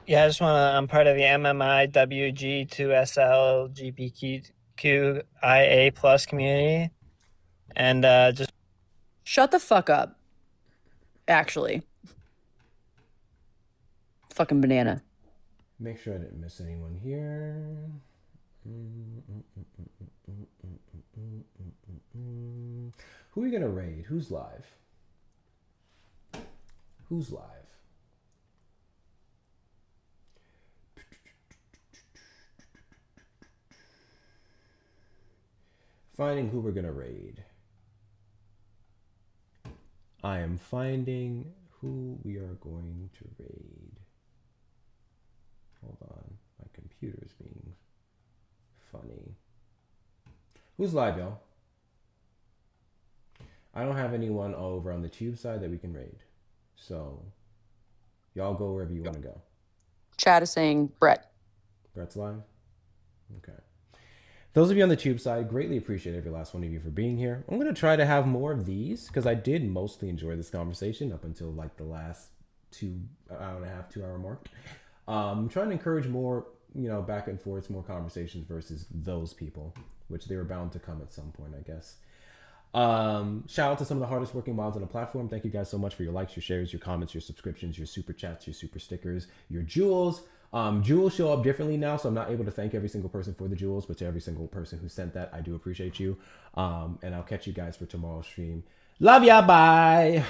Yeah, I just want to. I'm part of the MMIWG2SLGBTQIA plus community, and just Shut the fuck up. Actually. Fucking banana. Make sure I didn't miss anyone here. Who are you gonna raid? Who's live? Who's live? Finding who we're gonna raid. I am finding who we are going to raid. Hold on, my computer's being funny. Who's live, y'all? I don't have anyone over on the tube side that we can raid. So, y'all go wherever you want to go. Chat is saying Brett. Brett's live? Okay. Those of you on the tube side, greatly appreciate every last one of you for being here. I'm going to try to have more of these because I did mostly enjoy this conversation up until like the last 2 hour mark. I'm trying to encourage more, back and forth, more conversations versus those people, which they were bound to come at some point, I guess. Shout out to some of the hardest working mods on the platform. Thank you guys so much for your likes, your shares, your comments, your subscriptions, your super chats, your super stickers, your jewels. Jewels show up differently now, so I'm not able to thank every single person for the jewels, but to every single person who sent that, I do appreciate you. And I'll catch you guys for tomorrow's stream. Love ya, bye.